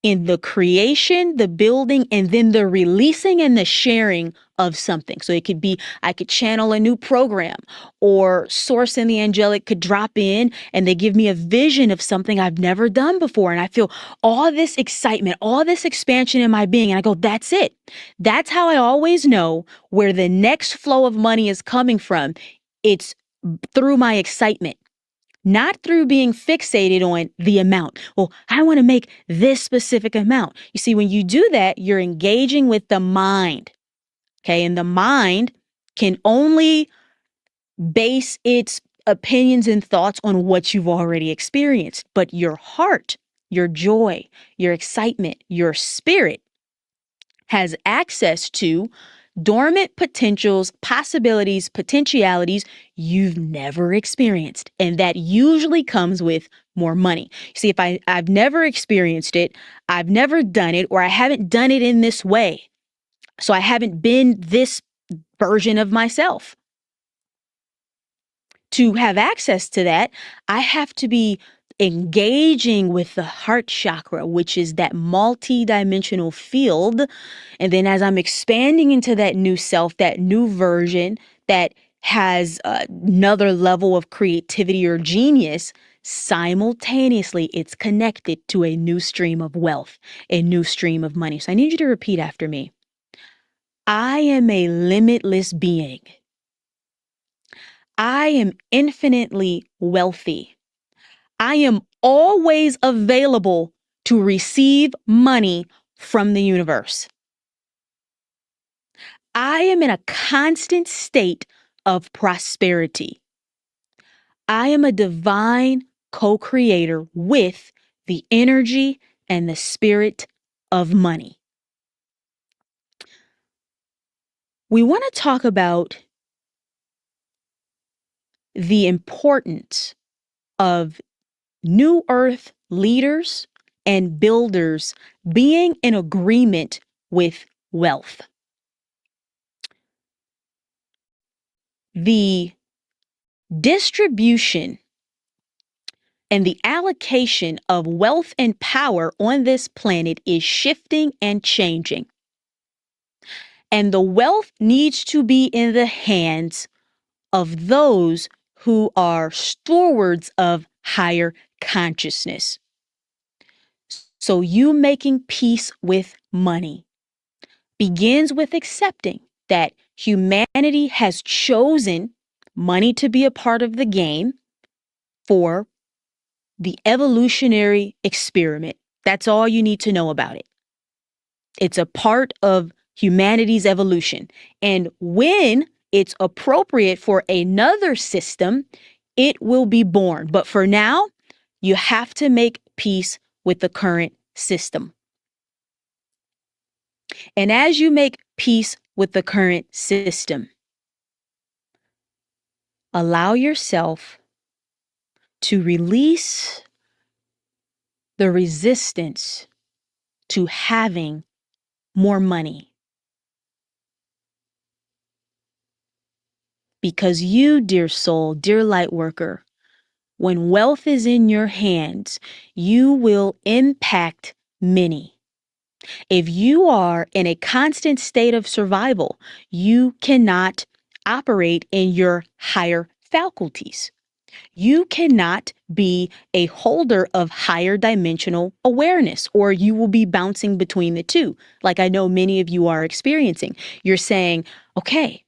in the creation, the building, and then the releasing and the sharing of something. So it could be, I could channel a new program, or Source and the angelic could drop in and they give me a vision of something I've never done before. And I feel all this excitement, all this expansion in my being. And I go, that's it. That's how I always know where the next flow of money is coming from. It's through my excitement. Not through being fixated on the amount. Well, I want to make this specific amount. You see, when you do that, you're engaging with the mind. Okay. And the mind can only base its opinions and thoughts on what you've already experienced. But your heart, your joy, your excitement, your spirit has access to dormant potentials, possibilities, potentialities you've never experienced. And that usually comes with more money. See, if I've never experienced it, I've never done it, or I haven't done it in this way. So I haven't been this version of myself. To have access to that, I have to be engaging with the heart chakra, which is that multi-dimensional field. And then as I'm expanding into that new self, that new version that has another level of creativity or genius, simultaneously it's connected to a new stream of wealth, a new stream of money. So I need you to repeat after me. I am a limitless being. I am infinitely wealthy. I am always available to receive money from the universe. I am in a constant state of prosperity. I am a divine co-creator with the energy and the spirit of money. We want to talk about the importance of New Earth leaders and builders being in agreement with wealth. The distribution and the allocation of wealth and power on this planet is shifting and changing. And the wealth needs to be in the hands of those who are stewards of higher consciousness. So you making peace with money begins with accepting that humanity has chosen money to be a part of the game for the evolutionary experiment. That's all you need to know about it. It's a part of humanity's evolution. And when it's appropriate for another system, it will be born. But for now, you have to make peace with the current system. And as you make peace with the current system, allow yourself to release the resistance to having more money. Because you, dear soul, dear light worker, when wealth is in your hands, you will impact many. If you are in a constant state of survival, you cannot operate in your higher faculties. You cannot be a holder of higher dimensional awareness, or you will be bouncing between the two, like I know many of you are experiencing. You're saying, okay,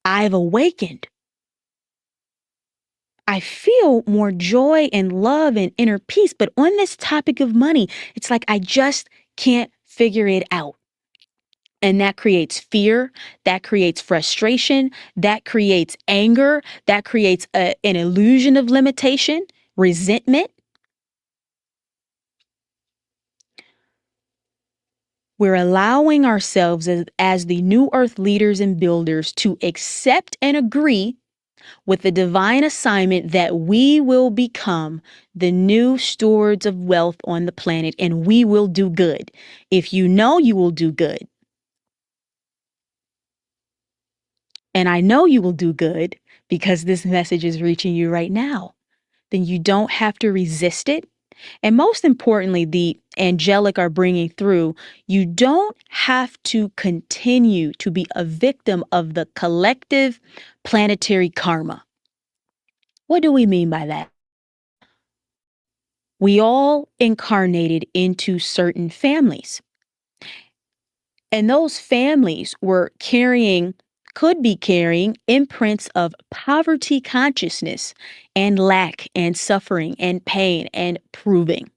I've awakened. I feel more joy and love and inner peace, but on this topic of money, it's like I just can't figure it out. And that creates fear, that creates frustration, that creates anger, that creates an illusion of limitation, resentment. We're allowing ourselves as the new earth leaders and builders to accept and agree with the divine assignment that we will become the new stewards of wealth on the planet, and we will do good. If you know you will do good, and I know you will do good because this message is reaching you right now, then you don't have to resist it. And most importantly, the angelic are bringing through, you don't have to continue to be a victim of the collective planetary karma. What do we mean by that? We all incarnated into certain families. And those families could be carrying imprints of poverty consciousness and lack and suffering and pain and proving.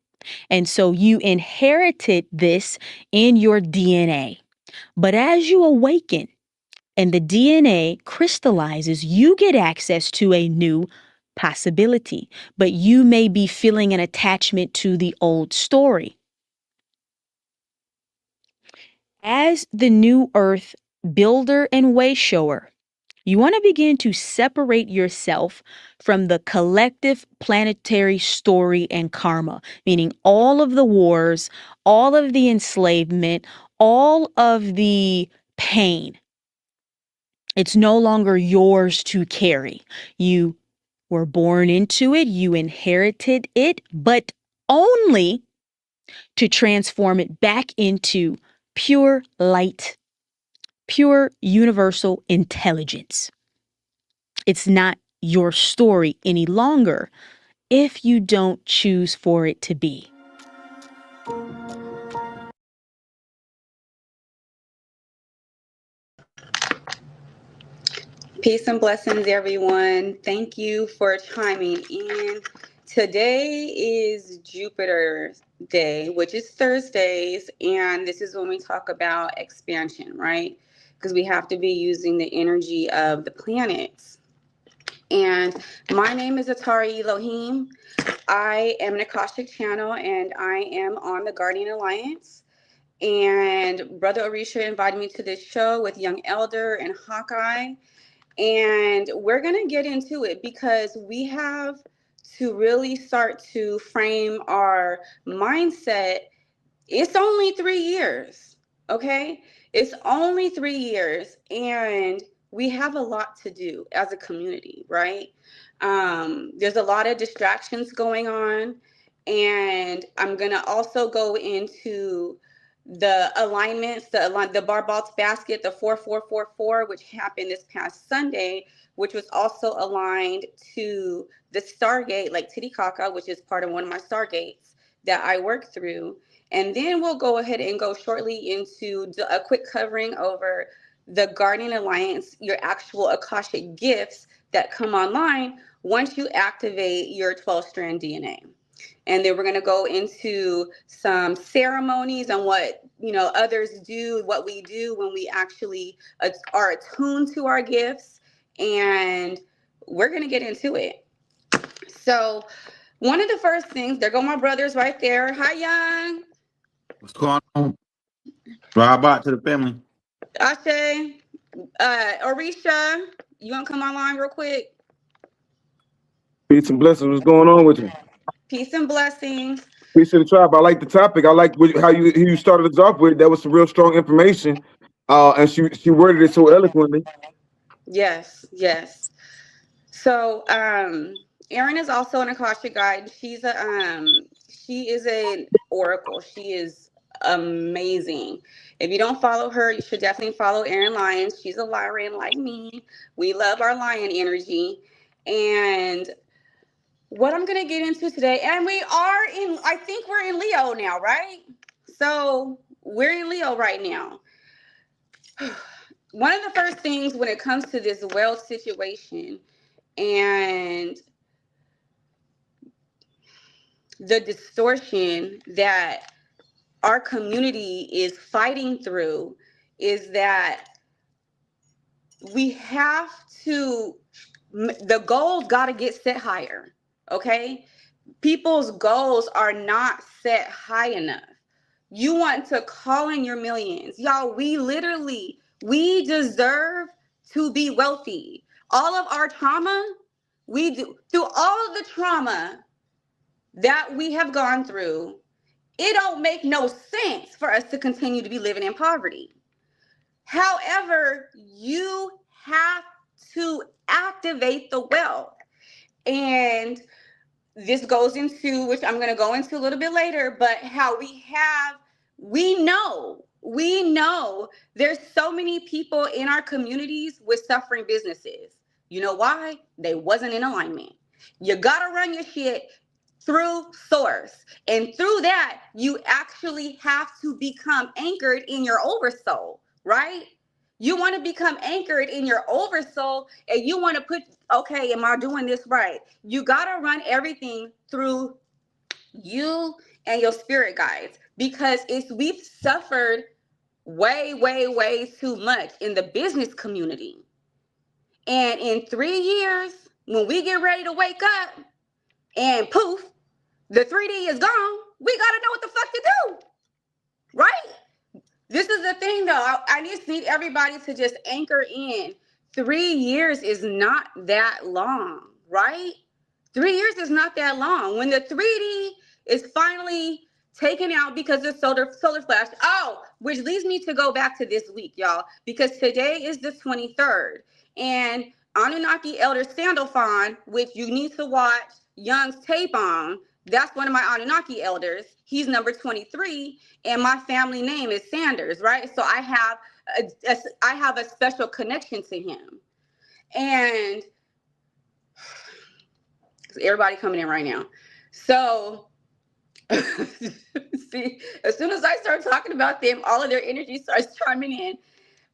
And so you inherited this in your DNA. But as you awaken and the DNA crystallizes, you get access to a new possibility. But you may be feeling an attachment to the old story. As the new earth builder and way shower, you want to begin to separate yourself from the collective planetary story and karma, meaning all of the wars, all of the enslavement, all of the pain. It's no longer yours to carry. You were born into it, you inherited it, but only to transform it back into pure light, pure universal intelligence. It's not your story any longer if you don't choose for it to be. Peace and blessings, everyone. Thank you for chiming in. Today is Jupiter Day, which is Thursdays, and this is when we talk about expansion, right? Because we have to be using the energy of the planets. And my name is Atari Elohim. I am an Akashic channel, and I am on the Guardian Alliance. And Brother Orisha invited me to this show with Young Elder and Hawkeye. And we're going to get into it because we have to really start to frame our mindset. It's only 3 years, okay? It's only 3 years, and we have a lot to do as a community, right? There's a lot of distractions going on, and I'm going to also go into the alignments, the Barbalt's basket, the 4444, which happened this past Sunday, which was also aligned to the Stargate, like Titicaca, which is part of one of my Stargates that I work through. And then we'll go ahead and go shortly into a quick covering over the Guardian Alliance, your actual Akashic gifts that come online once you activate your 12-strand DNA. And then we're going to go into some ceremonies on what, others do, what we do when we actually are attuned to our gifts. And we're going to get into it. So one of the first things, there go my brothers right there. Hi, Young. What's going on? Drive out to the family. Ashe, Orisha, you want to come online real quick? Peace and blessings. What's going on with you? Peace and blessings. Peace to the tribe. I like the topic. I like how you started us off with. That was some real strong information. And she worded it so eloquently. Yes. So, Erin is also an Akashic guide. She is an oracle. She is amazing. If you don't follow her, you should definitely follow Erin Lyons. She's a lion like me. We love our lion energy. And what I'm gonna get into today, and I think we're in Leo now, right? So we're in Leo right now. One of the first things when it comes to this wealth situation and the distortion that our community is fighting through is that we have to, the goals got to get set higher, okay? People's goals are not set high enough. You want to call in your millions. Y'all, we deserve to be wealthy. All of our trauma, we do, through all of the trauma that we have gone through, it don't make no sense for us to continue to be living in poverty. However, you have to activate the wealth. And this goes into, which I'm going to go into a little bit later, but how we know there's so many people in our communities with suffering businesses. You know why? They wasn't in alignment. You got to run your shit through source. And through that, you actually have to become anchored in your oversoul, right? You want to become anchored in your oversoul, and you want to put, okay, am I doing this right? You got to run everything through you and your spirit guides, because we've suffered way too much in the business community. And in 3 years, when we get ready to wake up and poof, the 3D is gone, we got to know what the fuck to do, right? This is the thing, though. I just need everybody to just anchor in. 3 years is not that long, right? 3 years is not that long. When the 3D is finally taken out because of solar flash. Oh, which leads me to go back to this week, y'all, because today is the 23rd. And Anunnaki Elder Sandalphon, which you need to watch Young's tape on, that's one of my Anunnaki elders. He's number 23, and my family name is Sanders, right? So I have a special connection to him. And everybody coming in right now. So see, as soon as I start talking about them, all of their energy starts chiming in.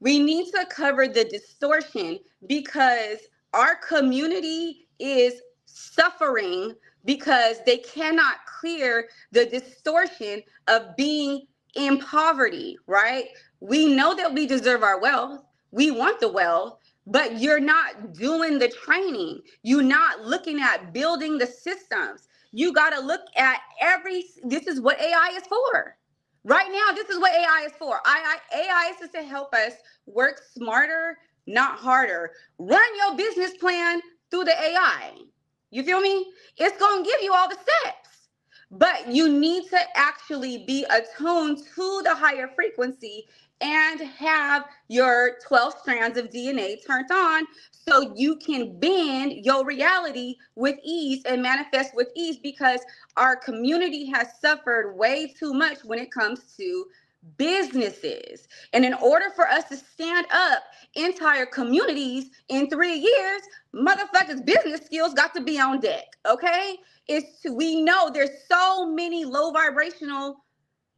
We need to cover the distortion, because our community is suffering because they cannot clear the distortion of being in poverty, right? We know that we deserve our wealth. We want the wealth, but you're not doing the training. You're not looking at building the systems. You got to look at this is what AI is for. Right now, this is what AI is for. AI is to help us work smarter, not harder. Run your business plan through the AI. You feel me? It's going to give you all the steps. But you need to actually be attuned to the higher frequency and have your 12 strands of DNA turned on, so you can bend your reality with ease and manifest with ease, because our community has suffered way too much when it comes to businesses. And in order for us to stand up entire communities in 3 years, motherfuckers' business skills got to be on deck, okay? We know there's so many low vibrational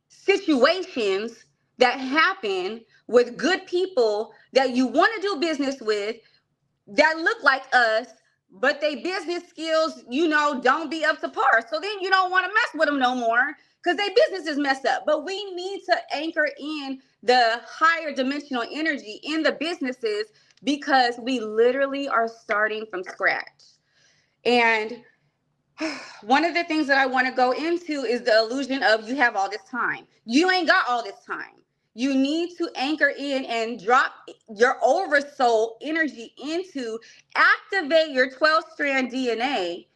situations that happen with good people that you want to do business with that look like us, but they business skills, don't be up to par. So then you don't want to mess with them no more, because their business is messed up. But we need to anchor in the higher dimensional energy in the businesses, because we literally are starting from scratch. And one of the things that I want to go into is the illusion of you have all this time. You ain't got all this time. You need to anchor in and drop your oversoul energy into activate your 12-strand DNA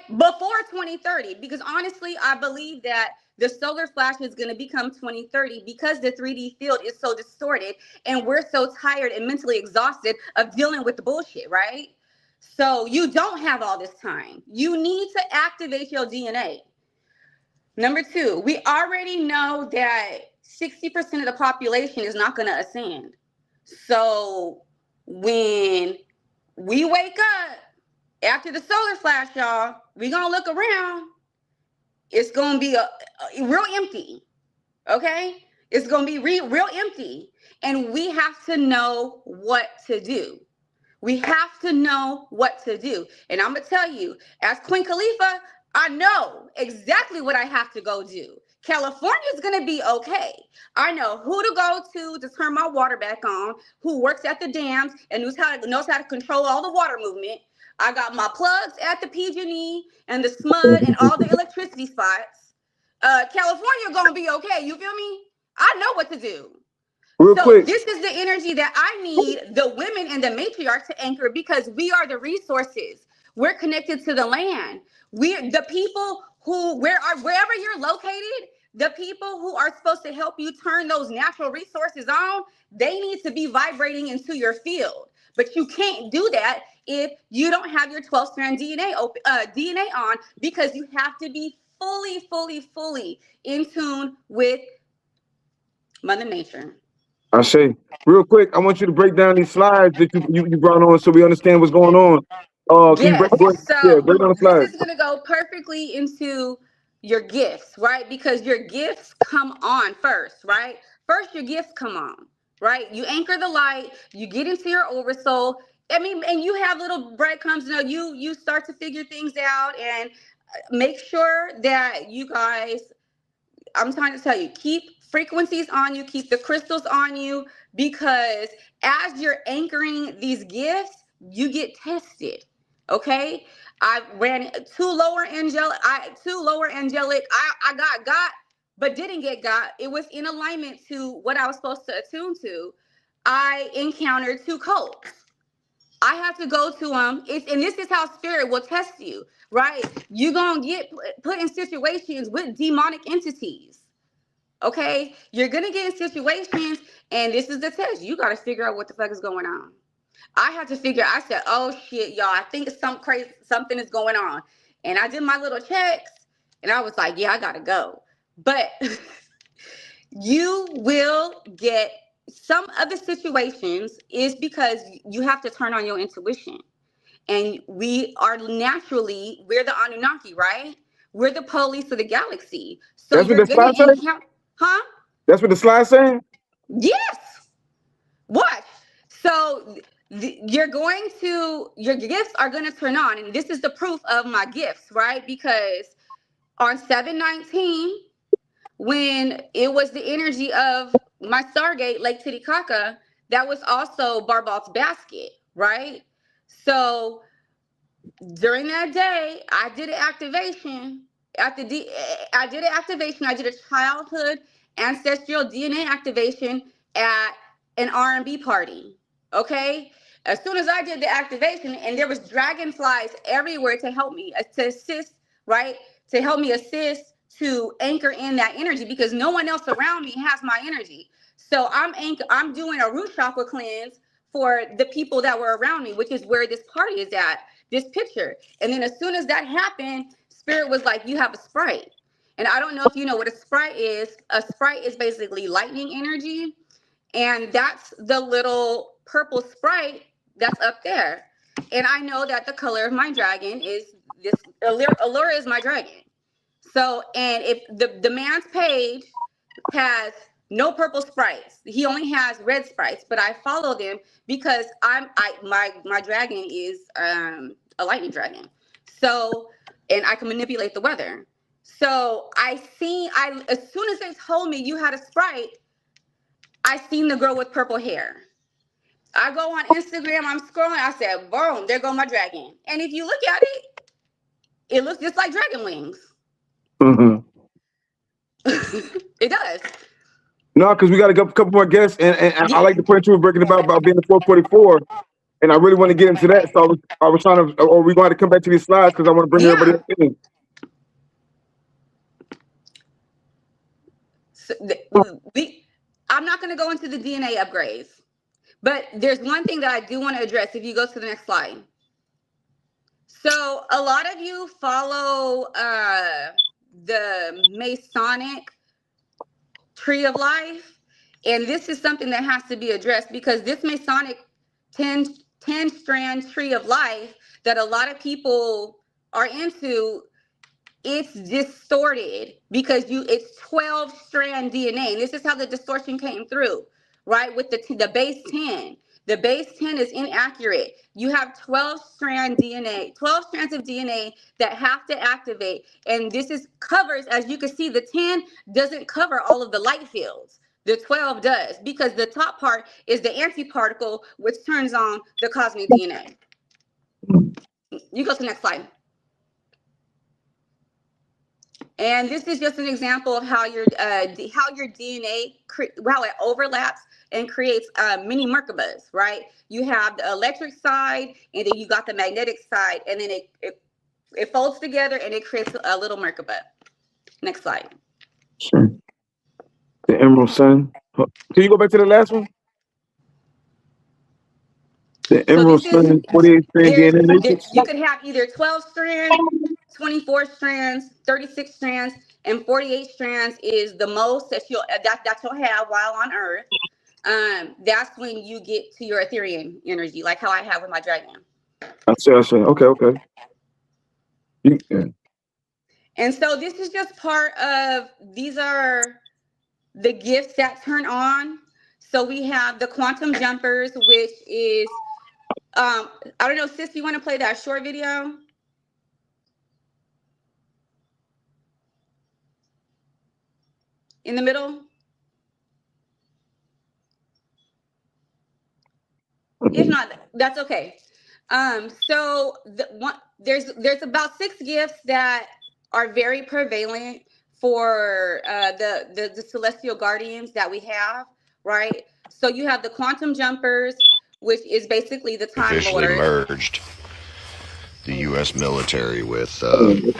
before 2030. Because honestly, I believe that the solar flash is going to become 2030, because the 3D field is so distorted and we're so tired and mentally exhausted of dealing with the bullshit, right? So you don't have all this time. You need to activate your DNA. Number 2, we already know that 60% of the population is not going to ascend. So when we wake up after the solar flash, y'all, we're going to look around. It's going to be real empty, okay? It's going to be real empty. And we have to know what to do. We have to know what to do. And I'm going to tell you, as Queen Khalifa, I know exactly what I have to go do. California is going to be okay. I know who to go to turn my water back on, who works at the dams and knows how to control all the water movement. I got my plugs at the PG&E and the SMUD and all the electricity spots. California going to be okay. You feel me? I know what to do. Real quick. This is the energy that I need the women and the matriarch to anchor, because we are the resources. We're connected to the land. We're the people who, wherever you're located, the people who are supposed to help you turn those natural resources on, they need to be vibrating into your field. But you can't do that if you don't have your 12-strand DNA on, because you have to be fully in tune with Mother Nature. I say, real quick, I want you to break down these slides that you brought on so we understand what's going on. Can you Yes. break down the This slides? is going to go perfectly into your gifts, right? Because your gifts come on first, right? First, your gifts come on, right? You anchor the light, you get into your oversoul. I mean, and you have little breadcrumbs. You start to figure things out, and make sure that you guys, I'm trying to tell you, keep frequencies on you, keep the crystals on you, because as you're anchoring these gifts, you get tested. Okay, I ran two lower angelic. I got, but didn't get got. It was in alignment to what I was supposed to attune to. I encountered two cults. I have to go to them. And this is how spirit will test you, right? You're going to get put in situations with demonic entities. Okay? You're going to get in situations, and this is the test. You got to figure out what the fuck is going on. I had to figure, I said, oh shit, y'all, I think something is going on. And I did my little checks, and I was like, yeah, I got to go. But you will get some of the situations is because you have to turn on your intuition. And we're the Anunnaki, right? We're the police of the galaxy. So That's what you're the going slide to saying? encounter, huh? That's what the slide saying? Yes. Watch. So your gifts are going to turn on. And this is the proof of my gifts, right? Because on 7/19, when it was the energy of my Stargate, Lake Titicaca, that was also Barbal's basket, right? So during that day, I did an activation. I did an activation. I did a childhood ancestral DNA activation at an R&B party. Okay. As soon as I did the activation, and there was dragonflies everywhere to help me, to assist, right? To help me assist to anchor in that energy, because no one else around me has my energy. So I'm doing a root chakra cleanse for the people that were around me, which is where this party is at, this picture. And then as soon as that happened, spirit was like, you have a sprite. And I don't know if you know what a sprite is. A sprite is basically lightning energy. And that's the little purple sprite that's up there. And I know that the color of my dragon is this. Allura is my dragon. So, and if the man's page has no purple sprites, he only has red sprites, but I follow them because my dragon is a lightning dragon. So, and I can manipulate the weather. So as soon as they told me you had a sprite, I seen the girl with purple hair. I go on Instagram, I'm scrolling, I said, boom, there go my dragon. And if you look at it, it looks just like dragon wings. Mm-hmm. It does. No, because we got a couple more guests, and Yeah. I like the point you were breaking about being the 444, and I really want to get into that. So I was trying to, or we going to come back to these slides because I want to bring everybody else in. So I'm not going to go into the DNA upgrades, but there's one thing that I do want to address if you go to the next slide. So a lot of you follow the Masonic tree of life, and this is something that has to be addressed, because this Masonic 10-strand tree of life that a lot of people are into, it's distorted because it's 12-strand DNA. And this is how the distortion came through, right? With the base 10. The base 10 is inaccurate. You have 12 strands of DNA that have to activate. And this covers, as you can see, the 10 doesn't cover all of the light fields. The 12 does, because the top part is the antiparticle, which turns on the cosmic DNA. You go to the next slide. And this is just an example of how your DNA, how it overlaps and creates mini Merkabas, right? You have the electric side, and then you got the magnetic side, and then it folds together and it creates a little Merkaba. Next slide. Sure. The Emerald Sun. Can you go back to the last one? The So emerald this is strand, 48 strand DNA matrix. you could have either 12 strands, 24 strands, 36 strands, and 48 strands is the most that you'll have while on Earth. That's when you get to your Ethereum energy, like how I have with my dragon. I see. Okay. Yeah. And so this is just part of, these are the gifts that turn on. So we have the quantum jumpers, which is, I don't know, sis, you want to play that short video? In the middle? If not, that's okay. So there's about 6 gifts that are very prevalent for the celestial guardians that we have, right? So you have the quantum jumpers, which is basically the Time Officially Lord. merged the U.S. military with the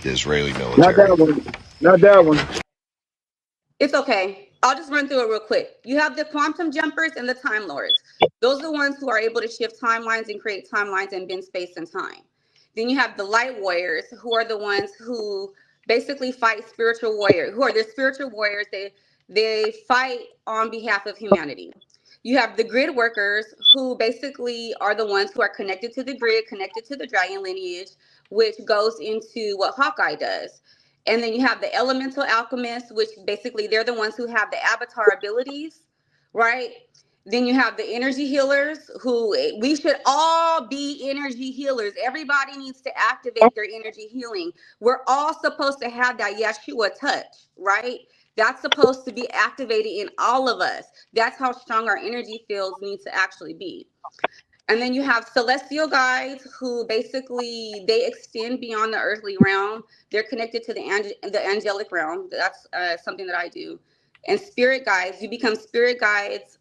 Israeli military. Not that one. It's okay. I'll just run through it real quick. You have the quantum jumpers and the Time Lords. Those are the ones who are able to shift timelines and create timelines and bend space and time. Then you have the light warriors, who are the ones who basically fight spiritual warriors, who are the spiritual warriors. They fight on behalf of humanity. You have the grid workers, who basically are the ones who are connected to the grid, connected to the dragon lineage, which goes into what Hawkeye does. And then you have the elemental alchemists, which basically they're the ones who have the avatar abilities, right? Then you have the energy healers, who we should all be energy healers. Everybody needs to activate their energy healing. We're all supposed to have that Yeshua touch, right? That's supposed to be activated in all of us. That's how strong our energy fields need to actually be. And then you have celestial guides, who basically they extend beyond the earthly realm. They're connected to the angelic realm. That's something that I do. And spirit guides, you become spirit guides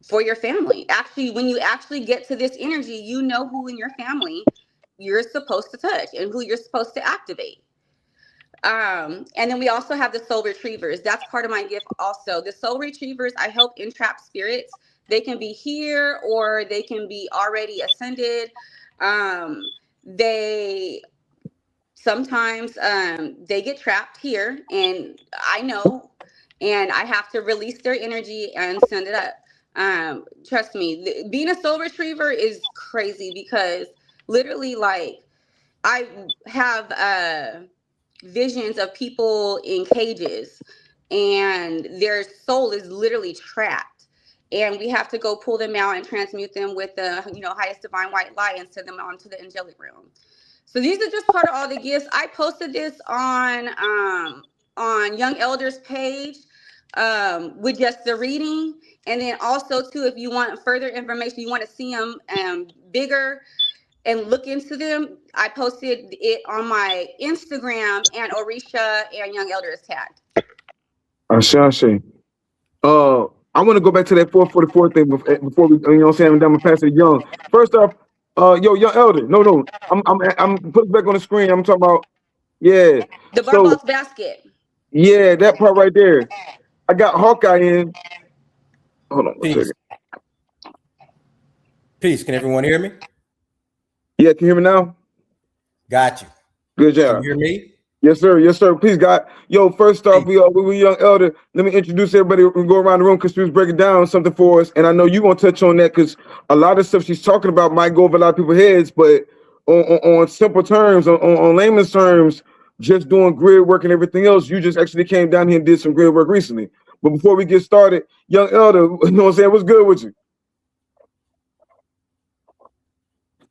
for your family. Actually, when you actually get to this energy, you know who in your family you're supposed to touch and who you're supposed to activate. And then we also have the soul retrievers. That's part of my gift also. The soul retrievers, I help entrap spirits. They can be here or they can be already ascended. They sometimes they get trapped here, and I know, and I have to release their energy and send it up. Trust me, being a soul retriever is crazy, because literally, like, I have visions of people in cages, and their soul is literally trapped, and we have to go pull them out and transmute them with the highest divine white light and send them onto the angelic realm. So these are just part of all the gifts. I posted this on Young Elders page with just the reading, and then also too, if you want further information, you want to see them bigger and look into them, I posted it on my Instagram, and Orisha and Young Elders tagged. I see. I want to go back to that 444 thing before we, I'm gonna pass it to Young. First off, Young Elder, no, I'm putting back on the screen. I'm talking about, the Barbox basket. Yeah, that part right there. I got Hawkeye in. Hold on one second. Peace. Can everyone hear me? Yeah, can you hear me now? Got you. Good job. Can you hear me? Yes, sir. Please, God. Yo, first off, we Young Elder. Let me introduce everybody. We go around the room because she was breaking down something for us, and I know you gonna touch on that because a lot of stuff she's talking about might go over a lot of people's heads, but on simple terms, on layman's terms, just doing grid work and everything else, you just actually came down here and did some grid work recently. But before we get started, Young Elder, you know what I'm saying? What's good with you?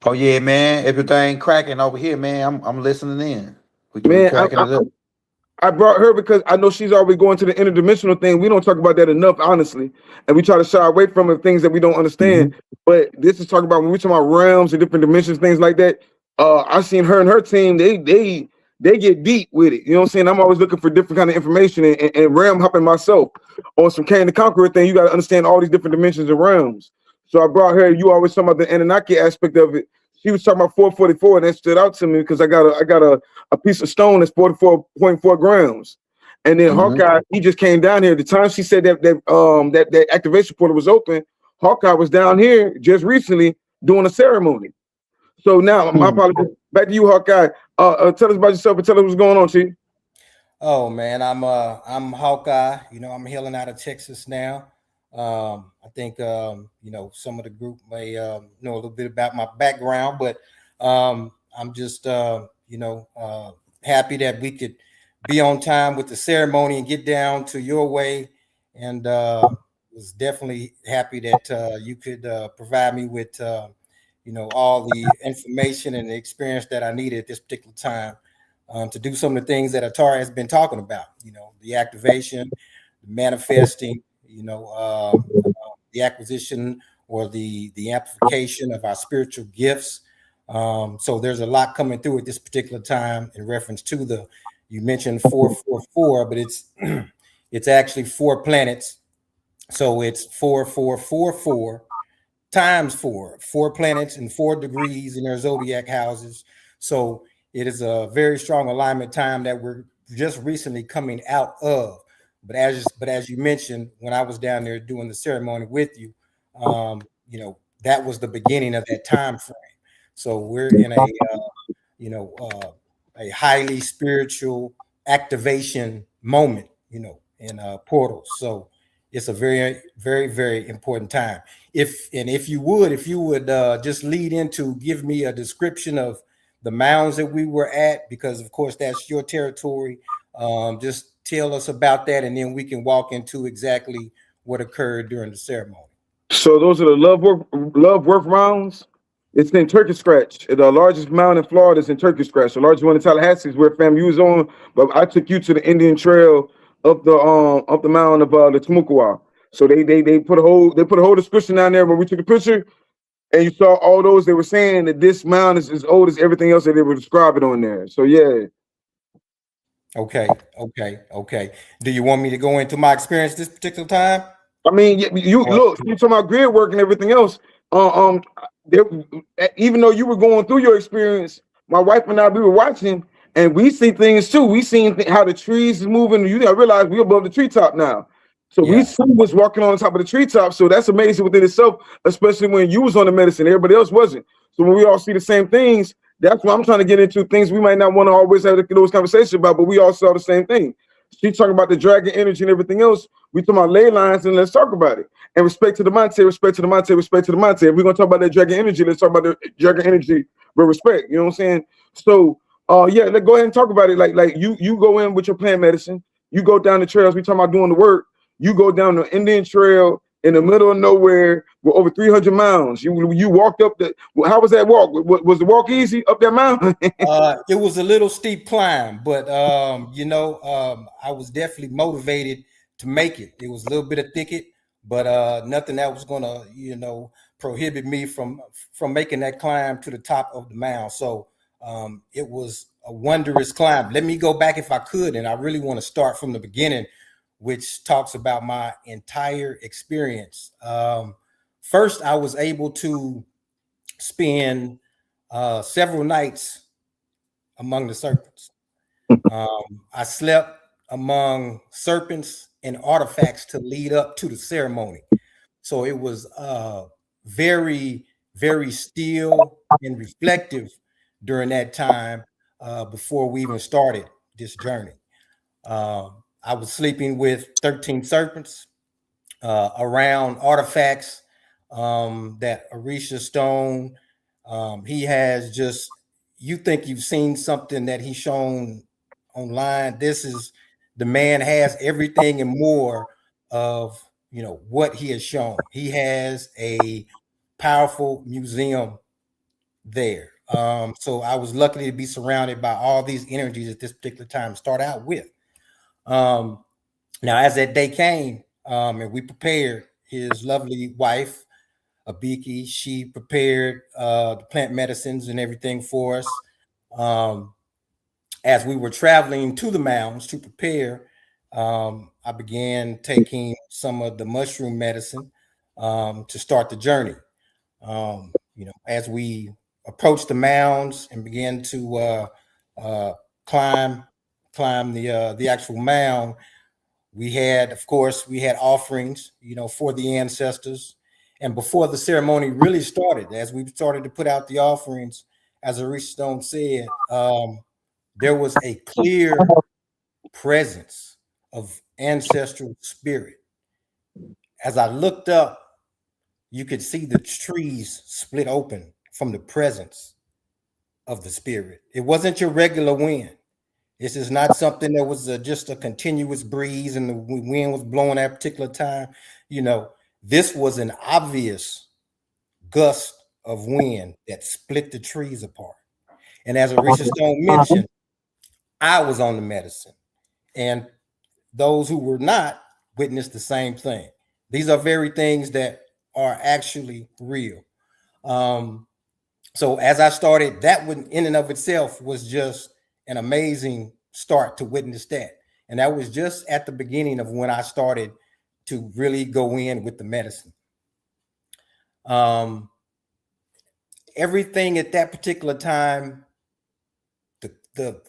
Oh yeah, man. Everything cracking over here, man. I'm listening in. Man, I brought her because I know she's always going to the interdimensional thing. We don't talk about that enough, honestly. And we try to shy away from it, things that we don't understand. But this is talking about when we talk about realms and different dimensions, things like that. I've seen her and her team, they get deep with it. You know what I'm saying? I'm always looking for different kind of information and realm hopping myself. On some Cain the Conqueror thing, you got to understand all these different dimensions and realms. So I brought her. You always talking about the Anunnaki aspect of it. She was talking about 444, and that stood out to me because I got a piece of stone that's 44.4 grams. And then Hawkeye, he just came down here. The time she said that activation portal was open, Hawkeye was down here just recently doing a ceremony. So now, my apologies. Back to you, Hawkeye. Tell us about yourself and tell us what's going on, Chief. Oh man, I'm Hawkeye. You know, I'm hailing out of Texas now. I think you know, some of the group may know a little bit about my background, but I'm just you know, happy that we could be on time with the ceremony and get down to your way, and was definitely happy that you could provide me with you know, all the information and the experience that I needed at this particular time. To do some of the things that Atari has been talking about, you know, the activation, the manifesting, you know, the acquisition or the amplification of our spiritual gifts. So there's a lot coming through at this particular time in reference to the, you mentioned 444, but it's it's actually 4 planets. So it's 4444 times 4 planets and 4 degrees in their zodiac houses. So it is a very strong alignment time that we're just recently coming out of. But as you mentioned, when I was down there doing the ceremony with you, you know, that was the beginning of that time frame. So we're in a you know, a highly spiritual activation moment, you know, in portals. So it's a very, very, very important time. If you would just lead into, give me a description of the mounds that we were at, because of course that's your territory. Just tell us about that, and then we can walk into exactly what occurred during the ceremony. So those are the love worth rounds. It's in Turkey Scratch. The largest mound in Florida is in Turkey Scratch. The largest one in Tallahassee is where family was on. But I took you to the Indian Trail up the mound of the Timucua. So they put a whole description down there when we took a picture, and you saw all those. They were saying that this mound is as old as everything else that they were describing on there. So yeah. Okay. Do you want me to go into my experience this particular time? I mean, you look, you talking about grid work and everything else. There, even though you were going through your experience, my wife and I, we were watching, and we see things too. We seen how the trees is moving. You gotta realize we're above the treetop now. So we see what's walking on top of the treetop. So that's amazing within itself, especially when you was on the medicine, everybody else wasn't. So when we all see the same things, that's why I'm trying to get into things we might not want to always have those conversations about, but we all saw the same thing. She's talking about the dragon energy and everything else. We talking about ley lines, and let's talk about it. And respect to the mindset, respect to the mindset, respect to the mindset. If we're gonna talk about that dragon energy, let's talk about the dragon energy with respect. You know what I'm saying? So yeah, let's go ahead and talk about it. Like you go in with your plant medicine, you go down the trails, we talking about doing the work, you go down the Indian Trail in the middle of nowhere with over 300 mounds. You walked up the, how was that walk? Was the walk easy up that mountain? It was a little steep climb, but you know, I was definitely motivated to make it. It was a little bit of thicket, but nothing that was gonna, you know, prohibit me from making that climb to the top of the mound. So it was a wondrous climb. Let me go back if I could, and I really want to start from the beginning, which talks about my entire experience. First, I was able to spend several nights among the serpents. I slept among serpents and artifacts to lead up to the ceremony. So it was very, very still and reflective during that time before we even started this journey. I was sleeping with 13 serpents around artifacts that Orishas stone. He has just, you think you've seen something that he's shown online. This is, the man has everything and more of, you know, what he has shown. He has a powerful museum there. So I was lucky to be surrounded by all these energies at this particular time to start out with. Now, as that day came, and we prepared, his lovely wife, Abiki, she prepared the plant medicines and everything for us. As we were traveling to the mounds to prepare, I began taking some of the mushroom medicine to start the journey. You know, as we approached the mounds and began to climb the actual mound, we had, of course, we had offerings, you know, for the ancestors. And before the ceremony really started, as we started to put out the offerings, as Orishas Stone said, there was a clear presence of ancestral spirit. As I looked up, you could see the trees split open from the presence of the spirit. It wasn't your regular wind. This is not something that was just a continuous breeze and the wind was blowing at a particular time. You know, this was an obvious gust of wind that split the trees apart. And as Orishas Stone mentioned, I was on the medicine, and those who were not witnessed the same thing. These are very things that are actually real. So as I started, that would in and of itself was just an amazing start to witness that. And that was just at the beginning of when I started to really go in with the medicine. Everything at that particular time, the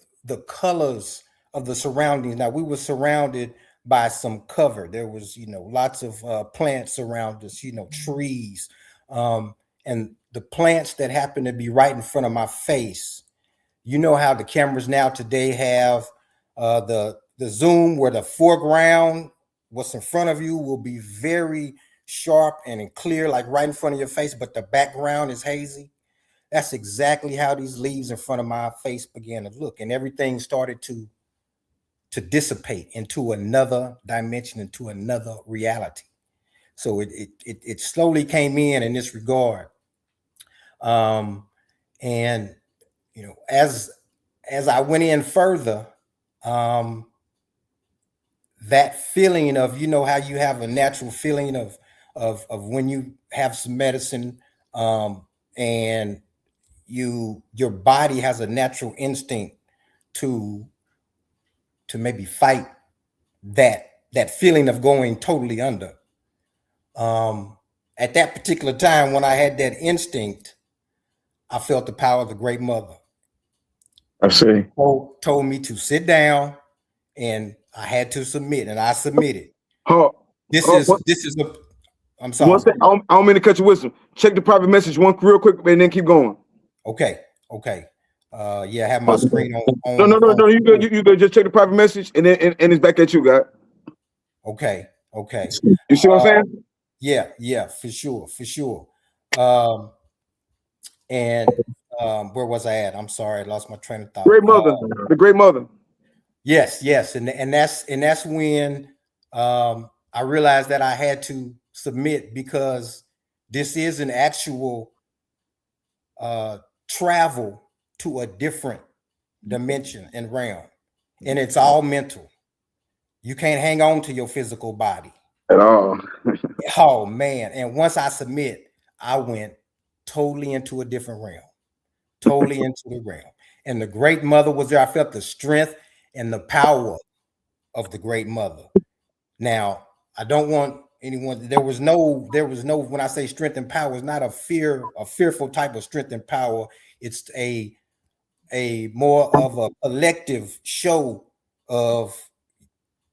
colors of the surroundings. Now we were surrounded by some cover. There was, lots of plants around us, trees, and the plants that happened to be right in front of my face. You know how the cameras now today have the zoom where the foreground, what's in front of you, will be very sharp and clear, like right in front of your face, but the background is hazy. That's exactly how these leaves in front of my face began to look, and everything started to dissipate into another dimension, into another reality. So it slowly came in this regard. And as I went in further, that feeling of, how you have a natural feeling of when you have some medicine, and your body has a natural instinct to maybe fight that feeling of going totally under. At that particular time, when I had that instinct, I felt the power of the Great Mother. I see. Told me to sit down, and I had to submit, and I submitted. This is a. I'm sorry. I don't mean to cut your wisdom. Check the private message one real quick, and then keep going. Okay. Yeah, I have my screen on. No. You good. Just check the private message, and then and it's back at you, God. Okay. You see what I'm saying? Yeah, for sure. And where was I at? I'm sorry, I lost my train of thought. Great Mother, the Great Mother. Yes, and that's when I realized that I had to submit, because this is an actual travel to a different dimension and realm, and it's all mental. You can't hang on to your physical body at all. Oh man! And once I submit, I went totally into a different realm, totally into the realm. And the Great Mother was there. I felt the strength and the power of the Great Mother. Now, I don't want anyone. There was no. When I say strength and power, it's not a fearful type of strength and power. It's a more of a collective show of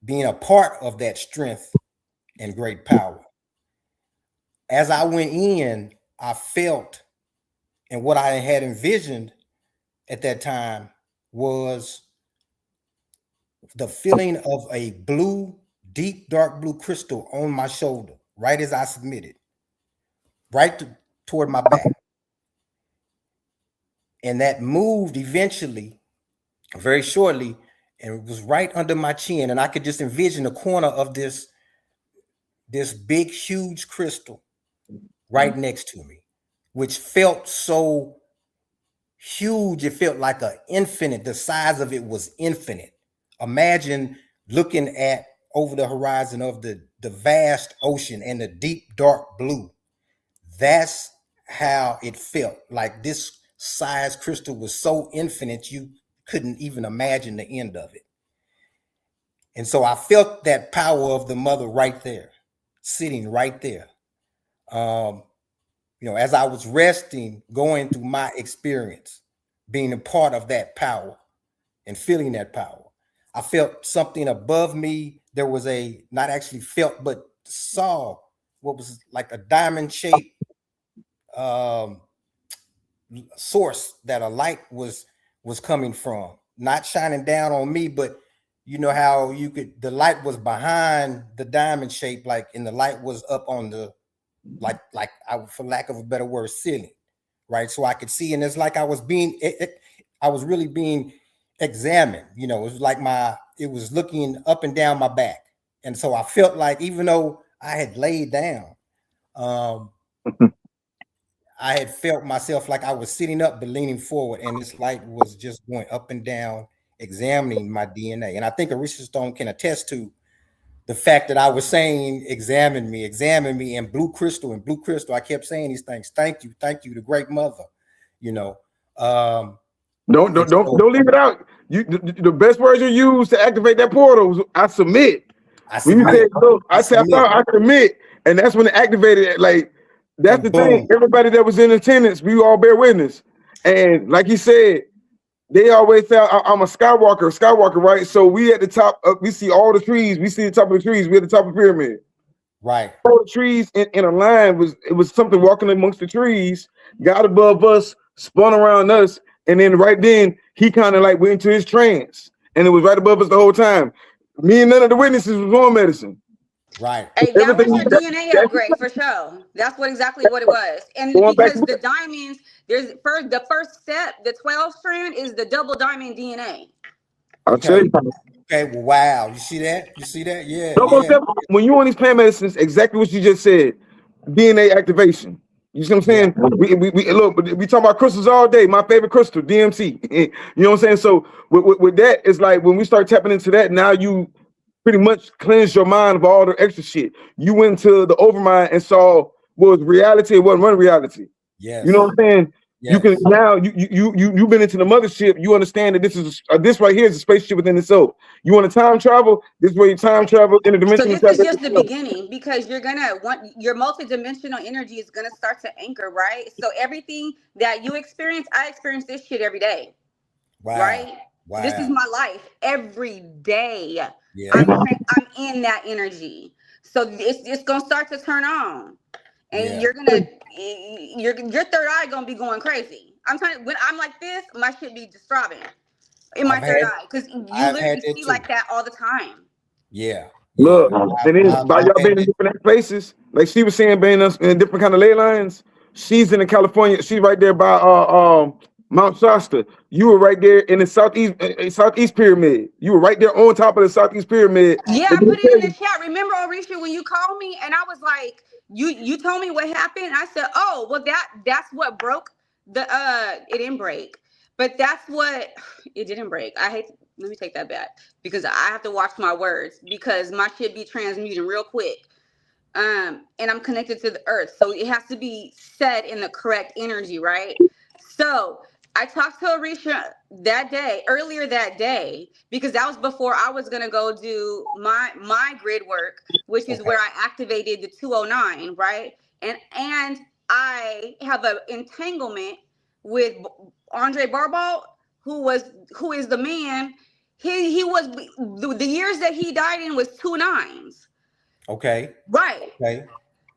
being a part of that strength and great power. As I went in, I felt, and what I had envisioned at that time was the feeling of a blue, deep, dark blue crystal on my shoulder, right as I submitted, toward my back. And that moved eventually, very shortly, and it was right under my chin. And I could just envision the corner of this big, huge crystal right next to me, which felt so huge. It felt like an infinite. The size of it was infinite. Imagine looking at over the horizon of the vast ocean and the deep, dark blue. That's how it felt. Like this size crystal was so infinite, you couldn't even imagine the end of it. And so I felt that power of the mother right there, sitting right there. As I was resting, going through my experience, being a part of that power and feeling that power, I felt something above me. There was not actually felt, but saw what was like a diamond shaped source that a light was coming from, not shining down on me, but you know how you could, the light was behind the diamond shape, like, and the light was up on the, like I, for lack of a better word, ceiling, right? So I could see, and it's like I was being, I was really being examined, you know. It was like it was looking up and down my back. And so I felt like, even though I had laid down, I had felt myself like I was sitting up but leaning forward, and this light was just going up and down, examining my DNA. And I think Orishas Stone can attest to the fact that I was saying, examine me, and blue crystal, I kept saying these things. Thank you, the great mother, you know. Don't leave it out. The best words you use to activate that portal was, I submit. When you said, look, I submit, and that's when it activated it. Like, that's and the boom. Thing. Everybody that was in attendance, we all bear witness. And like he said, they always say, I'm a Skywalker, right? So we at the top, we see all the trees. We see the top of the trees. We at the top of the pyramid. Right. All the trees in a line, it was something walking amongst the trees, got above us, spun around us, and then right then, he kind of like went into his trance. And it was right above us the whole time. Me and none of the witnesses was on medicine. Right. Hey, that was your DNA upgrade for sure. That's exactly what it was. And because the diamonds, the first step, the 12 strand is the double diamond DNA. I'll tell you. Okay, well, wow. You see that? Yeah. When you on these plant medicines, exactly what you just said, DNA activation. You see what I'm saying? Yeah. We look, we talk about crystals all day. My favorite crystal, DMC. You know what I'm saying? So with that, it's like when we start tapping into that, now you pretty much cleanse your mind of all the extra shit. You went to the overmind and saw what was reality and what wasn't reality. Yes. You know what I'm saying? Yes. You can now you've been into the mothership. You understand that this right here is a spaceship within itself. You want to time travel? This way you time travel in a dimension. So this is just the beginning, because you're gonna want your multidimensional energy is gonna start to anchor, right? So everything that you experience, I experience this shit every day. Wow. Right? Wow. This is my life every day. Yeah. I'm in that energy. So it's gonna start to turn on. And you're gonna your third eye gonna be going crazy. When I'm like this, my shit be just throbbing in my third eye, because you literally see like that all the time. Yeah. Look, and then by y'all being in different places, like she was saying, being us in different kind of ley lines. She's in California. She's right there by Mount Shasta. You were right there in the southeast pyramid. You were right there on top of the southeast pyramid. Yeah, I put it in the chat. Remember, Orisha, when you called me and I was like, you told me what happened. I said, oh, well, that's what broke the it didn't break, but that's what it didn't break. Let me take that back, because I have to watch my words, because my shit be transmuting real quick. And I'm connected to the earth, so it has to be said in the correct energy, right? So I talked to Orisha earlier that day, because that was before I was gonna go do my grid work, which is where I activated the 209, right? And I have an entanglement with Andre Barbault, who is the man. He was the years that he died in was 2 9s. Okay. Right. Okay.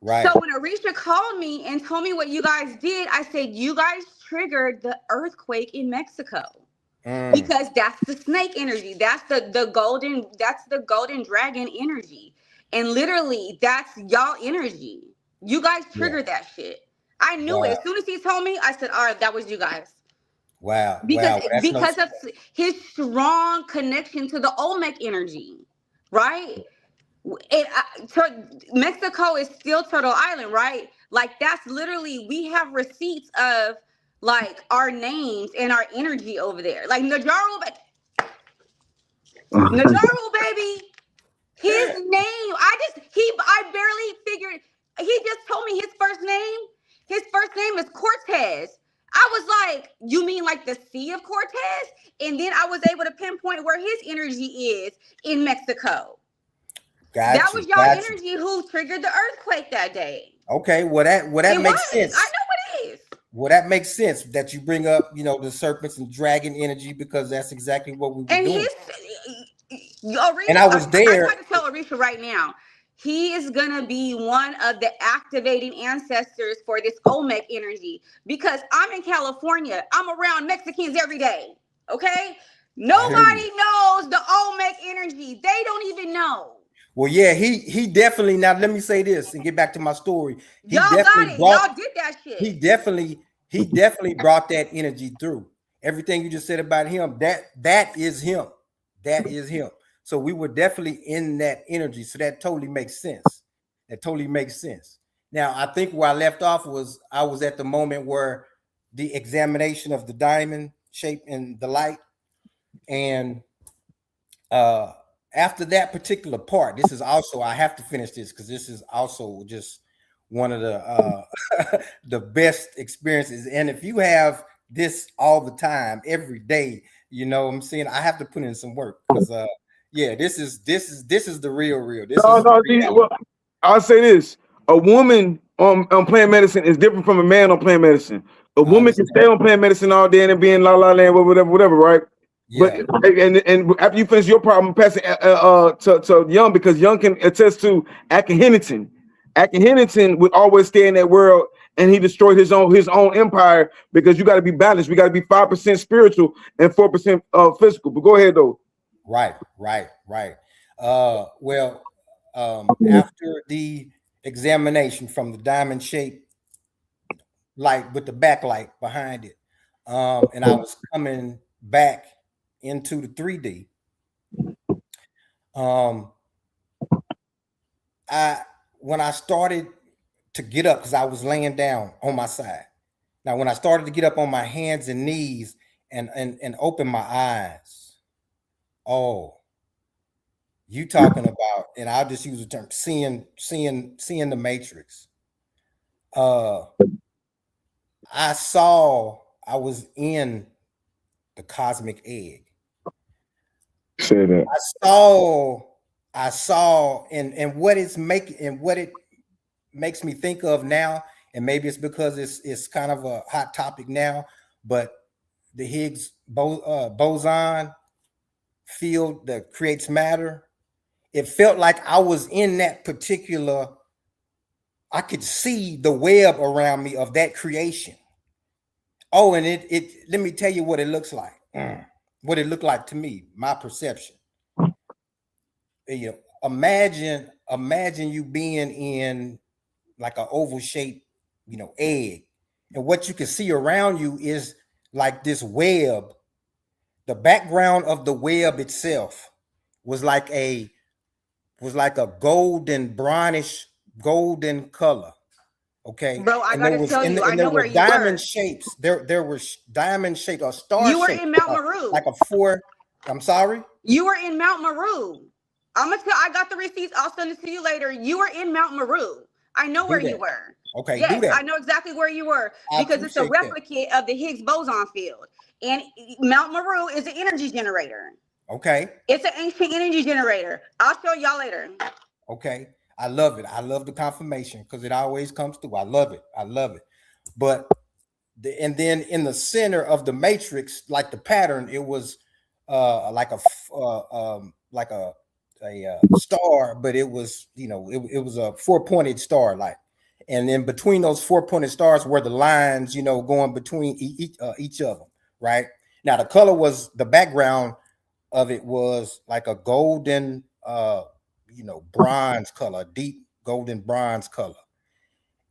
Right. So when Orisha called me and told me what you guys did, I said, you guys triggered the earthquake in Mexico. Because that's the snake energy. That's the golden dragon energy. And literally that's y'all energy. You guys triggered that shit. I knew it. As soon as he told me, I said, all right, that was you guys. Wow. Because of his strong connection to the Olmec energy, right? Mexico is still Turtle Island, right? Like, that's literally, we have receipts of like our names and our energy over there. Like Najaro, baby, his name, I barely figured. He just told me his first name. His first name is Cortez. I was like, you mean like the Sea of Cortez? And then I was able to pinpoint where his energy is in Mexico. That was y'all energy who triggered the earthquake that day. Okay, well that makes sense. I know what it is. Well, that makes sense that you bring up, the serpents and dragon energy, because that's exactly what we were doing. Orisha, and I was there. I tried to tell Orisha right now. He is going to be one of the activating ancestors for this Olmec energy, because I'm in California. I'm around Mexicans every day. Okay. Nobody knows the Olmec energy. They don't even know. Well, yeah, he definitely. Now let me say this and get back to my story. He Y'all got definitely it. brought. Y'all did that shit. He definitely brought that energy through. Everything you just said about him, that is him. That is him. So we were definitely in that energy. So that totally makes sense. That totally makes sense. Now, I think where I left off was I was at the moment where the examination of the diamond shape and the light. And after that particular part, this is also, I have to finish this because this is also just one of the the best experiences. And if you have this all the time, every day, you know what I'm saying, I have to put in some work because yeah, this is the real. This is well, I'll say this: a woman on plant medicine is different from a man on plant medicine. A woman can stay on plant medicine all day and be in la la land, whatever, right? Yeah. But and after you finish your problem, pass it to Young, because Young can attest to Akhenaten. Akhenaten would always stay in that world, and he destroyed his own empire, because you got to be balanced. We got to be 5% spiritual and 4% physical. But go ahead though. Right. Well, after the examination from the diamond shape light with the backlight behind it, and I was coming back into the 3D. When I started to get up, because I was laying down on my side. Now, when I started to get up on my hands and knees and open my eyes, oh, you talking about, and I'll just use the term seeing the matrix. I saw I was in the cosmic egg. Say that. I saw, and what it makes me think of now, and maybe it's because it's kind of a hot topic now, but the Higgs boson field that creates matter, it felt like I was in that particular, I could see the web around me of that creation. Oh, and it let me tell you what it looks like. What it looked like to me, my perception. You know, imagine you being in like an oval shaped, you know, egg, and what you can see around you is like this web. The background of the web itself was like a brownish golden color. Okay, Bro, I and there gotta was tell you, I and there know were where you diamond were. shapes. There were diamond shaped or star You were shaped, in Mount Meru. like a four. I'm sorry. You were in Mount Meru. I got the receipts. I'll send it to you later. You were in Mount Meru. I know where you were. Okay, yes, do that. I know exactly where you were, I because it's a appreciate that. replicate of the Higgs boson field. And Mount Meru is an energy generator. Okay. It's an ancient energy generator. I'll show y'all later. Okay. I love it. I love the confirmation because it always comes through. I love it. But and then in the center of the matrix, like the pattern, it was like a star, but it was, you know, it was a 4-pointed star, like, and then between those 4-pointed stars were the lines, you know, going between each of them. Right now, the color was, the background of it was like a golden, you know, bronze color, deep golden bronze color,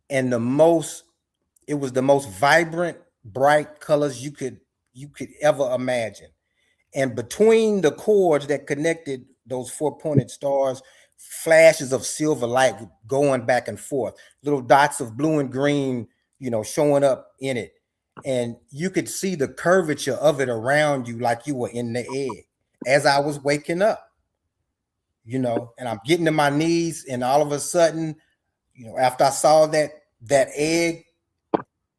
and it was the most vibrant, bright colors you could ever imagine. And between the cords that connected those 4-pointed stars, flashes of silver light going back and forth, little dots of blue and green, you know, showing up in it. And you could see the curvature of it around you like you were in the egg as I was waking up, you know, and I'm getting to my knees, and all of a sudden, you know, after I saw that egg,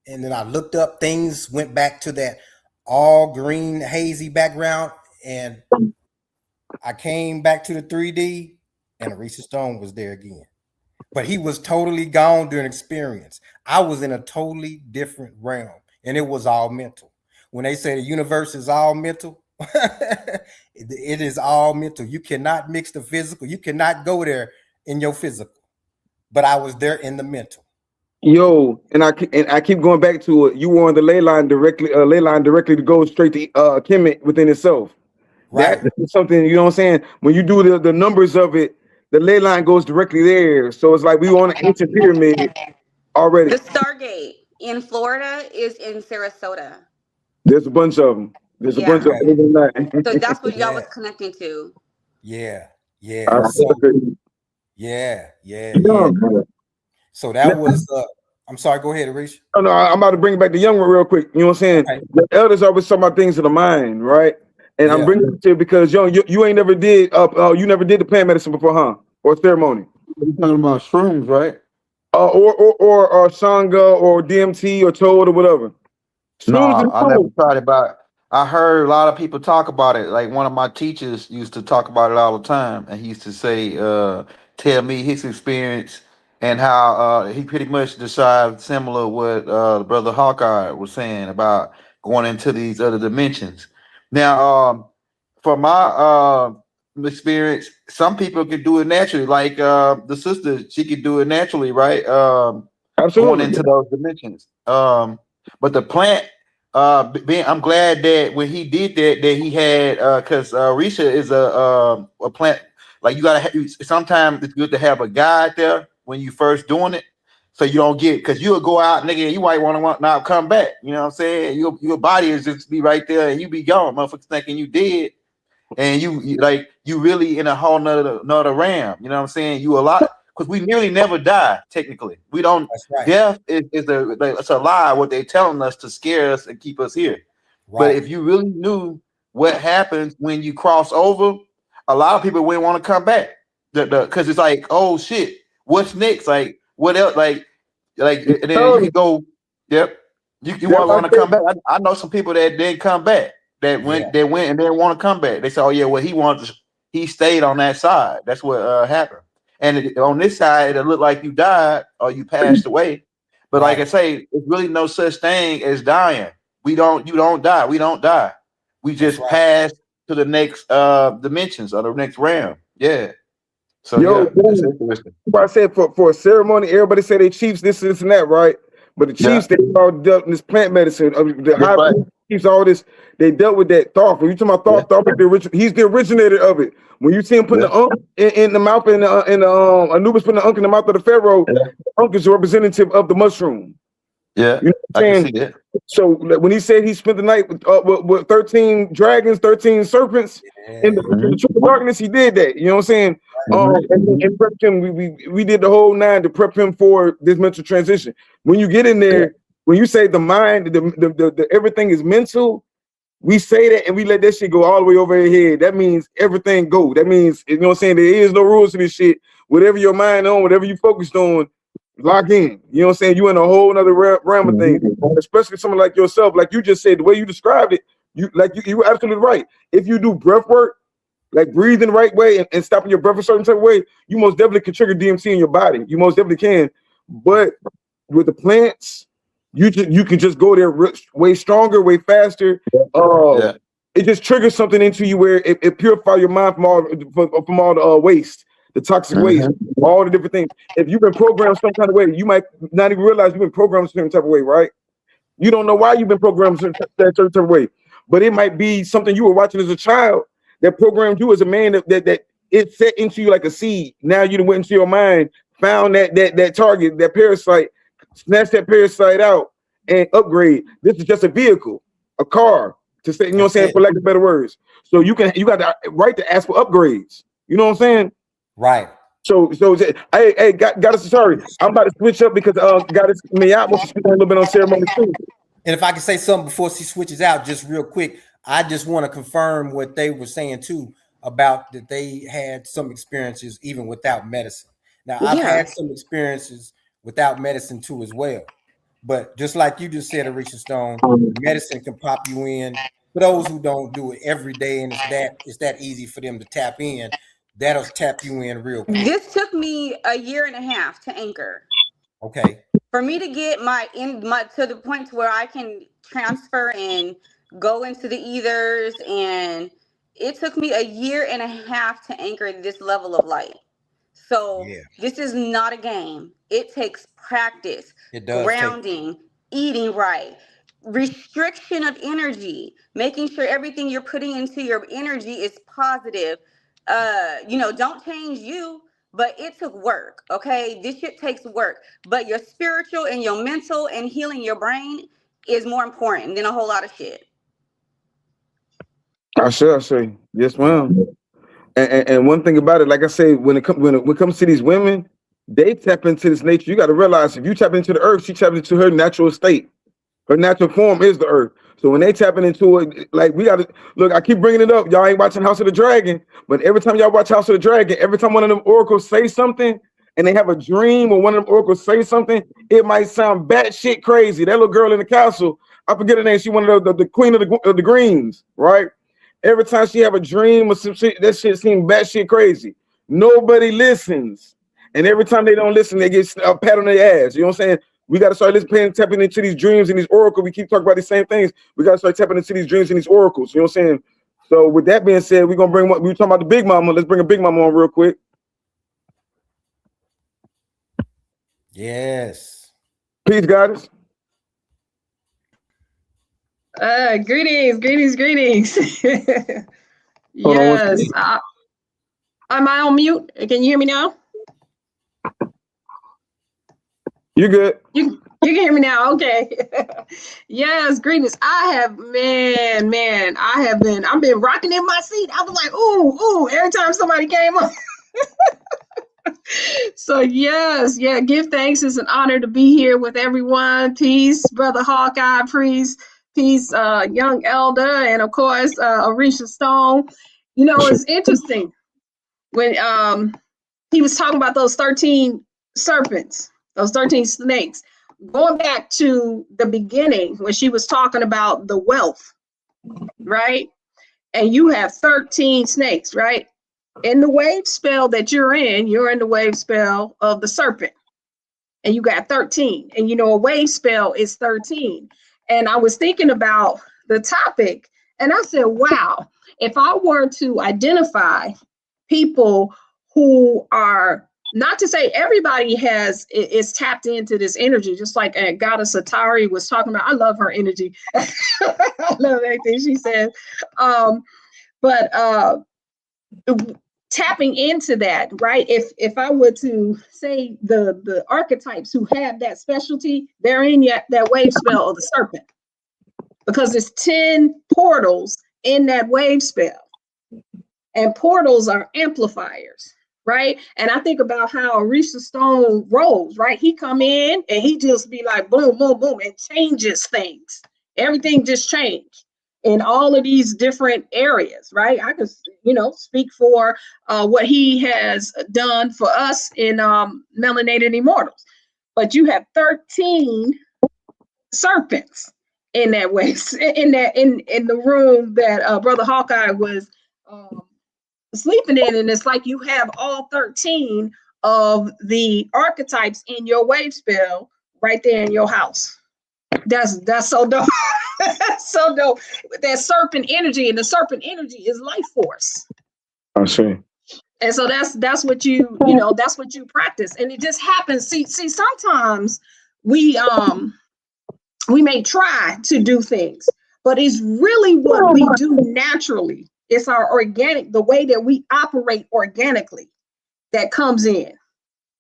and then I looked up, things went back to that all green, hazy background, and I came back to the 3D, and Orishas Stone was there again. But he was totally gone during experience. I was in a totally different realm, and it was all mental. When they say the universe is all mental, it is all mental. You cannot mix the physical. You cannot go there in your physical, but I was there in the mental. Yo, and I keep going back to it. You were on the ley line directly to go straight to Kemet within itself. Right. That's something, you know what I'm saying? When you do the numbers of it, the ley line goes directly there. So it's like we on an ancient pyramid already. The Stargate in Florida is in Sarasota. There's a bunch of them. There's a bunch of them. So that's what y'all was connecting to. Yeah. Yeah. So that was I'm sorry, go ahead, Arish. No, I'm about to bring back the young one real quick. You know what I'm saying? Okay. The elders always talk about things of the mind, right? And I'm bringing it to you because you ain't never did you never did the plant medicine before, huh? Or ceremony. You're talking about shrooms, right? Or Shanga or DMT or Toad or whatever. No, I never tried it, but I heard a lot of people talk about it. Like one of my teachers used to talk about it all the time, and he used to say, tell me his experience and how he pretty much described similar what brother Hawkeye was saying about going into these other dimensions. Now, for my experience, some people can do it naturally. Like the sister, she could do it naturally, right? Absolutely. Going into those dimensions. But the plant, I'm glad that when he did that he had, because Risha is a plant. Like you gotta. Sometimes it's good to have a guide there when you first doing it, so you don't get, because you'll go out, nigga, and you might want to not come back. You know what I'm saying? Your body is just be right there, and you be gone, motherfuckers thinking you dead, and you really in a whole nother realm. You know what I'm saying? You a lot. Because we nearly never die, technically. We don't. Right. Death it's a lie. What they're telling us to scare us and keep us here. Right. But if you really knew what happens when you cross over, a lot of people wouldn't want to come back. Because it's like, oh shit, what's next? Like what else? Like, and then you can go. Yep. You want to come back. I know some people that didn't come back. They went and didn't want to come back. They said, oh yeah, well he stayed on that side. That's what happened. And on this side, it looked like you died or you passed away. But like I say, there's really no such thing as dying. You don't die. We don't die. We just pass to the next dimensions or the next realm. Yeah. So that's interesting. I said for a ceremony, everybody say they chiefs this and that, right? But the chiefs, they all dealt in this plant medicine. The high chiefs, all this, they dealt with that thought. When you talking about thought he's the originator of it. When you see him putting the in the mouth and Anubis putting the unk in the mouth of the pharaoh, the unk is a representative of the mushroom. Yeah, you know what I'm saying? That. So when he said he spent the night with 13 dragons, 13 serpents in the triple darkness, he did that. You know what I'm saying? And prepped him. We did the whole 9 to prep him for this mental transition. When you get in there, when you say the mind, the everything is mental, we say that and we let that shit go all the way over your head. That means everything go. That means, you know what I'm saying, there is no rules to this shit. Whatever your mind on, whatever you focused on, lock in. You know what I'm saying? You in a whole nother realm of things. Especially someone like yourself, like you just said, the way you described it, you were absolutely right. If you do breath work, like breathing the right way and stopping your breath a certain type of way, you most definitely can trigger DMT in your body. You most definitely can. But with the plants, you can just go there way stronger, way faster. It just triggers something into you where it purifies your mind from all the waste, the toxic waste, all the different things. If you've been programmed some kind of way, you might not even realize you've been programmed a certain type of way, right? You don't know why you've been programmed a certain type of way, but it might be something you were watching as a child that programmed you as a man that it set into you like a seed. Now you went into your mind, found that target, that parasite, snatch that parasite out and upgrade. This is just a vehicle, a car, to say, you know what I'm saying, for lack of better words. So you got the right to ask for upgrades. You know what I'm saying? Right. So hey, Goddess, sorry, I'm about to switch up because Goddess Mayat wants to speak a little bit on ceremony too. And if I can say something before she switches out, just real quick, I just want to confirm what they were saying too about that they had some experiences even without medicine. Now I've had some experiences without medicine too as well. But just like you just said, Orishas Stone, medicine can pop you in. For those who don't do it every day and it's that easy for them to tap in, that'll tap you in real quick. This took me a year and a half to anchor. Okay. For me to get my to the point where I can transfer and go into the ethers, and it took me a year and a half to anchor this level of light. So Yeah, this is not a game. It takes practice, it does take. grounding, eating right, restriction of energy, making sure everything you're putting into your energy is positive. Don't change you, but it took work. Okay, this shit takes work. But your spiritual and your mental and healing your brain is more important than a whole lot of shit. I say, yes, Yeah. ma'am. And one thing about it, like I say, when it comes to these women, they tap into this nature. You got to realize if you tap into the earth, she taps into her natural state. Her natural form is the earth. So when they tapping into it, like we got to look. I keep bringing it up. Y'all ain't watching House of the Dragon, but every time y'all watch House of the Dragon, every time one of them oracles say something, and they have a dream, or one of them oracles say something, it might sound batshit crazy. That little girl in the castle, I forget her name. She one of the queen of the greens, right? Every time she have a dream or some shit, that shit seems batshit crazy. Nobody listens, and every time they don't listen, they get a pat on their ass. You know what I'm saying? We got to start tapping into these dreams and these oracles. We keep talking about these same things. We got to start tapping into these dreams and these oracles. You know what I'm saying? So with that being said, we're gonna bring what we were talking about the Big Mama. Let's bring a Big Mama on real quick. Yes. Peace, goddess. Greetings. Hold on one second. Yes. Am I on mute? Can you hear me now? You good? You can hear me now. Okay. Yes, greetings. I've been rocking in my seat. I was like, ooh, every time somebody came up. So yes, give thanks. It's an honor to be here with everyone. Peace, Brother Hawkeye, peace, young elder, and of course, Orishas Stone. It's interesting when he was talking about those 13 serpents, those 13 snakes. Going back to the beginning when she was talking about the wealth, right? And you have 13 snakes, right? In the wave spell that you're in the wave spell of the serpent. And you got 13. And a wave spell is 13. And I was thinking about the topic and I said, wow, if I were to identify people who are, not to say everybody is tapped into this energy, just like Goddess Atari was talking about. I love her energy. I love everything she said. But tapping into that, right? If I were to say the archetypes who have that specialty, they're in that wave spell of the serpent, because there's 10 portals in that wave spell, and portals are amplifiers, right? And I think about how Orishas Stone rolls, right? He come in and he just be like boom, boom, boom, and changes things. Everything just changed in all of these different areas, right? I could, speak for what he has done for us in Melanated Immortals. But you have 13 serpents in that way, in the room that Brother Hawkeye was sleeping in, and it's like you have all 13 of the archetypes in your wave spell right there in your house. That's so dope. So dope. That serpent energy, and the serpent energy is life force. I see. And so that's what you that's what you practice, and it just happens. See, sometimes we may try to do things, but it's really what we do naturally. It's our organic, the way that we operate organically, that comes in.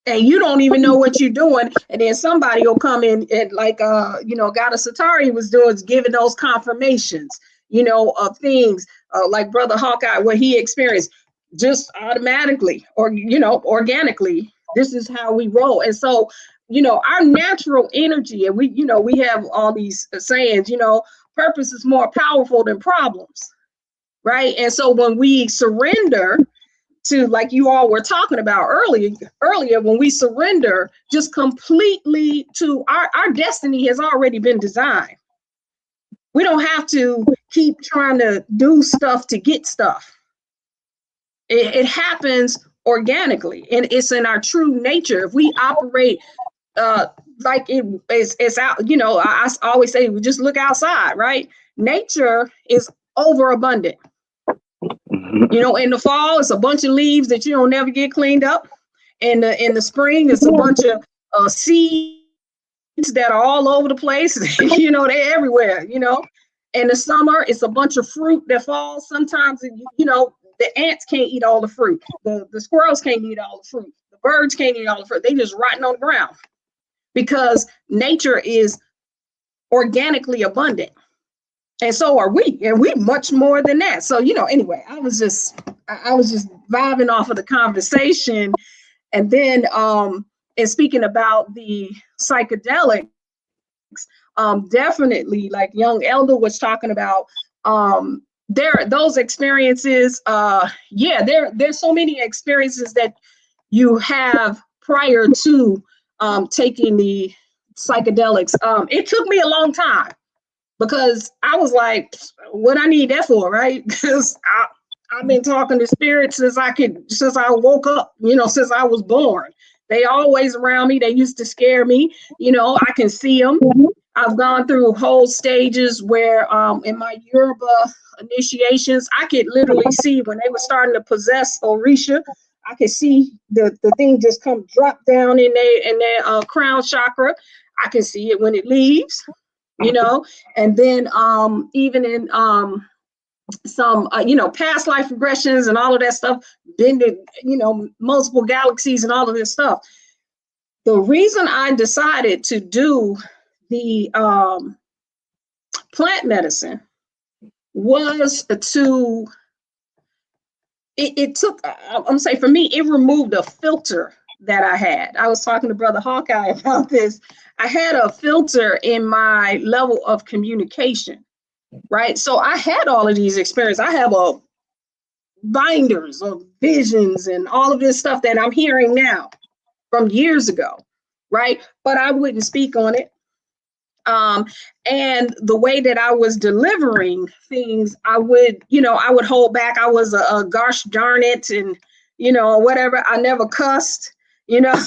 And you don't even know what you're doing. And then somebody will come in and like, Goddess Atari was doing, is giving those confirmations, of things like Brother Hawkeye, what he experienced just automatically or, organically. This is how we roll. And so, our natural energy, and we have all these sayings, purpose is more powerful than problems. Right. And so when we surrender to, like you all were talking about earlier, when we surrender just completely to our destiny has already been designed. We don't have to keep trying to do stuff to get stuff. It happens organically, and it's in our true nature. If we operate like it's out, I always say, we just look outside, right? Nature is overabundant. In the fall, it's a bunch of leaves that you don't never get cleaned up. In the spring, it's a bunch of seeds that are all over the place. You know, they're everywhere, you know. In the summer, it's a bunch of fruit that falls. Sometimes, you know, the ants can't eat all the fruit. The squirrels can't eat all the fruit. The birds can't eat all the fruit. They just rotting on the ground because nature is organically abundant. And so are we, and we much more than that. So, you know, anyway, I was just vibing off of the conversation. And then and speaking about the psychedelics, definitely, like young Elder was talking about, those experiences, there's so many experiences that you have prior to taking the psychedelics. It took me a long time because I was like, what I need that for, right? Because I've been talking to spirits since I woke up, you know, since I was born. They always around me. They used to scare me. You know, I can see them. I've gone through whole stages where in my Yoruba initiations, I could literally see when they were starting to possess Orisha. I could see the thing just come drop down in their crown chakra. I can see it when it leaves, you know, and then even in some you know, past life regressions and all of that stuff, been to, you know, multiple galaxies and all of this stuff. The reason I decided to do the plant medicine was to it took, I'm saying, for me, it removed a filter that I had. I was talking to Brother Hawkeye about this. I had a filter in my level of communication, right? So I had all of these experiences. I have a binders of visions and all of this stuff that I'm hearing now from years ago, right? But I wouldn't speak on it. And the way that I was delivering things, I would hold back. I was a gosh darn it, and, you know, whatever. I never cussed, you know,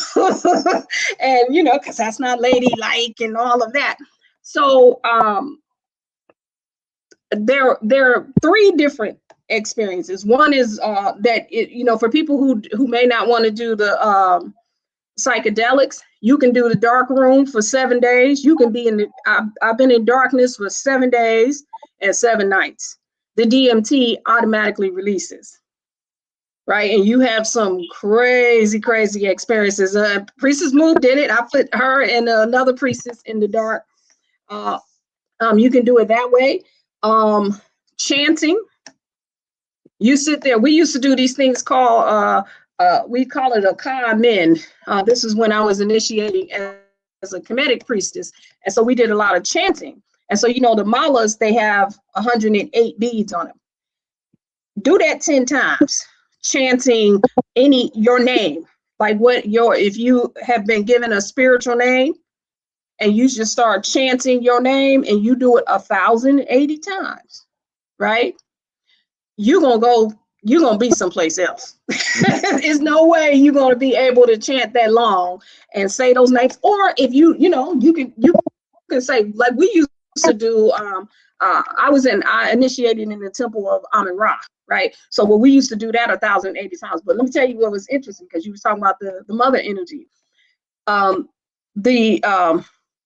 and, you know, because that's not ladylike and all of that. So there are three different experiences. One is that, you know, for people who may not want to do the psychedelics, you can do the dark room for 7 days. You can be in the, I've been in darkness for 7 days and 7 nights. The DMT automatically releases, right? And you have some crazy experiences. Priestess Move did it. I put her and another priestess in the dark. You can do it that way. Chanting, you sit there. We used to do these things called we call it a Ka-men. This is when I was initiating as a Kemetic priestess. And so we did a lot of chanting. And so, you know, the malas, they have 108 beads on them. Do that 10 times, chanting your name. Like if you have been given a spiritual name and you just start chanting your name and you do it 1,080 times, right? You're gonna be someplace else. There's no way you're gonna be able to chant that long and say those names. Or if you can say, like we used to do. I initiated in the temple of Amun-Ra, right? So what we used to do that 1,080 times. But let me tell you what was interesting, because you was talking about the mother energy.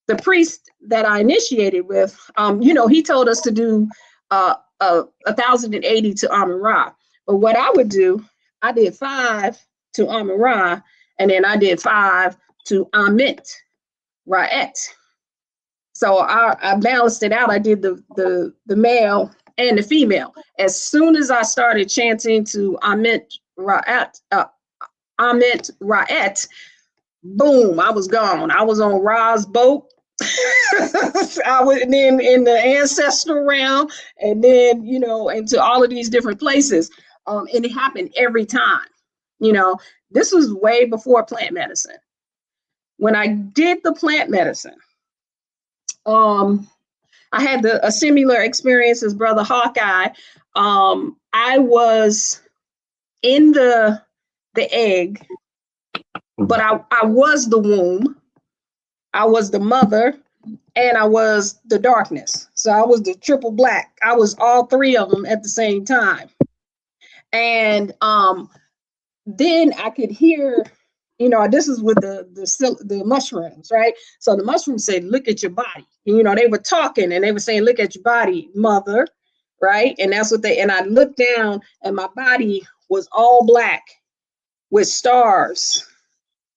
The priest that I initiated with, you know, he told us to do 1,080 to Amun-Ra. But what I would do, I did 5 to Amun-Ra, and then I did 5 to Amit Ra'et. So I balanced it out. I did the male and the female. As soon as I started chanting to Amit Ra'et, boom, I was gone. I was on Ra's boat. I was then in the ancestral realm, and then, you know, into all of these different places. And it happened every time. You know, this was way before plant medicine. When I did the plant medicine, I had a similar experience as Brother Hawkeye. I was in the egg, but I was the womb, I was the mother, and I was the darkness. So I was the triple black. I was all three of them at the same time. And then I could hear this is with the mushrooms, right? So the mushrooms said, look at your body. And, they were talking and they were saying, look at your body, mother, right? And that's what and I looked down and my body was all black with stars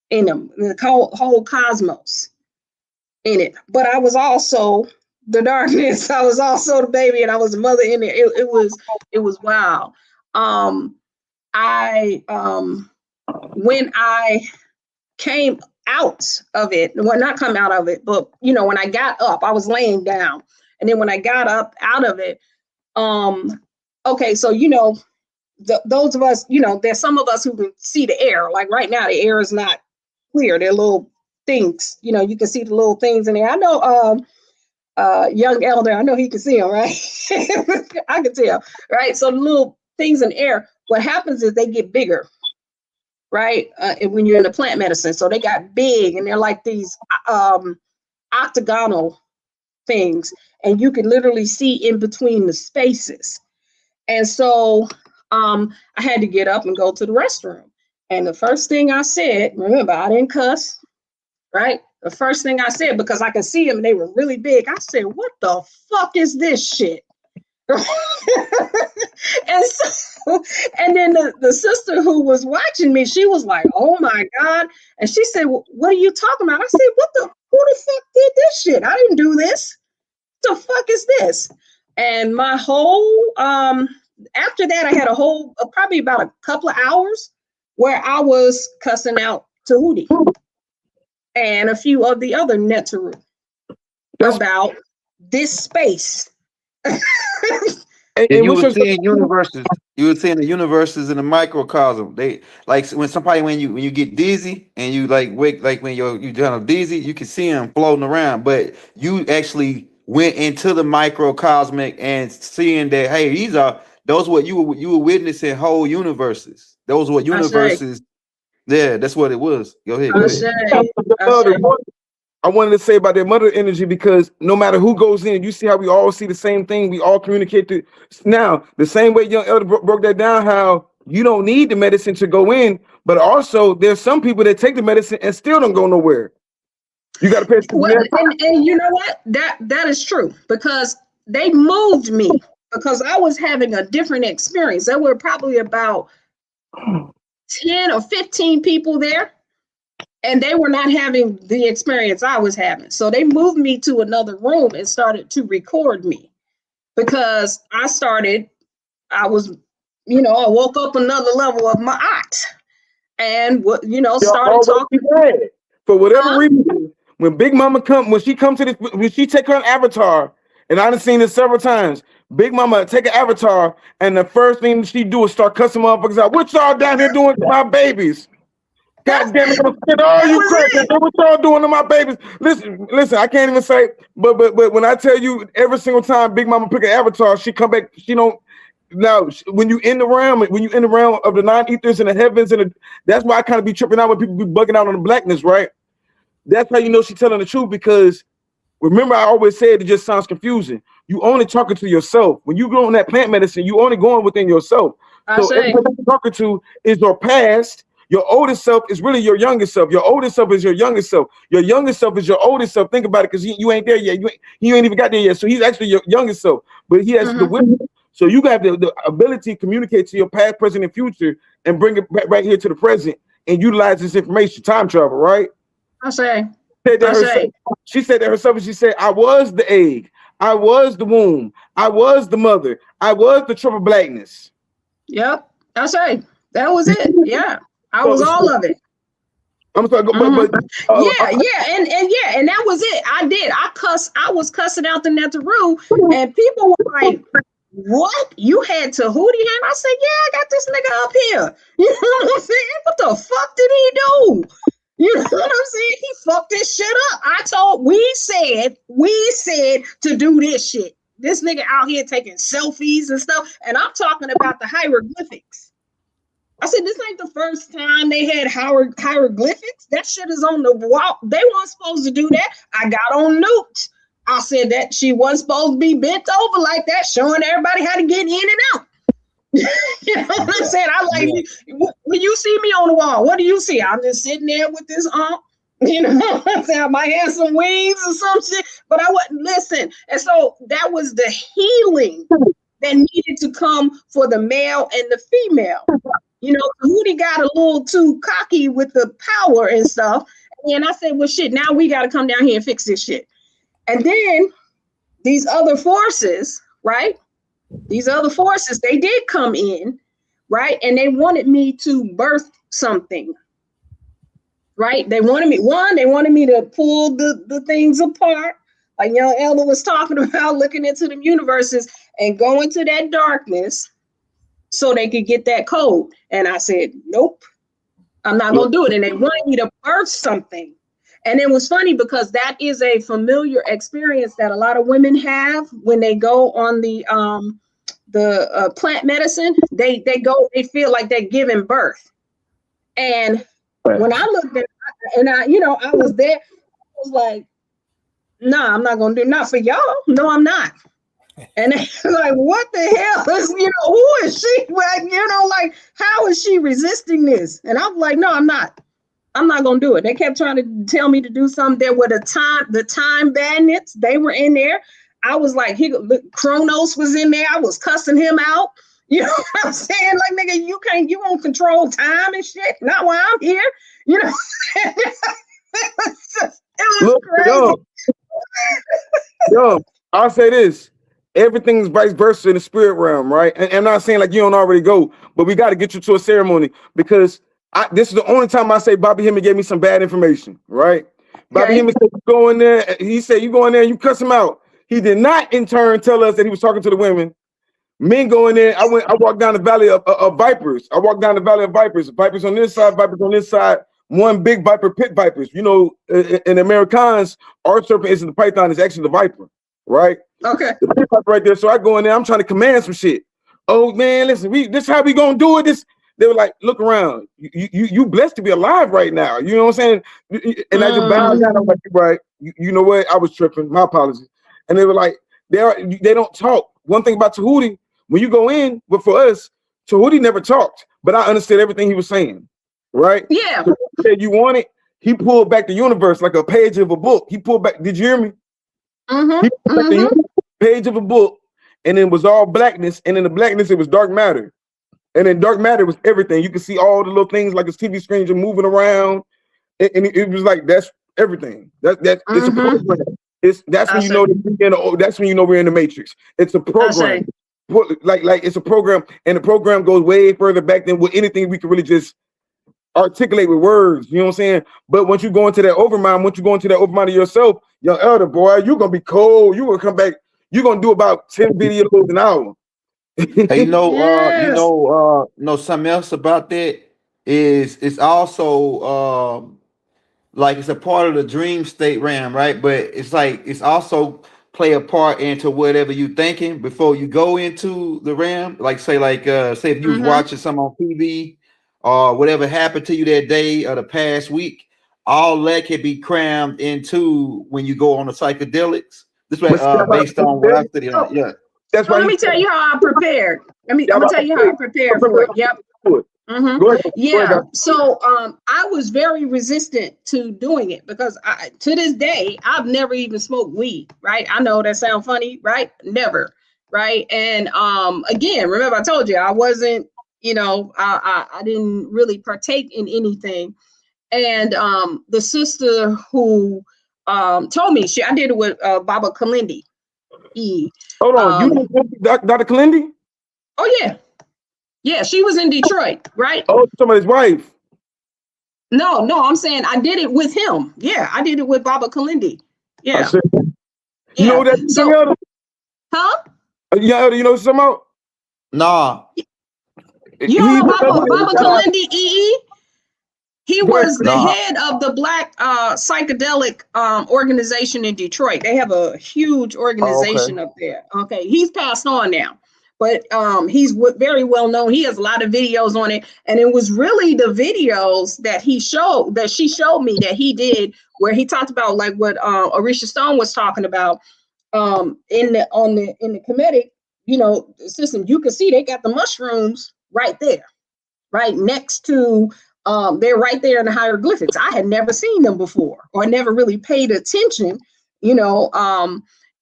in them, the whole cosmos in it. But I was also the darkness. I was also the baby, and I was the mother in there. It was wild. When I came out of it, well, not come out of it, but when I got up, I was laying down, and then when I got up out of it, okay, so those of us, there's some of us who can see the air. Like right now, the air is not clear. They're little things, you can see the little things in there. I know young elder, I know he can see them, right? I can tell, right? So the little things in the air, what happens is they get bigger, right? When you're in the plant medicine. So they got big and they're like these octagonal things, and you can literally see in between the spaces. And so I had to get up and go to the restroom. And the first thing I said, remember, I didn't cuss, right? The first thing I said, because I could see them and they were really big, I said, what the fuck is this shit? And then the sister who was watching me, she was like, oh my God. And she said, well, what are you talking about? I said, who the fuck did this shit? I didn't do this. What the fuck is this? And my whole, after that, I had a whole, probably about a couple of hours where I was cussing out Tahuti and a few of the other Neteru about this space. And you were seeing universes. You were seeing the universes in the microcosm. They like when you get dizzy and you like wake, like when you kind of dizzy, you can see them floating around. But you actually went into the microcosmic and seeing that, hey, those what you were witnessing whole universes. Those were universes. Yeah, that's what it was. Go ahead. I wanted to say about that mother energy, because no matter who goes in, you see how we all see the same thing. We all communicate now the same way young elder broke that down, how you don't need the medicine to go in, but also there's some people that take the medicine and still don't go nowhere. You got to pay attention. Well, and you know what? That is true, because they moved me because I was having a different experience. There were probably about 10 or 15 people there, and they were not having the experience I was having. So they moved me to another room and started to record me, because I woke up another level of my art and started talking. For whatever reason, when Big Mama when she take her avatar, and I've seen this several times, Big Mama take an avatar, and the first thing she do is start cussing motherfuckers out. What y'all down here doing to my babies? God damn it! You crazy? What y'all doing to my babies? Listen. I can't even say. But when I tell you, every single time Big Mama pick an avatar, she come back. She don't. Now, when you in the realm of the non-ethers and the heavens, that's why I kind of be tripping out when people be bugging out on the blackness, right? That's how you know she's telling the truth, because remember, I always said it just sounds confusing. You only talking to yourself. When you go on that plant medicine, you only going within yourself. So everybody you're talking to is your past. Your oldest self is really your youngest self. Your oldest self is your youngest self. Your youngest self is your oldest self. Think about it, because you ain't there yet. You ain't even got there yet. So he's actually your youngest self, but he has the wisdom. So you got the ability to communicate to your past, present, and future, and bring it back right here to the present and utilize this information. Time travel, right? I say. She said that herself, and she said, I was the egg. I was the womb. I was the mother. I was the triple blackness. Yep. I say. That was it. Yeah. I was all of it. I'm sorry, and that was it. I was cussing out the Neteru, and people were like, what? You had Tahuti hand? I said, yeah, I got this nigga up here. You know what I'm saying? What the fuck did he do? You know what I'm saying? He fucked this shit up. We said to do this shit. This nigga out here taking selfies and stuff, and I'm talking about the hieroglyphics. I said, this ain't the first time they had hieroglyphics. That shit is on the wall. They weren't supposed to do that. I got on Newt. I said that she wasn't supposed to be bent over like that, showing everybody how to get in and out. You know what I'm saying? I like, when you see me on the wall, what do you see? I'm just sitting there with this you know what I'm saying? I might have some wings or some shit, but I wouldn't listen. And so that was the healing that needed to come for the male and the female. You know, Hootie got a little too cocky with the power and stuff. And I said, well, shit, now we got to come down here and fix this shit. And then these other forces, right? These other forces, they did come in, right? And they wanted me to birth something, right? They wanted me to pull the things apart. Like young Elder was talking about, looking into the universes and go into that darkness so they could get that code. And I said, nope, I'm not going to do it. And they wanted me to birth something. And it was funny because that is a familiar experience that a lot of women have when they go on the plant medicine. They feel like they're giving birth. And when I looked at it, and I was there, I was like, nah, I'm not going to do not for y'all. No, I'm not. And it's like, what the hell is, who is she? Like, how is she resisting this? And I'm like, no, I'm not going to do it. They kept trying to tell me to do something. There were the time bandits. They were in there. I was like, Kronos was in there. I was cussing him out. You know what I'm saying? Like, nigga, you won't control time and shit. Not while I'm here. You know, it was crazy. Yo, I'll say this. Everything's vice versa in the spirit realm, right? And I'm not saying like you don't already go, but we got to get you to a ceremony because this is the only time I say Bobby Hemming gave me some bad information, right? Bobby Hemming said, you go in there. He said, you go in there and you cuss him out. He did not in turn tell us that he was talking to the women. Men go in there. I walked down the valley of vipers. I walked down the valley of vipers. Vipers on this side, vipers on this side. One big viper, pit vipers. You know, in Americans, our serpent isn't the python, it's actually the viper, right? Okay. The pit viper right there. So I go in there, I'm trying to command some shit. Oh man, listen, this how we gonna do it. They were like, look around. You blessed to be alive right now. You know what I'm saying? And I just bowed down. I'm like, right. You know what? I was tripping. My apologies. And they were like, they don't talk. One thing about Tahuti, when you go in, but for us, Tahuti never talked, but I understood everything he was saying. Right? Yeah. So he said you want it. He pulled back the universe like a page of a book. He pulled back. Did you hear me? He pulled back the universe, page of a book, and it was all blackness. And in the blackness, it was dark matter. And in dark matter was everything. You could see all the little things like his TV screens are moving around, and it was like that's everything. It's a program. That's when you know that's when you know we're in the matrix. It's a program. Like it's a program, and the program goes way further back than with anything we can really just articulate with words. You know what I'm saying? But once you go into that overmind of yourself, young elder boy, you're gonna be cold. You're gonna come back. You're gonna do about 10 videos an hour. Hey, something else about that is it's also like it's a part of the dream state realm, right? But it's like it's also play a part into whatever you thinking before you go into the realm. Like say if you was watching something on TV or whatever happened to you that day or the past week, all that can be crammed into when you go on the psychedelics. This way, based on what I studied on. Yeah. That's why. Let me tell you how I prepared. I'm gonna tell you how I prepared for it. Yep. Yeah. So I was very resistant to doing it because to this day I've never even smoked weed. Right. I know that sounds funny, right? Never. Right. And again, remember I told you I wasn't, I didn't really partake in anything. And the sister who told me I did it with Baba Kalindi. Hold on, you Dr. Kalindi? Oh yeah. Yeah, she was in Detroit, right? Oh, somebody's wife. No, I'm saying I did it with him. Yeah, I did it with Baba Kalindi. Yeah. You know that? So, huh? Yeah, you know something about? Nah. You know Baba Kalindi EE? He was the head of the Black psychedelic organization in Detroit. They have a huge organization up there. Okay, he's passed on now, but he's very well known. He has a lot of videos on it, and it was really the videos that she showed me that he did, where he talked about like what Orishas Stone was talking about in the Kemetic system, you can see they got the mushrooms right there, right next to, they're right there in the hieroglyphics. I had never seen them before, or never really paid attention,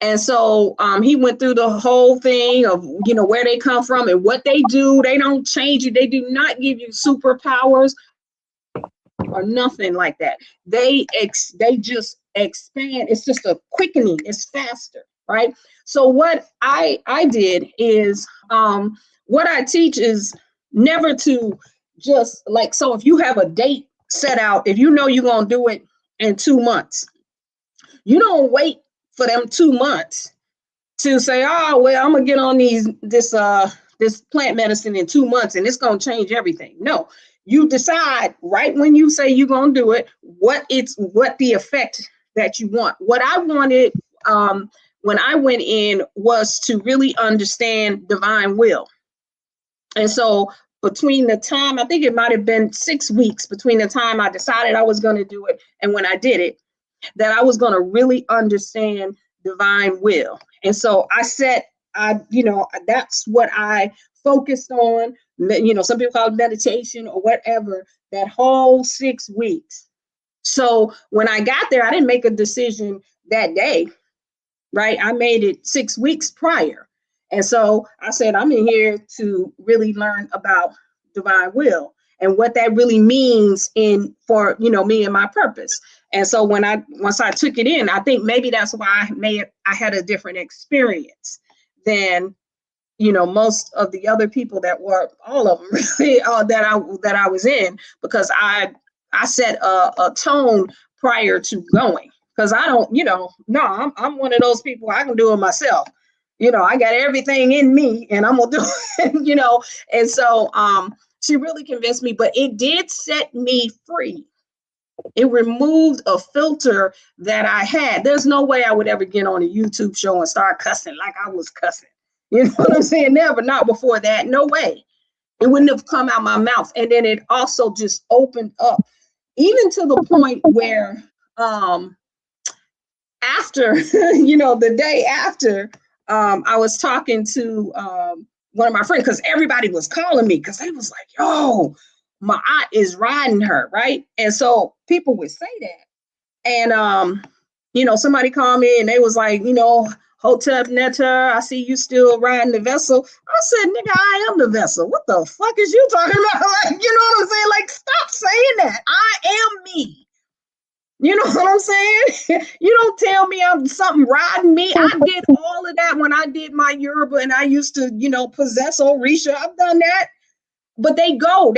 and so he went through the whole thing of, where they come from and what they do. They don't change you. They do not give you superpowers or nothing like that. They just expand. It's just a quickening. It's faster, right? So what I did is, what I teach is never to just like, so if you have a date set out, if you know you're going to do it in 2 months, you don't wait for them 2 months to say, oh, well, I'm going to get on this plant medicine in 2 months and it's going to change everything. No, you decide right when you say you're going to do it, what the effect that you want. What I wanted when I went in was to really understand divine will. And so between the time, I think it might have been 6 weeks between the time I decided I was going to do it and when I did it, that I was going to really understand divine will. And so that's what I focused on. Some people call it meditation or whatever, that whole 6 weeks. So when I got there, I didn't make a decision that day, right? I made it 6 weeks prior. And so I said, I'm in here to really learn about divine will and what that really means for me and my purpose. And so once I took it in, I think maybe that's why I had a different experience than most of the other people that were, all of them really, that I was in, because I set a tone prior to going, because I don't, I'm one of those people, I can do it myself. I got everything in me and I'm gonna do it, and so she really convinced me, but it did set me free. It removed a filter that I had. There's no way I would ever get on a YouTube show and start cussing like I was cussing. You know what I'm saying? Never, not before that. No way. It wouldn't have come out my mouth. And then it also just opened up, even to the point where after, the day after, I was talking to one of my friends, because everybody was calling me, because they was like, yo, my aunt is riding her, right? And so people would say that. And, somebody called me and they was like, Hotep Netter, I see you still riding the vessel. I said, nigga, I am the vessel. What the fuck is you talking about? Like, you know what I'm saying? Like, stop saying that. I am me. You know what I'm saying? You don't tell me I'm something riding me. I did all of that when I did my Yoruba, and I used to, possess Orisha. I've done that. But they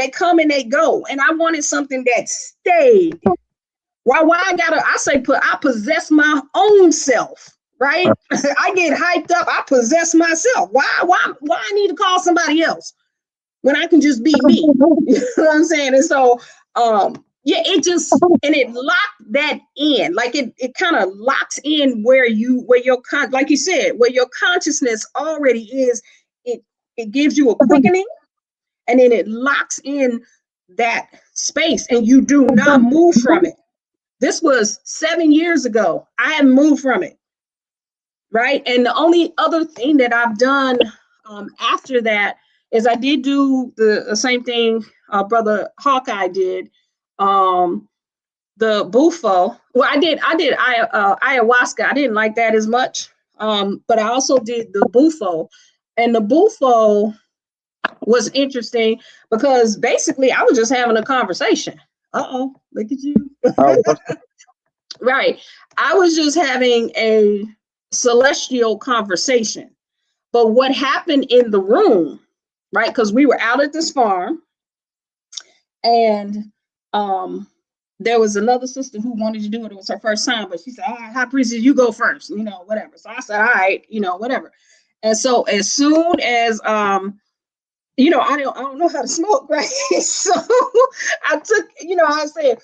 come and they go. And I wanted something that stayed. Why I possess my own self, right? I get hyped up. I possess myself. Why I need to call somebody else when I can just be me? You know what I'm saying? And so, it locked that in. Like it kind of locks in where like you said, where your consciousness already is. It gives you a quickening. And then it locks in that space and you do not move from it. This was 7 years ago. I haven't moved from it, right? And the only other thing that I've done after that is I did do the same thing Brother Hawkeye did, the Bufo. Well, I did ayahuasca. I didn't like that as much, but I also did the Bufo. And the Bufo was interesting because basically I was just having a conversation. Uh-oh, look at you. Right. I was just having a celestial conversation. But what happened in the room, right? Because we were out at this farm and there was another sister who wanted to do it. It was her first time, but she said, all right, high priestess, you go first, whatever. So I said, all right, whatever. And so as soon as I don't know how to smoke, right? So I took, I said,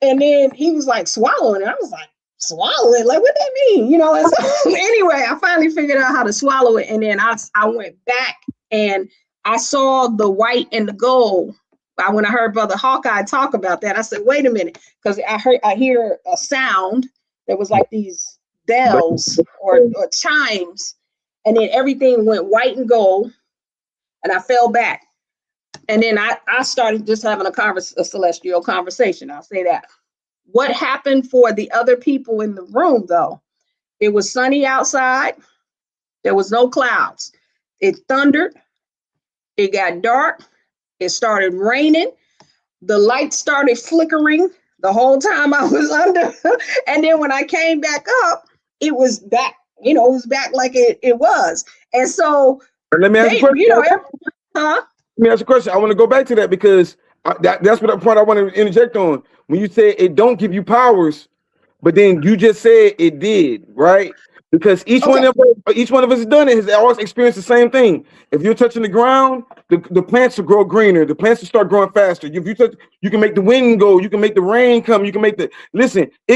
and then he was like swallowing it. I was like, swallow it? Like, what that mean? And so anyway, I finally figured out how to swallow it. And then I went back and I saw the white and the gold. When I heard Brother Hawkeye talk about that, I said, wait a minute, because I hear a sound that was like these bells or chimes. and then everything went white and gold, and I fell back. And then I started just having a celestial conversation. I'll say that. What happened for the other people in the room, though? It was sunny outside. There was no clouds. It thundered. It got dark. It started raining. The lights started flickering the whole time I was under. And then when I came back up, it was back, it was back like it was. And so, let me ask you a question. Let me ask you a question. I want to go back to that because that's what the point I want to interject on. When you say it don't give you powers, but then you just said it did, right? Because each one of us has done it, has always experienced the same thing. If you're touching the ground, the plants will grow greener, the plants will start growing faster. If you touch, you can make the wind go, you can make the rain come, you can make it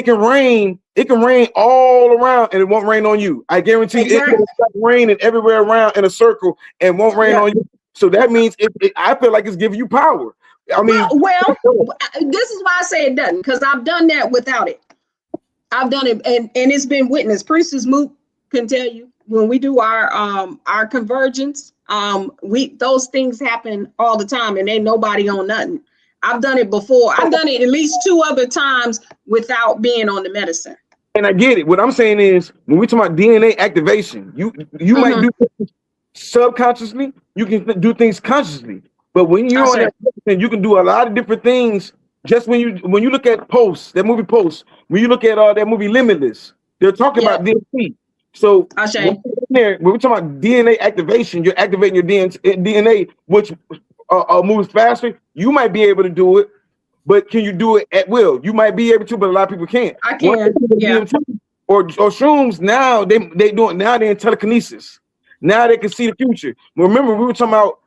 can rain all around and it won't rain on you. I guarantee you it will start raining everywhere around in a circle and won't rain on you. So that means I feel like it's giving you power. I mean, well, this is why I say it doesn't, because I've done that without it. I've done it, and it's been witnessed. Priestess Mook can tell you when we do our convergence, those things happen all the time, and ain't nobody on nothing. I've done it before. I've done it at least 2 other times without being on the medicine. And I get it. What I'm saying is, when we talk about DNA activation, you might do things subconsciously, you can do things consciously. But when you're on that medicine, you can do a lot of different things. Just when you look at Post, that movie Post, when you look at that movie Limitless, they're talking about DNC. So when we're talking about DNA activation, you're activating your DNA, which moves faster. You might be able to do it, but can you do it at will? You might be able to, but a lot of people can't. I can. Or shrooms now they do it now. They're in telekinesis. Now they can see the future. Remember, we were talking about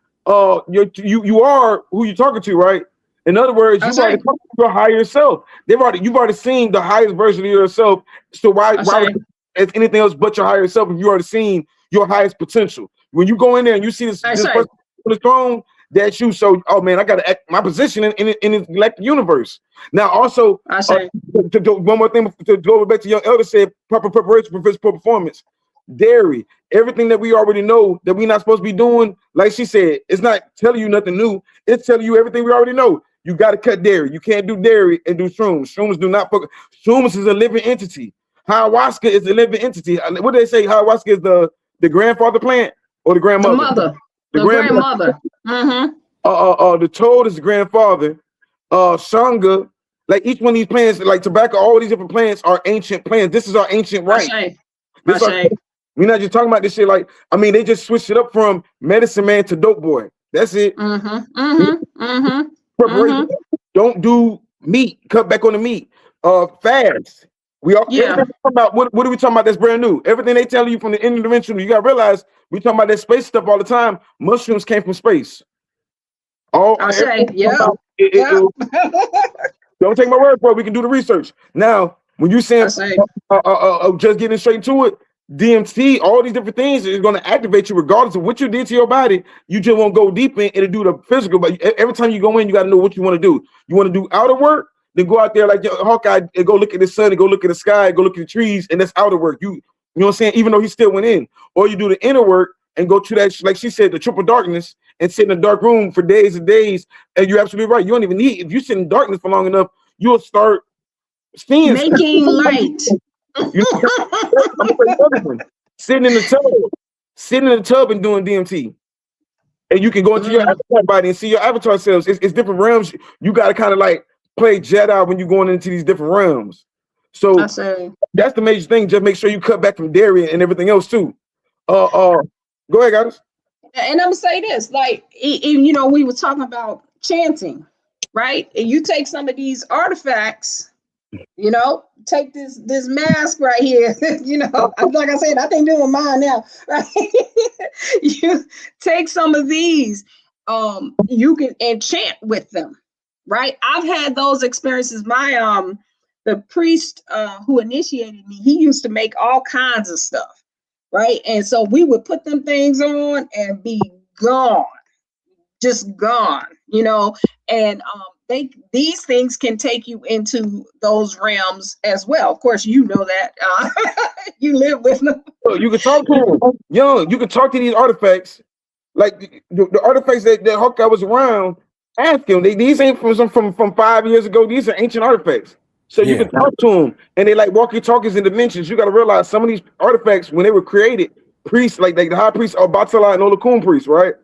you are who you're talking to, right? In other words, you've already talked to your higher self. You've already seen the highest version of yourself. So why as anything else but your higher self if you already seen your highest potential? When you go in there and you see this person on the throne, that's you. So, oh man, I got to act my position in the galactic universe. Now, also, to do one more thing to go back to young elder said, proper preparation for physical performance. Dairy, everything that we already know that we're not supposed to be doing, like she said, it's not telling you nothing new. It's telling you everything we already know. You got to cut dairy. You can't do dairy and do shrooms. Shrooms do not focus. Shrooms is a living entity. Ayahuasca is a living entity. What do they say? Ayahuasca is the grandfather plant or the grandmother? The mother. The grandmother. The toad is the grandfather. Shanga, like each one of these plants, like tobacco, all these different plants are ancient plants. This is our ancient right. We're not just talking about this shit. Like, I mean, they just switched it up from medicine man to dope boy. That's it. Don't do meat. Cut back on the meat. Fast. We all about what are we talking about? That's brand new. Everything they tell you from the interdimensional, you gotta realize we talking about that space stuff all the time. Mushrooms came from space. Don't take my word for it. We can do the research. Now, when you saying just getting straight to it, DMT, all these different things is going to activate you regardless of what you did to your body. You just won't go deep in and do the physical. But every time you go in, you got to know what you want to do. You want to do outer work, then go out there like Hawkeye and go look at the sun and go look at the sky, and go look at the trees, and that's outer work. You know what I'm saying? Even though he still went in, or you do the inner work and go to that, like she said, the triple darkness and sit in a dark room for days and days. And you're absolutely right. You don't even need, if you sit in darkness for long enough, you'll start seeing making light. You know, sitting in the tub and doing DMT, and you can go into your avatar body and see your avatar selves. It's different realms. You got to kind of like play Jedi when you're going into these different realms. So that's the major thing. Just make sure you cut back from dairy and everything else too. Go ahead, guys. And I'm gonna say this, like, you know, we were talking about chanting, right? And you take some of these artifacts. You know, take this mask right here. You know, like I said, I think doing mine now. Right? You take some of these, you can enchant with them, right? I've had those experiences. My the priest who initiated me, he used to make all kinds of stuff, right? And so we would put them things on and be gone, just gone, you know. And these things can take you into those realms as well. Of course, you know that you live with them. You can talk to them. Young, you can talk to these artifacts. Like the artifacts that Hawkeye was around, ask him. These ain't from 5 years ago. These are ancient artifacts. So you can talk to them, and they like walkie-talkies in dimensions. You got to realize some of these artifacts, when they were created, priests like the high priest of Batala and Olokun priests, right?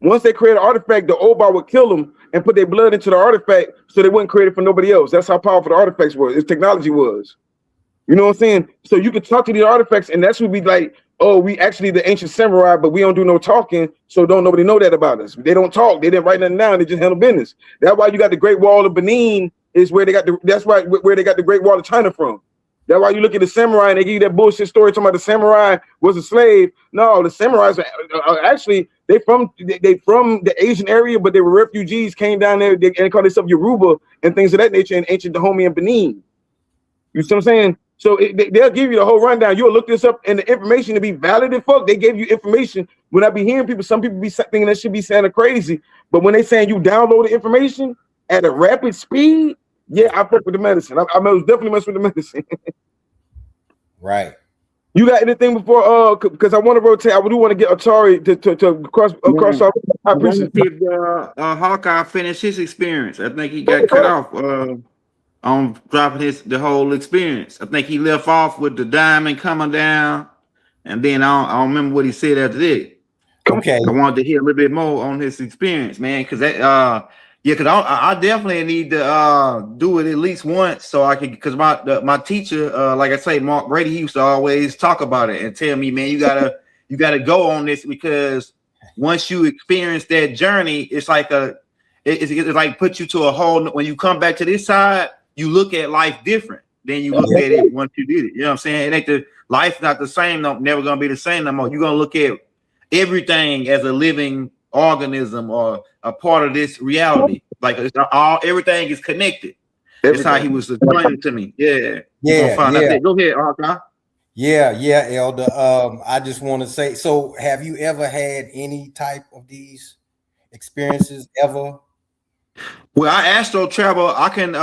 Once they create an artifact, the Oba would kill them and put their blood into the artifact so they wouldn't create it for nobody else. That's how powerful the artifacts was. Its technology was. You know what I'm saying? So you can talk to the artifacts, and that's what we like. Oh, we actually the ancient samurai, but we don't do no talking, so don't nobody know that about us. They don't talk. They didn't write nothing down. They just handle business. That's why you got the Great Wall of Benin. Is where they got the. That's why where they got the Great Wall of China from. That's why you look at the samurai and they give you that bullshit story talking about the samurai was a slave. No, the samurais are actually they from the Asian area, but they were refugees, came down there and they called themselves Yoruba and things of that nature in ancient Dahomey and Benin. You see what I'm saying? So they'll give you the whole rundown. You'll look this up, and the information to be valid and fuck. They gave you information. When I be hearing people, some people be thinking that should be sounding crazy, but when they saying you download the information at a rapid speed, yeah, I fuck with the medicine. I most definitely mess with the medicine. Right. You got anything before? Because I want to rotate. I do want to get Atari to cross off. I appreciate Hawkeye finish his experience. I think he got cut off on dropping the whole experience. I think he left off with the diamond coming down, and then I don't remember what he said after that. Okay. I wanted to hear a little bit more on his experience, man, because that because I definitely need to do it at least once so I can, because my teacher, like I say, Mark Brady, he used to always talk about it and tell me, man, you gotta go on this, because once you experience that journey, it's like it's like put you to a whole. When you come back to this side, you look at life different than you look at it once you did it. You know what I'm saying? It ain't life's not the same. No, never gonna be the same no more. You're gonna look at everything as a living organism or a part of this reality. Like everything is connected. That's how he was explaining to me. Yeah. Go ahead, Hawkeye. Yeah, Elder. I just want to say, so have you ever had any type of these experiences ever? Well, I astral travel. I can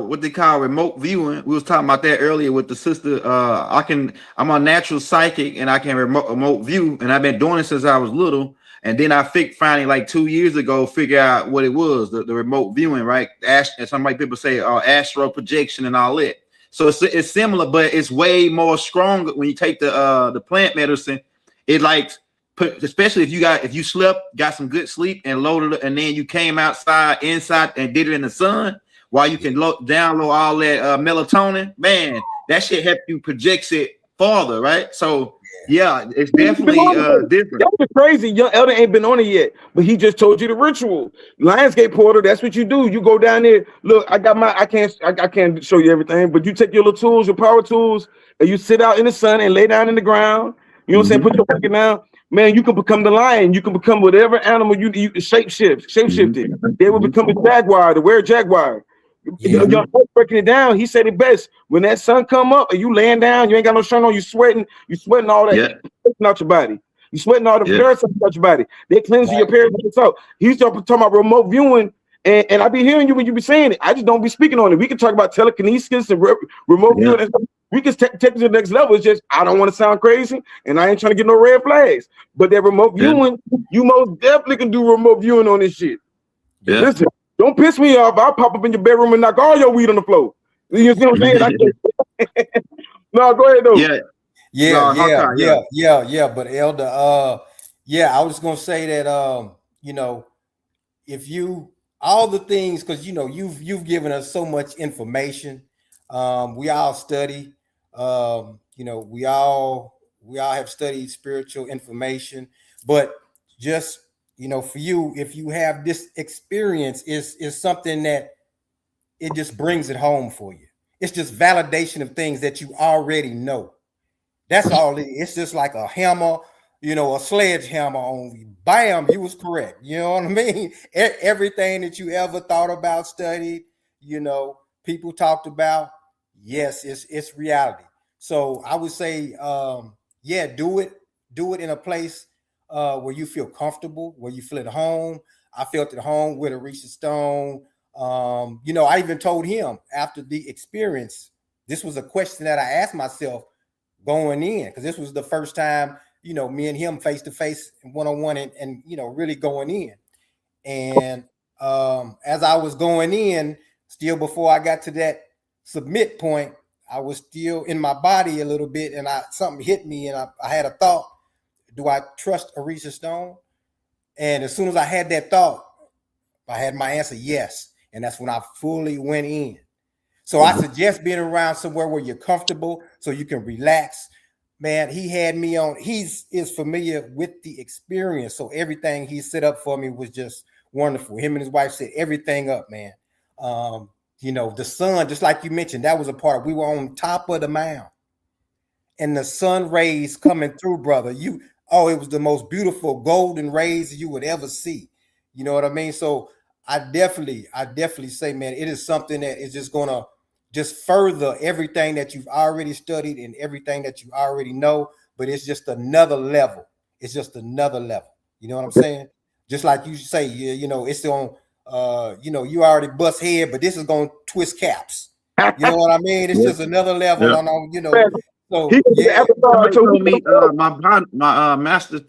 what they call remote viewing. We was talking about that earlier with the sister. I'm a natural psychic and I can remote view, and I've been doing it since I was little. And then I finally like 2 years ago figure out what it was, the remote viewing, right? And some people say astral projection and all that. So it's similar, but it's way more stronger when you take the plant medicine. It like especially if you slept, got some good sleep and loaded it, and then you came inside and did it in the sun while you can download all that melatonin, man, that shit help you project it farther, right? So yeah, it's definitely different. That's crazy. Young Elder ain't been on it yet, but he just told you the ritual. Lionsgate portal, that's what you do. You go down there. Look, I can't show you everything, but you take your little tools, your power tools, and you sit out in the sun and lay down in the ground. You know what I'm saying? Put your blanket down. Man, you can become the lion. You can become whatever animal you shapeshifted. They will become a jaguar, to wear a jaguar. Y'all breaking it down. He said it best. When that sun come up and you laying down, you ain't got no shirt on, you sweating all that out your body. You sweating all the parasites out your body. They cleanse your parasites out. He's talking about remote viewing, and I be hearing you when you be saying it. I just don't be speaking on it. We can talk about telekinesis and remote viewing. And we can take it to the next level. It's just I don't want to sound crazy, and I ain't trying to get no red flags. But that remote viewing, you most definitely can do remote viewing on this shit. Yeah. Listen, don't piss me off. I'll pop up in your bedroom and knock all your weed on the floor. You see what I'm saying? No, go ahead though. Yeah. But Elder, I was gonna say that if you all the things, because you've given us so much information. We all study. We all have studied spiritual information, but just for you, if you have this experience, is something that it just brings it home for you. It's just validation of things that you already know. That's all it is. It's just like a hammer, a sledgehammer on you. Bam, you was correct. You know what I mean? Everything that you ever thought about, studied, people talked about, yes, it's reality. So I would say, do it in a place where you feel comfortable, where you feel at home. I felt at home with Orishas Stone. You know, I even told him after the experience, this was a question that I asked myself going in, because this was the first time, you know, me and him face to face, one-on-one, and you know, really going in. And as I was going in, still before I got to that submit point, I was still in my body a little bit, and something hit me, and I had a thought: do I trust Orishas Stone? And as soon as I had that thought, I had my answer, yes. And that's when I fully went in. So I suggest being around somewhere where you're comfortable so you can relax. Man, he had me on, is familiar with the experience. So everything he set up for me was just wonderful. Him and his wife set everything up, man. You know, the sun, just like you mentioned, that was a part. We were on top of the mound. And the sun rays coming through, brother. It was the most beautiful golden rays you would ever see. You know what I mean? So I definitely say, man, it is something that is just gonna just further everything that you've already studied and everything that you already know, but it's just another level. It's just another level. You know what I'm saying? Just like you say, you know, it's on, you know, you already bust head, but this is gonna twist caps. You know what I mean? It's just another level on, you know. So yeah, told me my master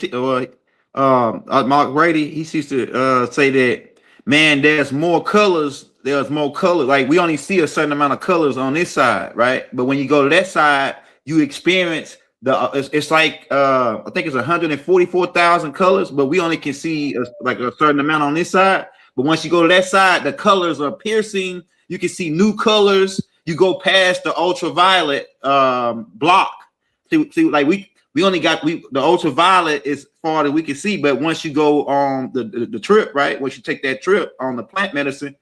Mark Brady, he used to say that, man, there's more colors. Like we only see a certain amount of colors on this side, right? But when you go to that side, you experience it's like I think it's 144,000 colors, but we only can see like a certain amount on this side. But once you go to that side, the colors are piercing. You can see new colors. You go past the ultraviolet block. See, like we only got the ultraviolet is far that we can see, but once you go on the trip, right? Once you take that trip on the plant medicine,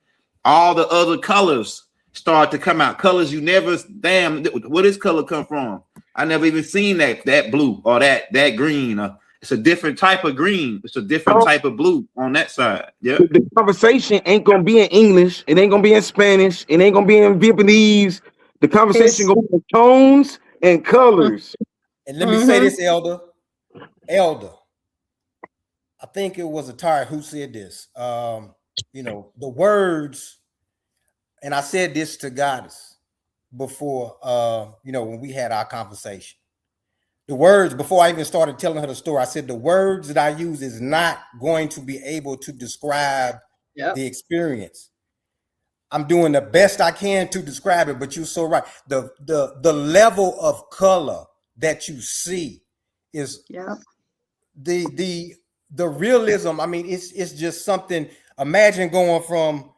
all the other colors start to come out. Colors you never, where does color come from? I never even seen that blue or that green. It's a different type of green. It's a different type of blue on that side. Yeah. The conversation ain't gonna be in English. It ain't gonna be in Spanish. It ain't gonna be in Vietnamese. The conversation gonna be in tones and colors. And let me say this, Elder. I think it was Atari who said this. You know, the words, and I said this to Goddess before, you know, when we had our conversation. The words, before I even started telling her the story, I said the words that I use is not going to be able to describe the experience. I'm doing the best I can to describe it, but you're so right. The level of color that you see is the realism. I mean, it's just something. Imagine going from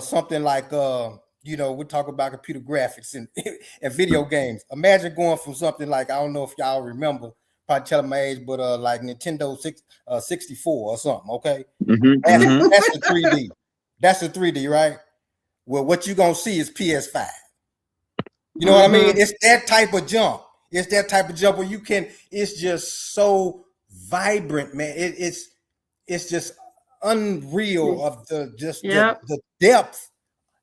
something like you know, we talk about computer graphics and video games. Imagine going from something like, I don't know if y'all remember, probably telling my age, but like Nintendo 64 or something. Okay, that's the 3D. That's the 3D, right? Well, what you're gonna see is PS5. You know what I mean? It's that type of jump. It's that type of jump where you can. It's just so vibrant, man. It's just unreal of the depth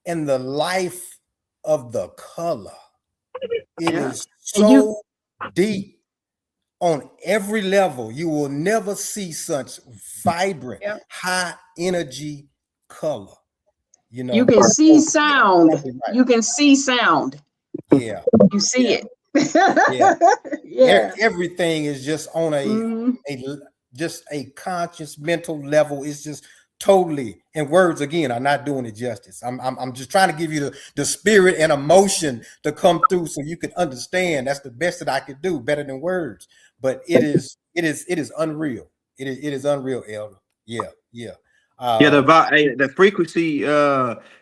and the life of the color. It is so deep on every level. You will never see such vibrant, high energy color. You know, you can see sound. You can see sound. Yeah, you see it. Everything is just on a conscious mental level. It's just totally, and words again are not doing it justice. I'm just trying to give you the spirit and emotion to come through so you can understand. That's the best that I could do, better than words. But it is unreal. It is unreal, Elder. Yeah. The frequency,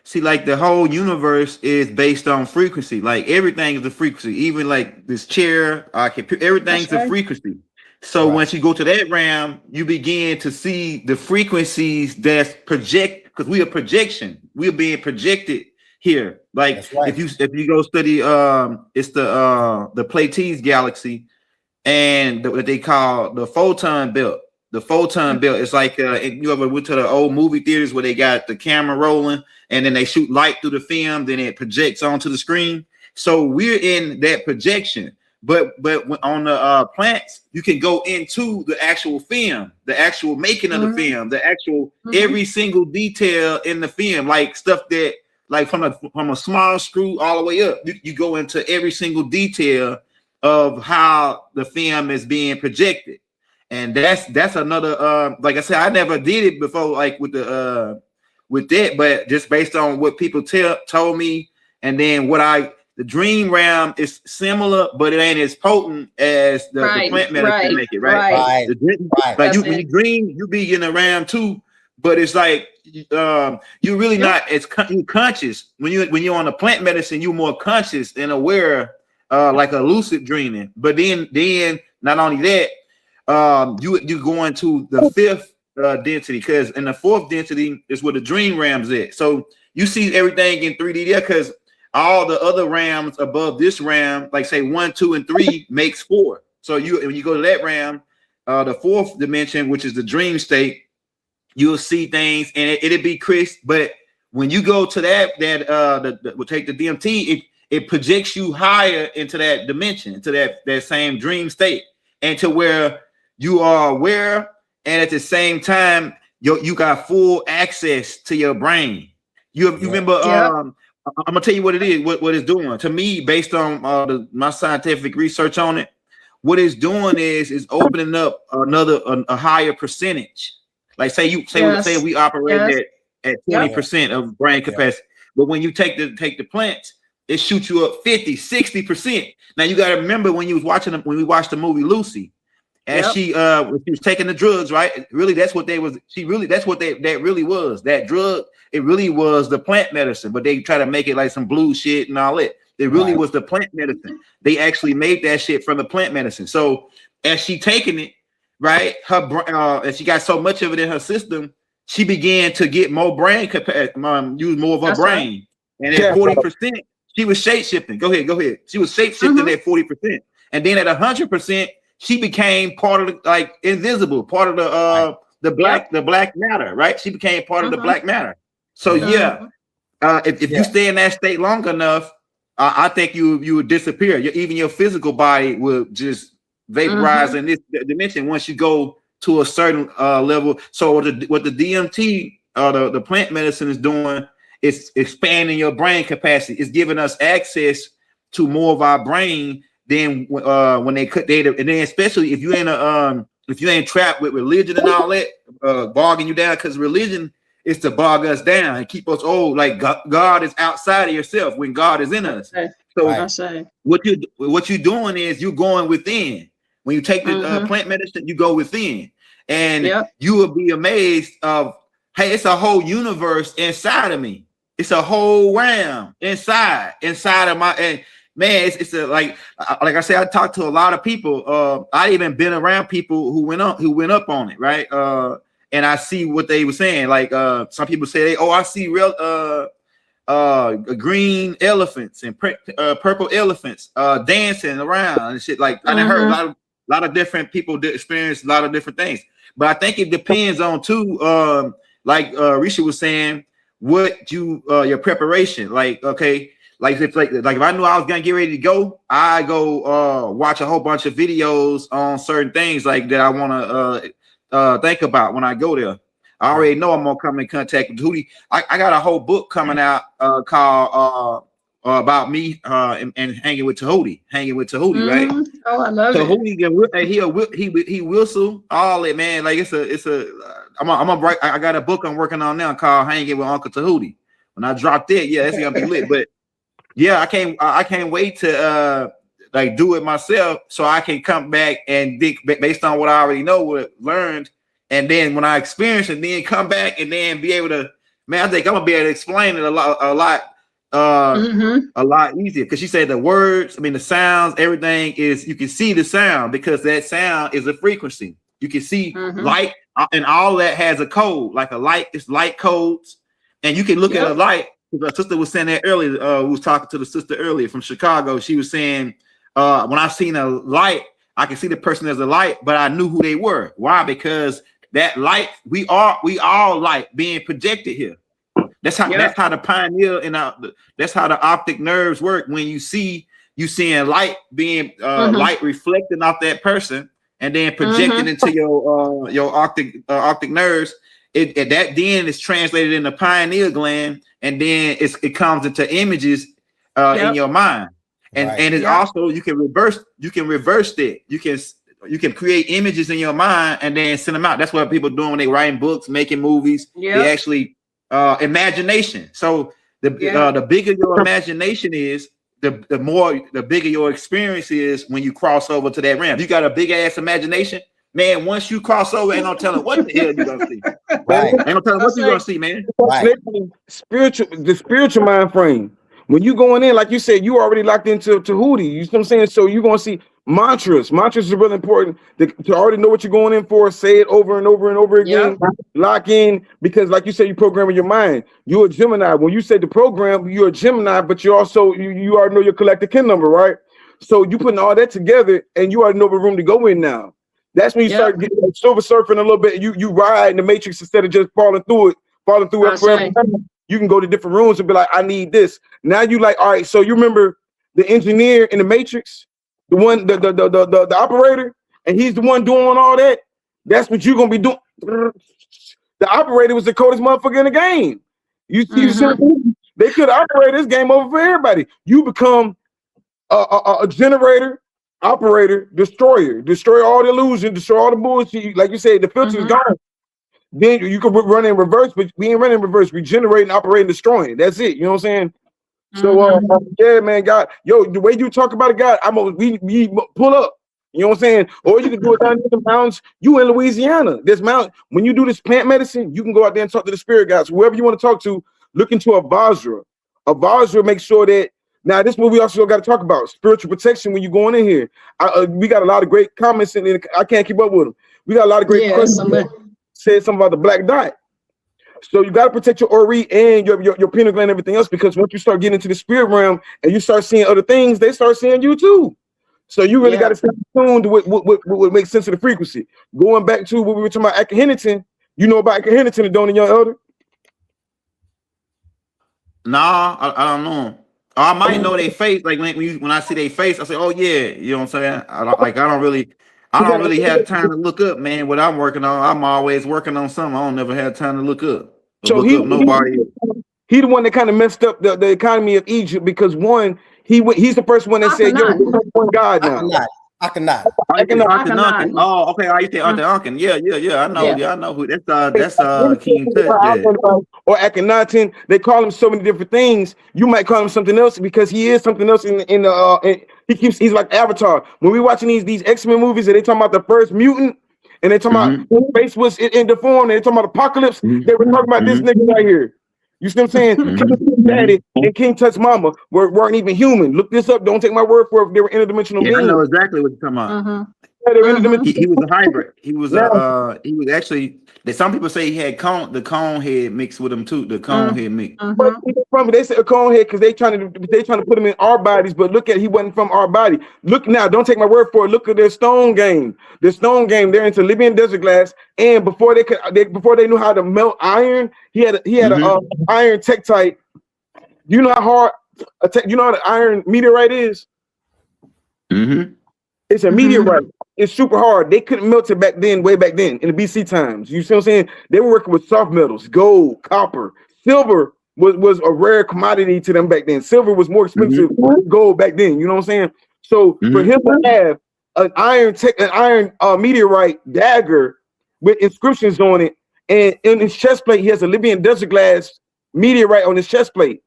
see, like the whole universe is based on frequency. Like everything is a frequency, even like this chair, everything's a frequency. So once you go to that realm, you begin to see the frequencies that's because we are projection. We are being projected here. Like if you go study, it's the Pleiades galaxy, and what they call the photon belt. The photon belt is like you ever went to the old movie theaters where they got the camera rolling and then they shoot light through the film, then it projects onto the screen. So we're in that projection, But on the plants, you can go into the actual film, the actual making of the film, the actual every single detail in the film, like stuff that like from a small screw all the way up. You go into every single detail of how the film is being projected. And that's another like I said, I never did it before, like with the with that, but just based on what people told me, and then the dream realm is similar, but it ain't as potent as the plant medicine make it, right? Like when you dream, you be in the realm too, but it's like you're really not as conscious. When you're on the plant medicine, you're more conscious and aware, like a lucid dreaming. But then not only that, you go into the fifth density, because in the fourth density is where the dream realms at. So you see everything in 3D there, because all the other realms above this realm, like say 1, 2, and 3 makes 4. So when you go to that realm, the fourth dimension, which is the dream state, you'll see things and it'll be crisp. But when you go to that will take the DMT, it projects you higher into that dimension, into that same dream state, and to where you are aware, and at the same time you got full access to your brain. You remember I'm gonna tell you what it is, what it's doing to me, based on my scientific research on it. What it's doing is opening up a higher percentage. Like say we operate at 20% of brain capacity, but when you take the plants, it shoots you up 50, 60%. Now you got to remember when we watched the movie Lucy, and she was taking the drugs, right? Really, that's what they was. That really was that drug. It really was the plant medicine, but they try to make it like some blue shit and all that. It really was the plant medicine. They actually made that shit from the plant medicine. So as she taking it, right, and she got so much of it in her system, she began to get more brain capacity, use more of her brain. Right. And at 40%, she was shape shifting. Go ahead. She was shape shifting at 40%, and then at 100%, she became part of the invisible, part of the black matter, right? She became part of the black matter. So if you stay in that state long enough, I think you would disappear. Even your physical body will just vaporize in this dimension once you go to a certain level. So what the DMT, the plant medicine is doing, it's expanding your brain capacity. It's giving us access to more of our brain than when they cut data. And then especially if you ain't trapped with religion and all that, bogging you down, because religion is to bog us down and keep us old. Like God is outside of yourself when God is in us. So what you're doing is you're going within. When you take the plant medicine, you go within, and you will be amazed of, hey, it's a whole universe inside of me. It's a whole realm inside of my. And man, it's like I said, I talked to a lot of people. I even been around people who went up on it, right? And I see what they were saying. Like some people say, I see real green elephants and purple elephants dancing around and shit. Like I heard a lot of different people experience a lot of different things. But I think it depends on too, like Risha was saying, what your preparation. Like, okay, like if I knew I was gonna get ready to go, I go watch a whole bunch of videos on certain things like that I want to think about when I go there. I already know I'm gonna come in contact with Hootie. I got a whole book coming out called about me and hanging with Tahuti, right? Oh, I love it. He whistle all it, man. Like I got a book I'm working on now called Hanging with Uncle Tahuti. When I drop that, it's gonna be lit. But yeah, I can't wait to like do it myself so I can come back and think based on what I already know, what I learned, and then when I experience it, then come back and then be able to, man, I think I'm gonna be able to explain it a lot easier, because she said the words, the sounds, everything is, you can see the sound because that sound is a frequency. You can see light, and all that has a code, like a light, it's light codes, and you can look at a light. The sister was saying that earlier. Who was talking to the sister earlier from Chicago? She was saying, when I seen a light, I can see the person as a light, but I knew who they were. Why? Because that light, we all light being projected here. That's how the pioneer and that's how the optic nerves work. When you see you seeing light being light reflecting off that person and then projecting into your optic nerves. That then is translated in the pineal gland, and then it comes into images in your mind. And it's also you can reverse that. You can create images in your mind and then send them out. That's what people doing when they writing books, making movies. They actually imagination. So the bigger your imagination is, the bigger your experience is when you cross over to that realm. You got a big ass imagination, man. Once you cross over, ain't no telling what the hell you gonna see. Ain't no telling what you gonna see, man. The spiritual mind frame. When you going in, like you said, you already locked into Hootie. You see what I'm saying? So you're gonna see mantras. Mantras are really important to already know what you're going in for. Say it over and over and over again. Lock in, because like you said, you programming your mind. You're a Gemini. When you say the program, you're a Gemini, but you also you already know your collective kin number, right? So you putting all that together, and you already know the room to go in now. That's when you start getting like silver surfing a little bit. You ride in the matrix instead of just falling through it. You can go to different rooms and be like, I need this. Now you like, all right, so you remember the engineer in the Matrix, the one, the operator, and he's the one doing all that. That's what you're gonna be doing. The operator was the coldest motherfucker in the game. You they could operate this game over for everybody. You become a generator, operator, destroyer. Destroy all the illusion, destroy all the bullshit. Like you said, the filter is gone. Then you can run in reverse, but we ain't running in reverse. We generating, operating, destroying. That's it. You know what I'm saying? So yeah, man, God, the way you talk about it, God, we pull up. You know what I'm saying? Or you can do it down in the mountains. You in Louisiana. This mountain. When you do this plant medicine, you can go out there and talk to the spirit guides. Whoever you want to talk to, look into a Vajra. A Vajra makes sure that. Now, this is what we also got to talk about: spiritual protection when you're going in here. We got a lot of great comments, and I can't keep up with them. We got a lot of great questions. Said something about the black dot. So you got to protect your Ori and your pineal gland and everything else, because once you start getting into the spirit realm and you start seeing other things, they start seeing you too. So you really got to stay tuned to what makes sense of the frequency. Going back to what we were talking about, Akhenaten, you know about Akhenaten, don't you, young elder? Nah, I don't know. I might know their face. Like when I see their face, I say, "Oh yeah," you know what I'm saying? I don't really have time to look up, man. What I'm working on, I'm always working on something. I don't never have time to look up. So Nobody. He the one that kind of messed up the economy of Egypt, because he's the first one that said, "Yo, there's one God now." Akhenaten. Oh, okay. I used to Akhenaten. Yeah. I know. Yeah, I know who. That's King Tut. Or Akhenaten. They call him so many different things. You might call him something else because he is something else. He's like Avatar. When we watching these X-Men movies and they talking about the first mutant, and they talking about his face was in the form, and they talking about Apocalypse. They were talking about this nigga right here. You see what I'm saying? King Daddy and King Tut's mama weren't even human. Look this up. Don't take my word for it. They were interdimensional beings. I know exactly what you're talking about. He was a hybrid. He was actually. Some people say he had the cone head mixed with him too. The cone head mix. They said a cone head because they trying to put him in our bodies, but look at, he wasn't from our body. Look now, don't take my word for it. Look at their stone game. The stone game. They're into Libyan desert glass, and before they knew how to melt iron, he had a iron tektite. You know how hard you know what an iron meteorite is? It's a meteorite. It's super hard. They couldn't melt it way back then in the BC times. You see what I'm saying? They were working with soft metals, gold, copper, silver was a rare commodity to them back then. Silver was more expensive than gold back then. You know what I'm saying? So for him to have an iron meteorite dagger with inscriptions on it, and in his chest plate, he has a Libyan desert glass meteorite on his chest plate.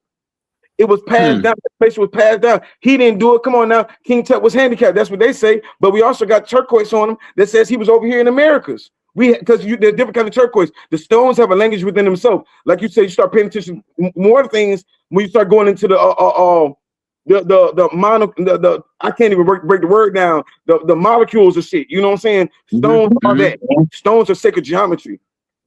It was passed down. The place was passed down. He didn't do it. Come on now. King Tut was handicapped. That's what they say. But we also got turquoise on him that says he was over here in Americas. Because there's different kind of turquoise. The stones have a language within themselves. Like you said, you start paying attention more to things when you start going into the I can't even break the word down. The molecules of shit. You know what I'm saying? Stones are that. Stones are sacred geometry.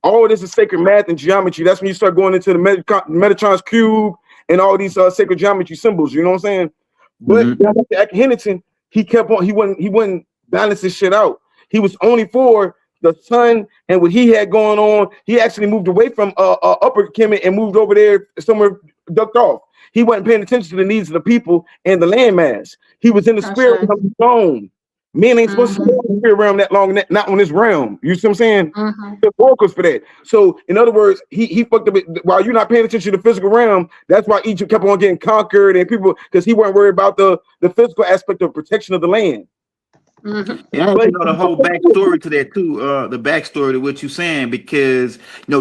All this is sacred math and geometry. That's when you start going into the Metatron's cube and all these sacred geometry symbols, you know what I'm saying? But Akhenaten, he wouldn't balance this shit out. He was only for the sun and what he had going on. He actually moved away from Upper Kemet and moved over there somewhere ducked off. He wasn't paying attention to the needs of the people and the landmass. He was in the spirit realm. Men ain't supposed to stay in the spirit realm that long, not on this realm. You see what I'm saying? The focus for that. So, in other words, he fucked up it. While you're not paying attention to the physical realm, that's why Egypt kept on getting conquered and people, because he weren't worried about the physical aspect of protection of the land. Yeah, you know the whole backstory to that too. The backstory to what you're saying, because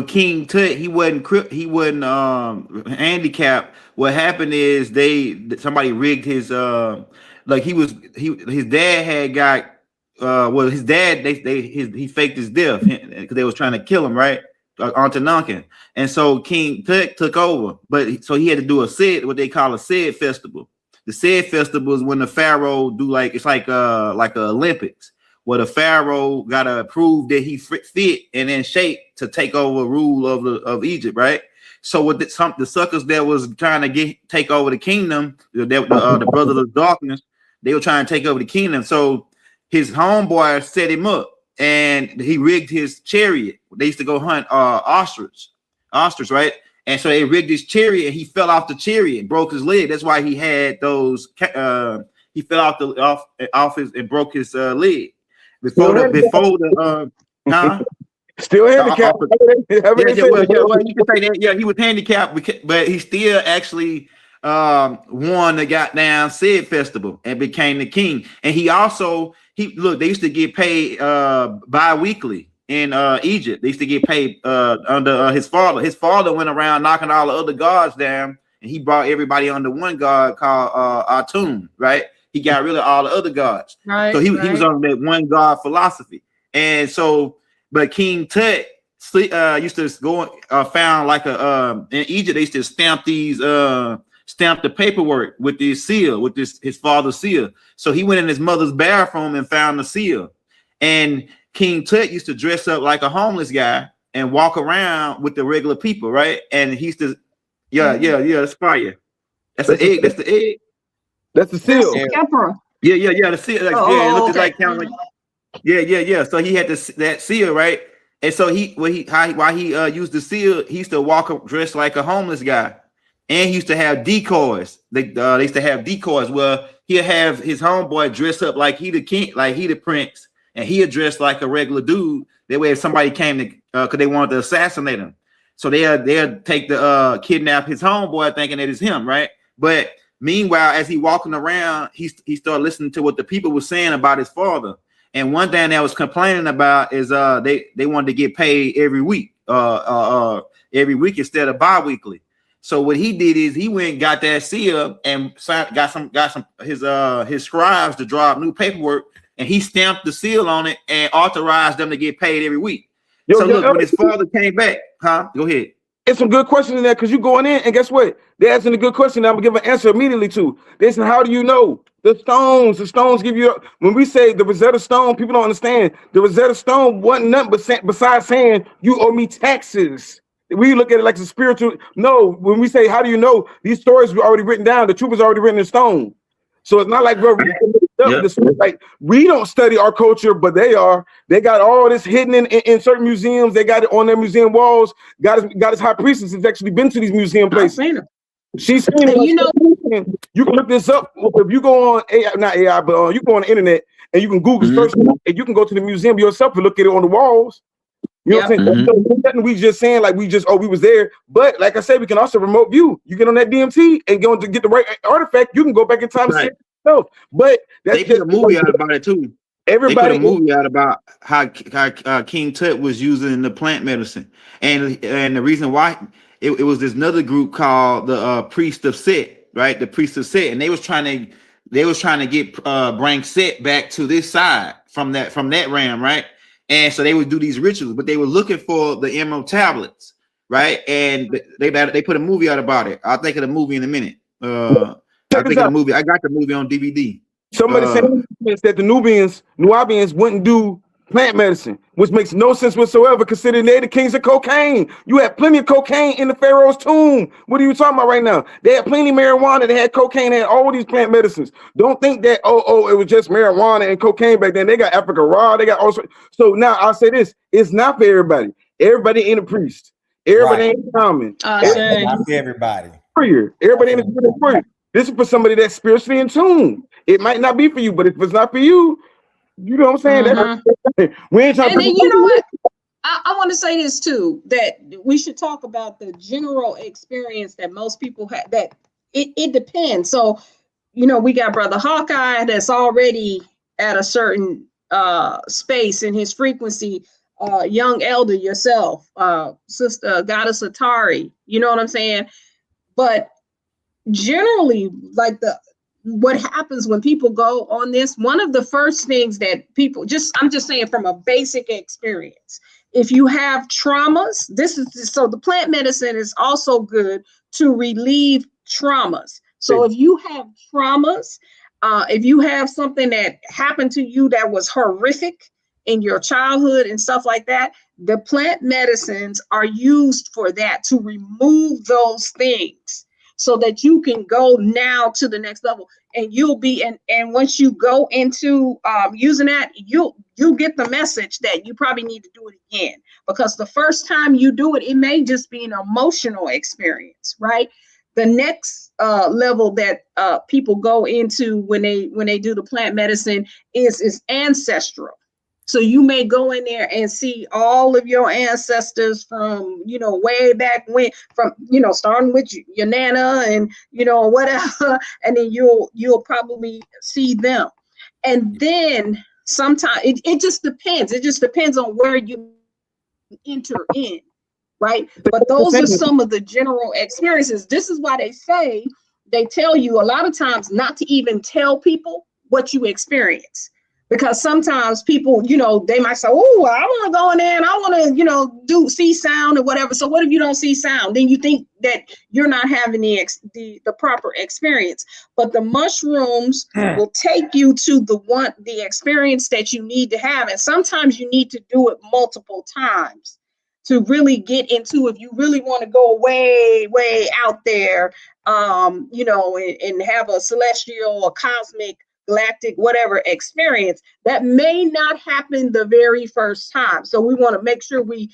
King Tut, he wasn't handicapped. What happened is somebody rigged his his dad had got his dad he faked his death because they was trying to kill him, right? Antanankin. And so King Tut took over, but so he had to do what they call a Sed festival. The Sed festival is when the pharaoh do it's like a Olympics, where the pharaoh gotta prove that he fit and in shape to take over rule of Egypt, right? So with the suckers that was trying to take over the kingdom, the brothers of darkness, they were trying to take over the kingdom. So his homeboy set him up, and he rigged his chariot. They used to go hunt ostrich, right? And so they rigged his chariot, and he fell off the chariot and broke his leg. That's why he had those. He fell off his and broke his leg before the Still handicapped. Well, you can say that. Yeah, he was handicapped, but he still actually won the goddamn Sed festival and became the king. And he they used to get paid bi-weekly. In Egypt, they used to get paid under his father. His father went around knocking all the other gods down, and he brought everybody under one god called Atum, right? He got rid of all the other gods. Right, so he was on that one god philosophy. And so, but King Tut used to go found in Egypt, they used to stamp the paperwork with this seal, with his father's seal. So he went in his mother's bathroom and found the seal. And King Tut used to dress up like a homeless guy and walk around with the regular people, right? And he used to, that's fire. That's the egg. That's the egg. That's the seal. Yeah. The seal. It looked like kind of like. Yeah. So he had that seal, right? And so while he used the seal, he used to walk dressed like a homeless guy, and he used to have decoys. They used to have decoys. Well, he'll have his homeboy dress up like he the king, like he the prince. And he addressed like a regular dude. That way, if somebody came to, because they wanted to assassinate him, so they'll take the kidnap his homeboy, thinking that it's him, right? But meanwhile, as he walking around, he started listening to what the people were saying about his father. And one thing that was complaining about is they wanted to get paid every week instead of bi-weekly. So what he did is he went and got that seal and got some his scribes to draw up new paperwork. And he stamped the seal on it and authorized them to get paid every week. When his father came back, go ahead. It's some good questions in there because you're going in, and guess what? They're asking a good question. I'm gonna give an answer immediately to. They said, how do you know? The stones give you. When we say the Rosetta Stone, people don't understand. The Rosetta Stone wasn't nothing besides saying you owe me taxes. We look at it like a spiritual. No, when we say how do you know, these stories were already written down. The truth was already written in stone. So it's not like like we don't study our culture, but they are. They got all this hidden in certain museums. They got it on their museum walls. Got his high priestess has actually been to these museum places. I've seen her. She's seen it. You can look this up if you go on AI, not AI, but you go on the internet and you can Google search, and you can go to the museum yourself and look at it on the walls. You know what I'm saying? So nothing we just saying like we was there. But like I said, we can also remote view. You get on that DMT and go to get the right artifact. You can go back in time and see it yourself. But they put a movie out about it too. Everybody they put a movie out about how King Tut was using the plant medicine, and the reason why it was this another group called the Priest of Set, right? The Priest of Set, and they was trying to get bring Set back to this side from that realm, right? And so they would do these rituals, but they were looking for the emerald tablets, right? And they put a movie out about it. I'll think of the movie in a minute. I think of the movie. I got the movie on DVD. Somebody saying that the Nubians wouldn't do plant medicine, which makes no sense whatsoever, considering they're the kings of cocaine. You had plenty of cocaine in the Pharaoh's tomb. What are you talking about right now? They had plenty of marijuana, they had cocaine, they had all these plant medicines. Don't think that, it was just marijuana and cocaine back then. They got Africa raw, they got also. So now I'll say this, it's not for everybody. Everybody ain't a priest. Everybody ain't common. Not for everybody. warrior. Everybody in this group is warrior. This is for somebody that's spiritually in tune. It might not be for you, but if it's not for you, you know what I'm saying? That's, we ain't trying And to. then you know what? I want to say this too, that we should talk about the general experience that most people have, that it depends. So, you know, we got Brother Hawkeye that's already at a certain space in his frequency, young elder yourself, sister Goddess Atari, you know what I'm saying? But generally, like what happens when people go on this, one of the first things that people I'm just saying from a basic experience, if you have traumas, so the plant medicine is also good to relieve traumas. So if you have traumas, if you have something that happened to you that was horrific in your childhood and stuff like that, the plant medicines are used for that, to remove those things so that you can go now to the next level. And you'll be, and once you go into using that, you'll get the message that you probably need to do it again, because the first time you do it, it may just be an emotional experience, right? The next level that people go into when they do the plant medicine is ancestral. So you may go in there and see all of your ancestors from, you know, way back when, from, you know, starting with your nana and, you know, whatever, and then you'll probably see them. And then sometimes it just depends. It just depends on where you enter in, right? But those are some of the general experiences. This is why they tell you a lot of times not to even tell people what you experience. Because sometimes people, you know, they might say, oh, I want to go in there and I want to, you know, see sound or whatever. So what if you don't see sound? Then you think that you're not having the proper experience. But the mushrooms will take you to the experience that you need to have. And sometimes you need to do it multiple times to really get into, if you really want to go way, way out there, you know, and have a celestial or cosmic, galactic, whatever experience that may not happen the very first time. So we want to make sure we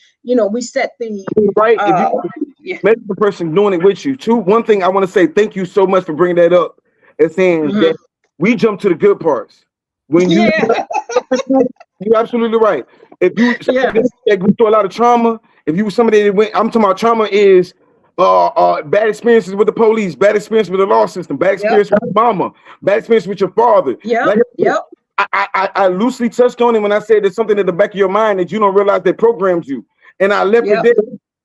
set the right. If you met the person doing it with you. One thing I want to say, thank you so much for bringing that up, and saying that we jump to the good parts. When you're absolutely right. If you that go through a lot of trauma, if you somebody that went, I'm talking about trauma is bad experiences with the police, bad experience with the law system, bad experience with your mama, bad experience with your father. I loosely touched on it when I said there's something in the back of your mind that you don't realize that programmed you. And I left it there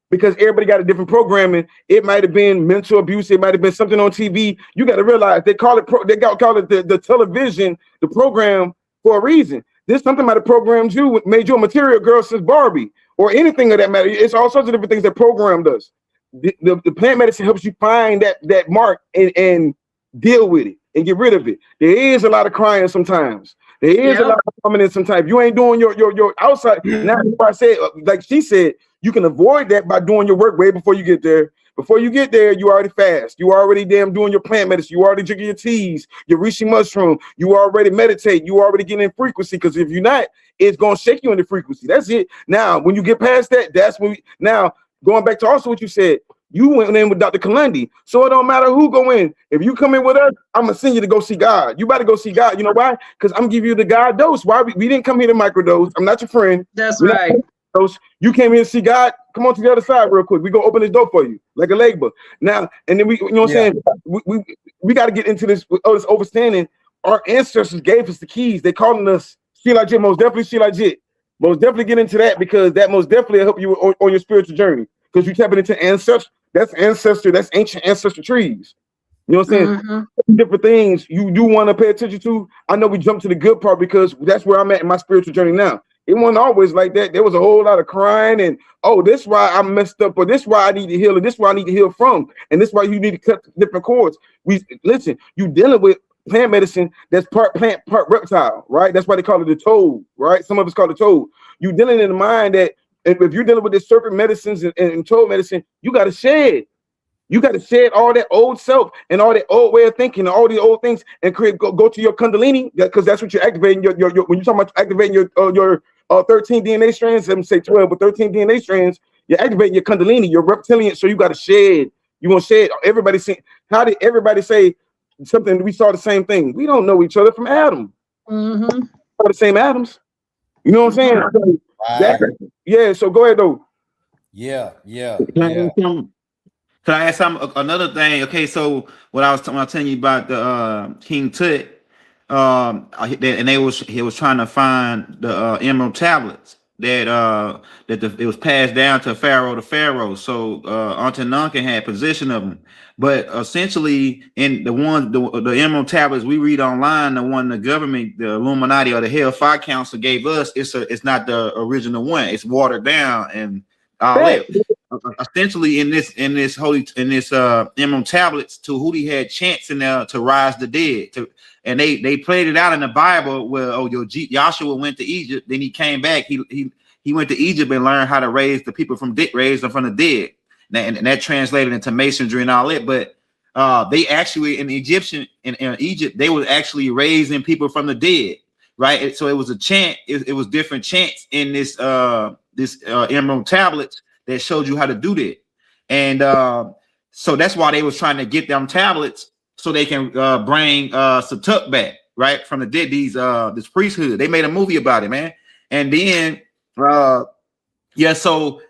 because everybody got a different programming. It might have been mental abuse. It might have been something on TV. You got to realize they call it the television, the program, for a reason. This something might have programmed you, made you a material girl since Barbie or anything of that matter. It's all sorts of different things that programmed us. The plant medicine helps you find that mark and deal with it and get rid of it. There is a lot of crying sometimes. There is a lot of coming in sometimes. You ain't doing your outside. Now, I said, like she said, you can avoid that by doing your work way before you get there. Before you get there, you already fast. You already doing your plant medicine. You already drinking your teas, your reishi mushroom. You already meditate. You already getting in frequency. Because if you're not, it's gonna shake you in the frequency. That's it. Now, when you get past that, that's when going back to also what you said, you went in with Dr. Kalandi. So it don't matter who go in. If you come in with us, I'm going to send you to go see God. You better go see God. You know why? Because I'm giving you the God dose. Why? We didn't come here to microdose. I'm not your friend. That's right. You came here to see God. Come on to the other side real quick. We go open this door for you like a labor. Now, and then we, you know what I'm saying? We got to get into this overstanding. Our ancestors gave us the keys. They calling us Shilajit, most definitely Shilajit. Most definitely get into that, because that most definitely help you on your spiritual journey. Because you tapping into ancestors. That's ancestor. That's ancient ancestor trees. You know what I'm saying? Different things you do want to pay attention to. I know we jumped to the good part because that's where I'm at in my spiritual journey now. It wasn't always like that. There was a whole lot of crying and, oh, this is why I messed up, or this is why I need to heal, or this is why I need to heal from, and this is why you need to cut different cords. Listen, you dealing with plant medicine that's part plant, part reptile, right? That's why they call it the toad, right? Some of us call it toad. You dealing in the mind that, and if you're dealing with this serpent medicines and toad medicine, you got to shed. You got to shed all that old self and all that old way of thinking and all the old things and go to your Kundalini, because that's what you're activating. Your when you're talking about activating your 13 DNA strands, let me say 12, but 13 DNA strands, you're activating your Kundalini, your reptilian. So you got to shed. You want to say it? Everybody see? How did everybody say something? We saw the same thing. We don't know each other from Adam. Saw the same atoms. You know what I'm saying? Right. Yeah. So go ahead though. Yeah. Can I ask another thing? Okay, so when I was telling you about the King Tut, and he was trying to find the emerald tablets that it was passed down to Pharaoh. So Auntie Nuncan had possession of them, but essentially in the emerald tablets we read online, the one the government, the Illuminati or the Hellfire Council gave us, it's not the original one. It's watered down and all that. Essentially in this emerald tablets, Tahuti had chants in there to rise the dead, and they played it out in the Bible where Joshua went to Egypt, then he came back, he went to Egypt and learned how to raise the people raise them from the dead, and that translated into masonry and all that. But they actually in Egypt they were actually raising people from the dead, right? So it was a chant, it was different chants in this emerald tablets that showed you how to do that. And so that's why they was trying to get them tablets so they can bring Satuk back, right, from the dead, this priesthood. They made a movie about it, man. And then so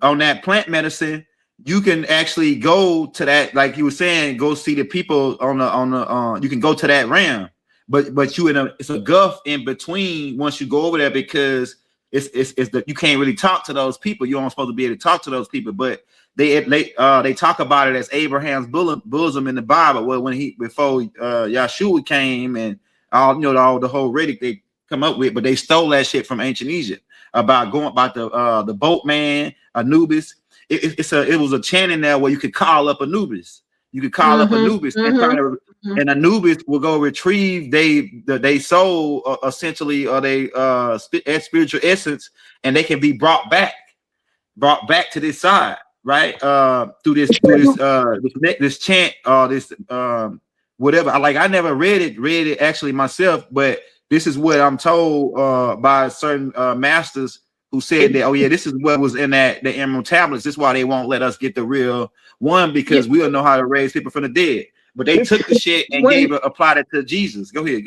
on that plant medicine, you can actually go to that, like you were saying, go see the people on the you can go to that realm, but it's a gulf in between once you go over there, because it's that you can't really talk to those people. You aren't supposed to be able to talk to those people, but they talk about it as Abraham's bosom in the Bible. Well, before Yahshua came and all the whole Riddick they come up with, but they stole that shit from ancient Egypt about the boatman Anubis. It was a chant in there where you could call up Anubis. You could call up Anubis and Anubis will go retrieve they soul essentially, or they spiritual essence, and they can be brought back to this side, right? Through this chant or this whatever. I never read it actually myself, but this is what I'm told by certain masters who said that, oh yeah, this is what was in the emerald tablets. This is why they won't let us get the real one, because we'll know how to raise people from the dead. But they took the shit and applied it to Jesus. Go ahead.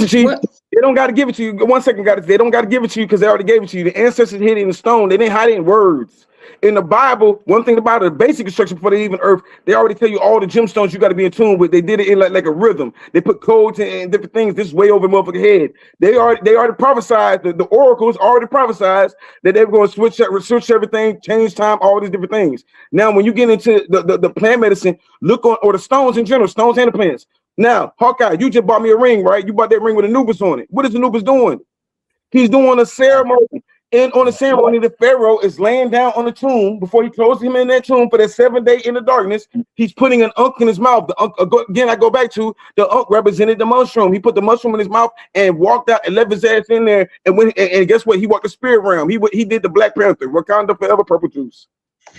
See, they don't got to give it to you. 1 second, they don't got to give it to you because they already gave it to you. The ancestors hid it in the stone. They didn't hide it in words. In the Bible, one thing about it, the basic instruction before they even earth, they already tell you all the gemstones you got to be in tune with. They did it in like a rhythm. They put codes and different things. This is way over motherfucking head. They already prophesied. The oracles already prophesied that they were going to switch everything, change time, all these different things. Now, when you get into the plant medicine, look on, or the stones in general, stones and the plants. Now, Hawkeye, you just bought me a ring, right? You bought that ring with Anubis on it. What is Anubis doing? He's doing a ceremony. And on the ceremony, the Pharaoh is laying down on the tomb before he throws him in that tomb for that 7 day in the darkness. He's putting an unk in his mouth. The unk, again, I go back to the unk represented the mushroom. He put the mushroom in his mouth and walked out and left his ass in there. And guess what? He walked the spirit realm. He did the Black Panther, Wakanda forever, purple juice.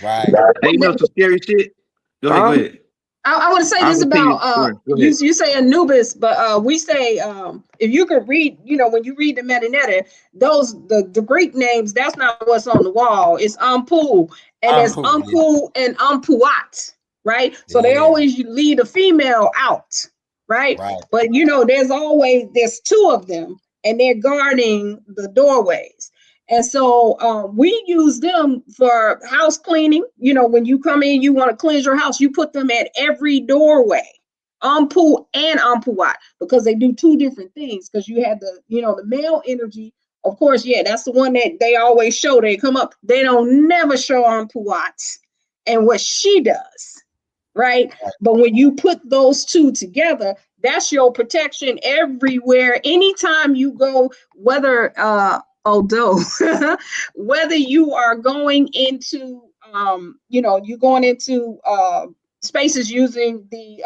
Right. Hey, you know some scary shit. Go ahead. I want to say this about you say Anubis, but we say if you can read, when you read the Metanetta, the Greek names, that's not what's on the wall. It's Ampu, and there's Ampu and Ampuat, right? So they always leave the female out, right? But there's two of them, and they're guarding the doorways. And so we use them for house cleaning. When you come in, you want to cleanse your house, you put them at every doorway, Ampu and Ampuat, because they do two different things. Because you have the male energy, of course, that's the one that they always show. They come up, they don't never show Ampuat and what she does, right? But when you put those two together, that's your protection everywhere. Anytime you go, whether whether you are going into you're going into spaces using the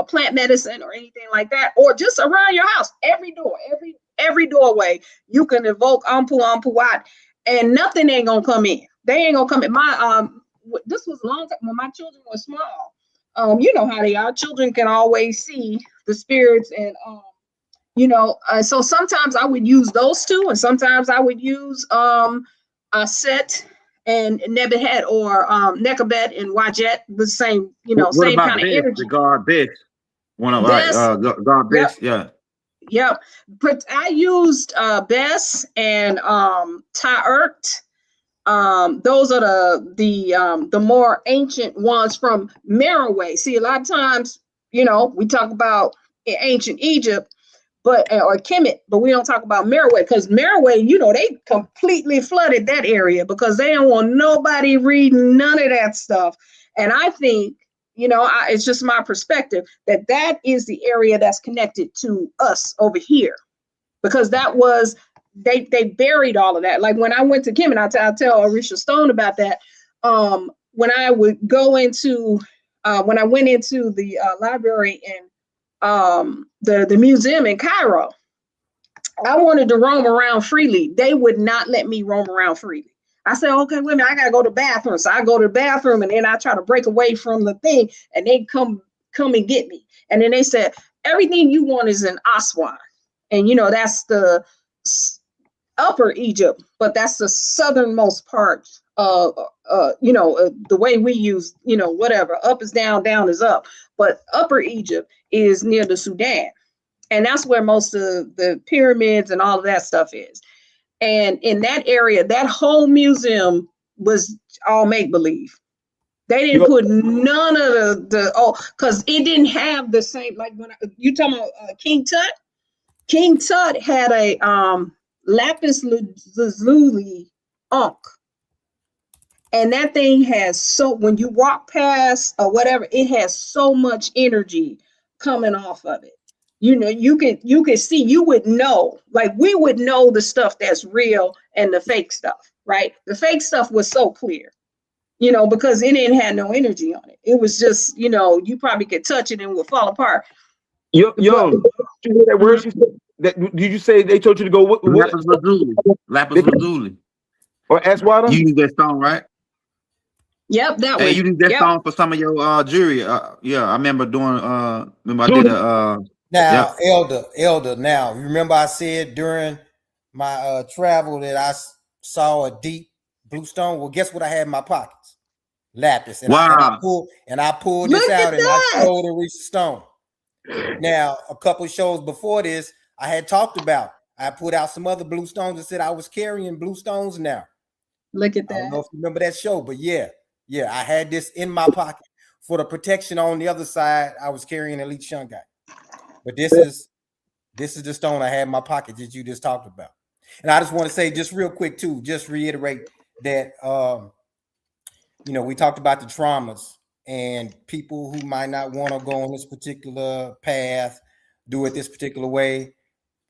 plant medicine or anything like that, or just around your house, every doorway you can evoke Ampuat, and nothing ain't gonna come in. They ain't gonna come in. This was a long time when my children were small. You know how they are. Children can always see the spirits, and so sometimes I would use those two, and sometimes I would use a set and Nebuchadnezzar or Nekabet and Wajet, the same, What same about kind of Bess, the energy. god Bess? One of Bess, God yep, Bess, yeah. yep. But I used Bess and Tyert. Those are the more ancient ones from Merowe. See, a lot of times, we talk about ancient Egypt, or Kemet, but we don't talk about Merowe, because Merowe, they completely flooded that area because they don't want nobody reading none of that stuff. And I think, it's just my perspective that is the area that's connected to us over here, because that was they buried all of that. Like when I went to Kemet, I'll tell Orishas Stone about that. When I would go into when I went into the library and the museum in Cairo, I wanted to roam around freely. They would not let me roam around freely. I said, okay, wait a minute, I gotta go to the bathroom. So I go to the bathroom, and then I try to break away from the thing, and they come and get me. And then they said, everything you want is in Aswan. And that's the upper Egypt, but that's the southernmost part of the way we use, whatever, up is down, down is up. But upper Egypt is near the Sudan. And that's where most of the pyramids and all of that stuff is. And in that area, that whole museum was all make-believe. They didn't put none of because it didn't have the same, like when you talking about King Tut. King Tut had a lapis lazuli ankh. And that thing has when you walk past or whatever, it has so much energy coming off of it. You can see, you would know, like we would know the stuff that's real and the fake stuff, right? The fake stuff was so clear, because it didn't have no energy on it. It was just, you probably could touch it and it would fall apart. Young, did you hear that word she said? Did you say they told you to go what? Lapis lazuli. Lapis lazuli. Or Aswada? You use that stone, right? Yep, that Hey, one. you use that stone for some of your jewelry. Yeah, I remember doing remember I did a Now, Elder, now, remember I said during my travel that I saw a deep blue stone? Well, guess what I had in my pockets? Lapis. And I pulled this out and I showed Orishas Stone. Now, a couple of shows before this, I had talked about, I put out some other blue stones and said I was carrying blue stones now. Look at that. I don't know if you remember that show, but yeah, I had this in my pocket for the protection. On the other side, I was carrying Elite Shungai. But this is the stone I had in my pocket that you just talked about. And I just want to say just real quick too, just reiterate that we talked about the traumas and people who might not want to go on this particular path, do it this particular way.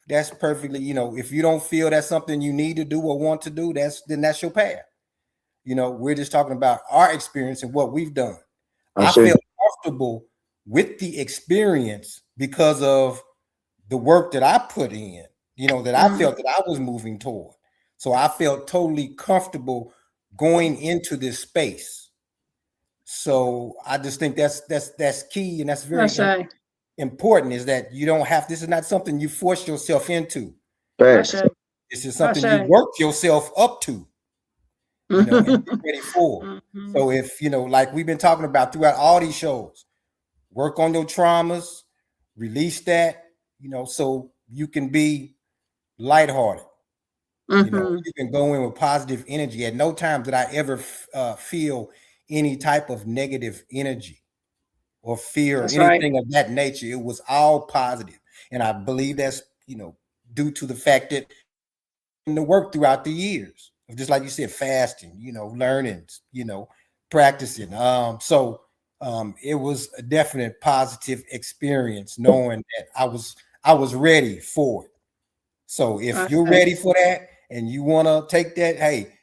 That's perfectly, if you don't feel that's something you need to do or want to do, then that's your path. We're just talking about our experience and what we've done. I feel comfortable with the experience because of the work that I put in, that I felt that I was moving toward. So I felt totally comfortable going into this space. So I just think that's key, and that's very important, is that you don't have, this is not something you force yourself into. This is something you work yourself up to, and get ready for. So if, like we've been talking about throughout all these shows, work on your traumas, release that, so you can be lighthearted. You can go in with positive energy. At no time did I ever feel any type of negative energy or fear or anything of that nature. It was all positive. And I believe that's, due to the fact that in the work throughout the years, just like you said, fasting, learning, practicing. So it was a definite positive experience knowing that I was ready for it. So if you're ready for that and you want to take that, hey,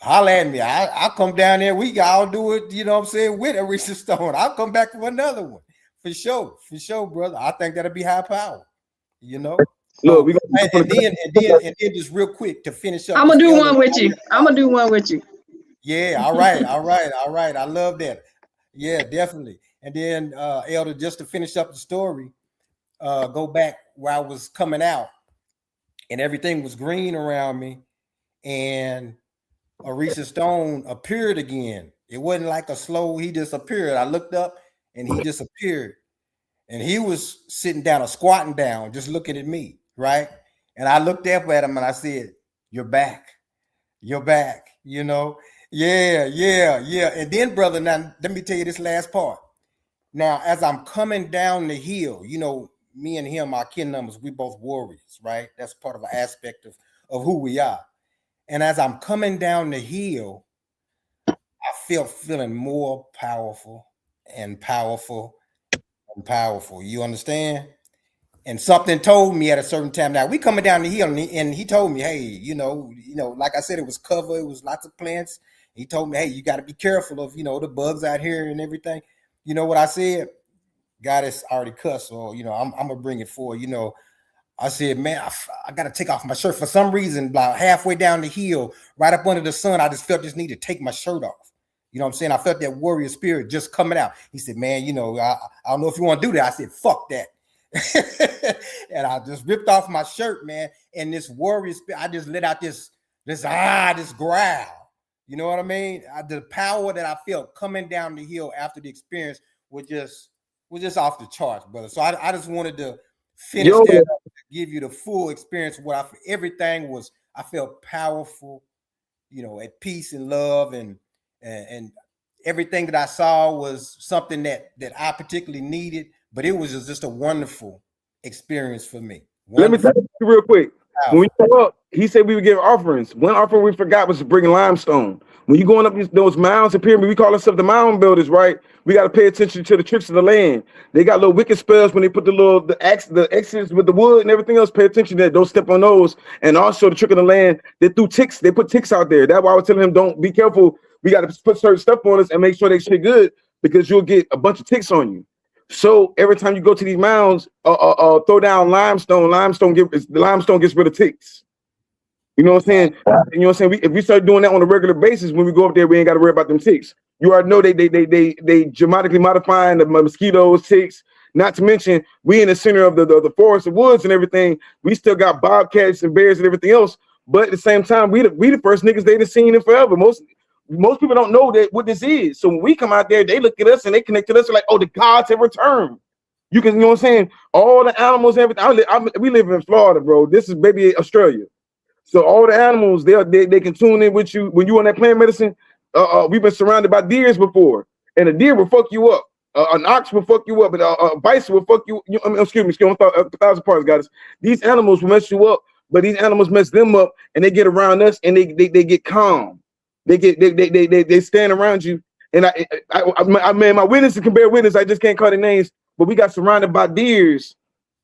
holla at me. I'll come down there. We all do it, with Orishas Stone. I'll come back for another one. For sure, brother. I think that'll be high power, Look, and then just real quick to finish up. I'm gonna do one with you. Yeah, all right. I love that. Yeah, definitely. And then Elder, just to finish up the story, go back where I was coming out and everything was green around me. And Orishas stone appeared again. It wasn't like a slow, he just appeared. I looked up and he just appeared. And he was sitting down or squatting down, just looking at me, right? And I looked up at him and I said, "You're back. You're back." You know? Yeah. And then, brother, now let me tell you this last part. Now, as I'm coming down the hill, you know, me and him, our kin numbers, we both warriors, right? That's part of an aspect of who we are. And as I'm coming down the hill, I feeling more powerful and powerful and powerful. You understand? And something told me at a certain time. Now we coming down the hill, and he told me, "Hey, you know, like I said, it was cover, it was lots of plants." He told me, "Hey, you got to be careful of, the bugs out here and everything." You know what I said? God has already cussed, so I'm gonna bring it forward. I said, "Man, I got to take off my shirt." For some reason, about halfway down the hill, right up under the sun, I just felt this need to take my shirt off. You know what I'm saying? I felt that warrior spirit just coming out. He said, "Man, I don't know if you want to do that." I said, "Fuck that." And I just ripped off my shirt, man. And this warrior spirit, I just let out this growl. You know what I mean? The power that I felt coming down the hill after the experience was just off the charts, brother. So I just wanted to finish that up, to give you the full experience of what everything was. I felt powerful, at peace and love, and everything that I saw was something that I particularly needed. But it was just a wonderful experience for me. Let me tell you real quick. When we come up, he said we would give offerings. One offering we forgot was to bring limestone. When you're going up those mounds and pyramids, we call ourselves the mound builders, right? We got to pay attention to the tricks of the land. They got little wicked spells when they put the X's with the wood and everything else. Pay attention to that. Don't step on those. And also the trick of the land, they threw ticks. They put ticks out there. That's why I was telling him, don't be careful. We got to put certain stuff on us and make sure they shit good, because you'll get a bunch of ticks on you. So every time you go to these mounds, throw down limestone. Limestone gets rid of ticks. You know what I'm saying? You know what I'm saying? If we start doing that on a regular basis, when we go up there, we ain't got to worry about them ticks. You already know they dramatically modifying the mosquitoes, ticks. Not to mention, we in the center of the forest and woods and everything. We still got bobcats and bears and everything else. But at the same time, we the first niggas they done seen in forever. Most people don't know what this is. So when we come out there, they look at us and they connect to us like, oh, the gods have returned. You know what I'm saying? All the animals, everything. We live in Florida, bro. This is baby Australia. So all the animals, they can tune in with you when you on that plant medicine. We've been surrounded by deers before, and a deer will fuck you up. An ox will fuck you up, and a bison will fuck you. Excuse me, 1,000 parts, guys. These animals will mess you up, but these animals mess them up, and they get around us, and they get calm. They stand around you, and I man, my witnesses can bear witness. I just can't call their names, but we got surrounded by deers,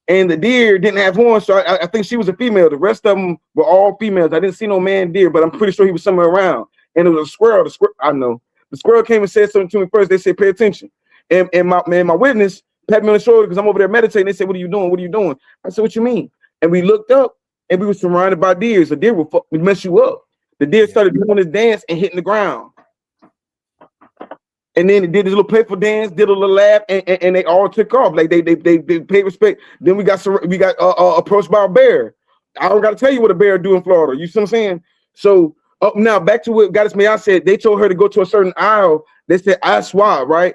and the deer didn't have horns, so I think she was a female. The rest of them were all females. I didn't see no man deer, but I'm pretty sure he was somewhere around. And it was a squirrel. I know the squirrel came and said something to me first. They said, "Pay attention." And my witness pat me on the shoulder because I'm over there meditating. They said, "What are you doing? What are you doing?" I said, "What you mean?" And we looked up, and we were surrounded by deers. A deer will mess you up. The deer started doing this dance and hitting the ground. And then it did this little playful dance, did a little laugh, and they all took off. Like they paid respect. Then we got approached by a bear. I don't got to tell you what a bear do in Florida. You see what I'm saying? So now back to what Goddess Mayat said. They told her to go to a certain aisle. They said Aswa, right?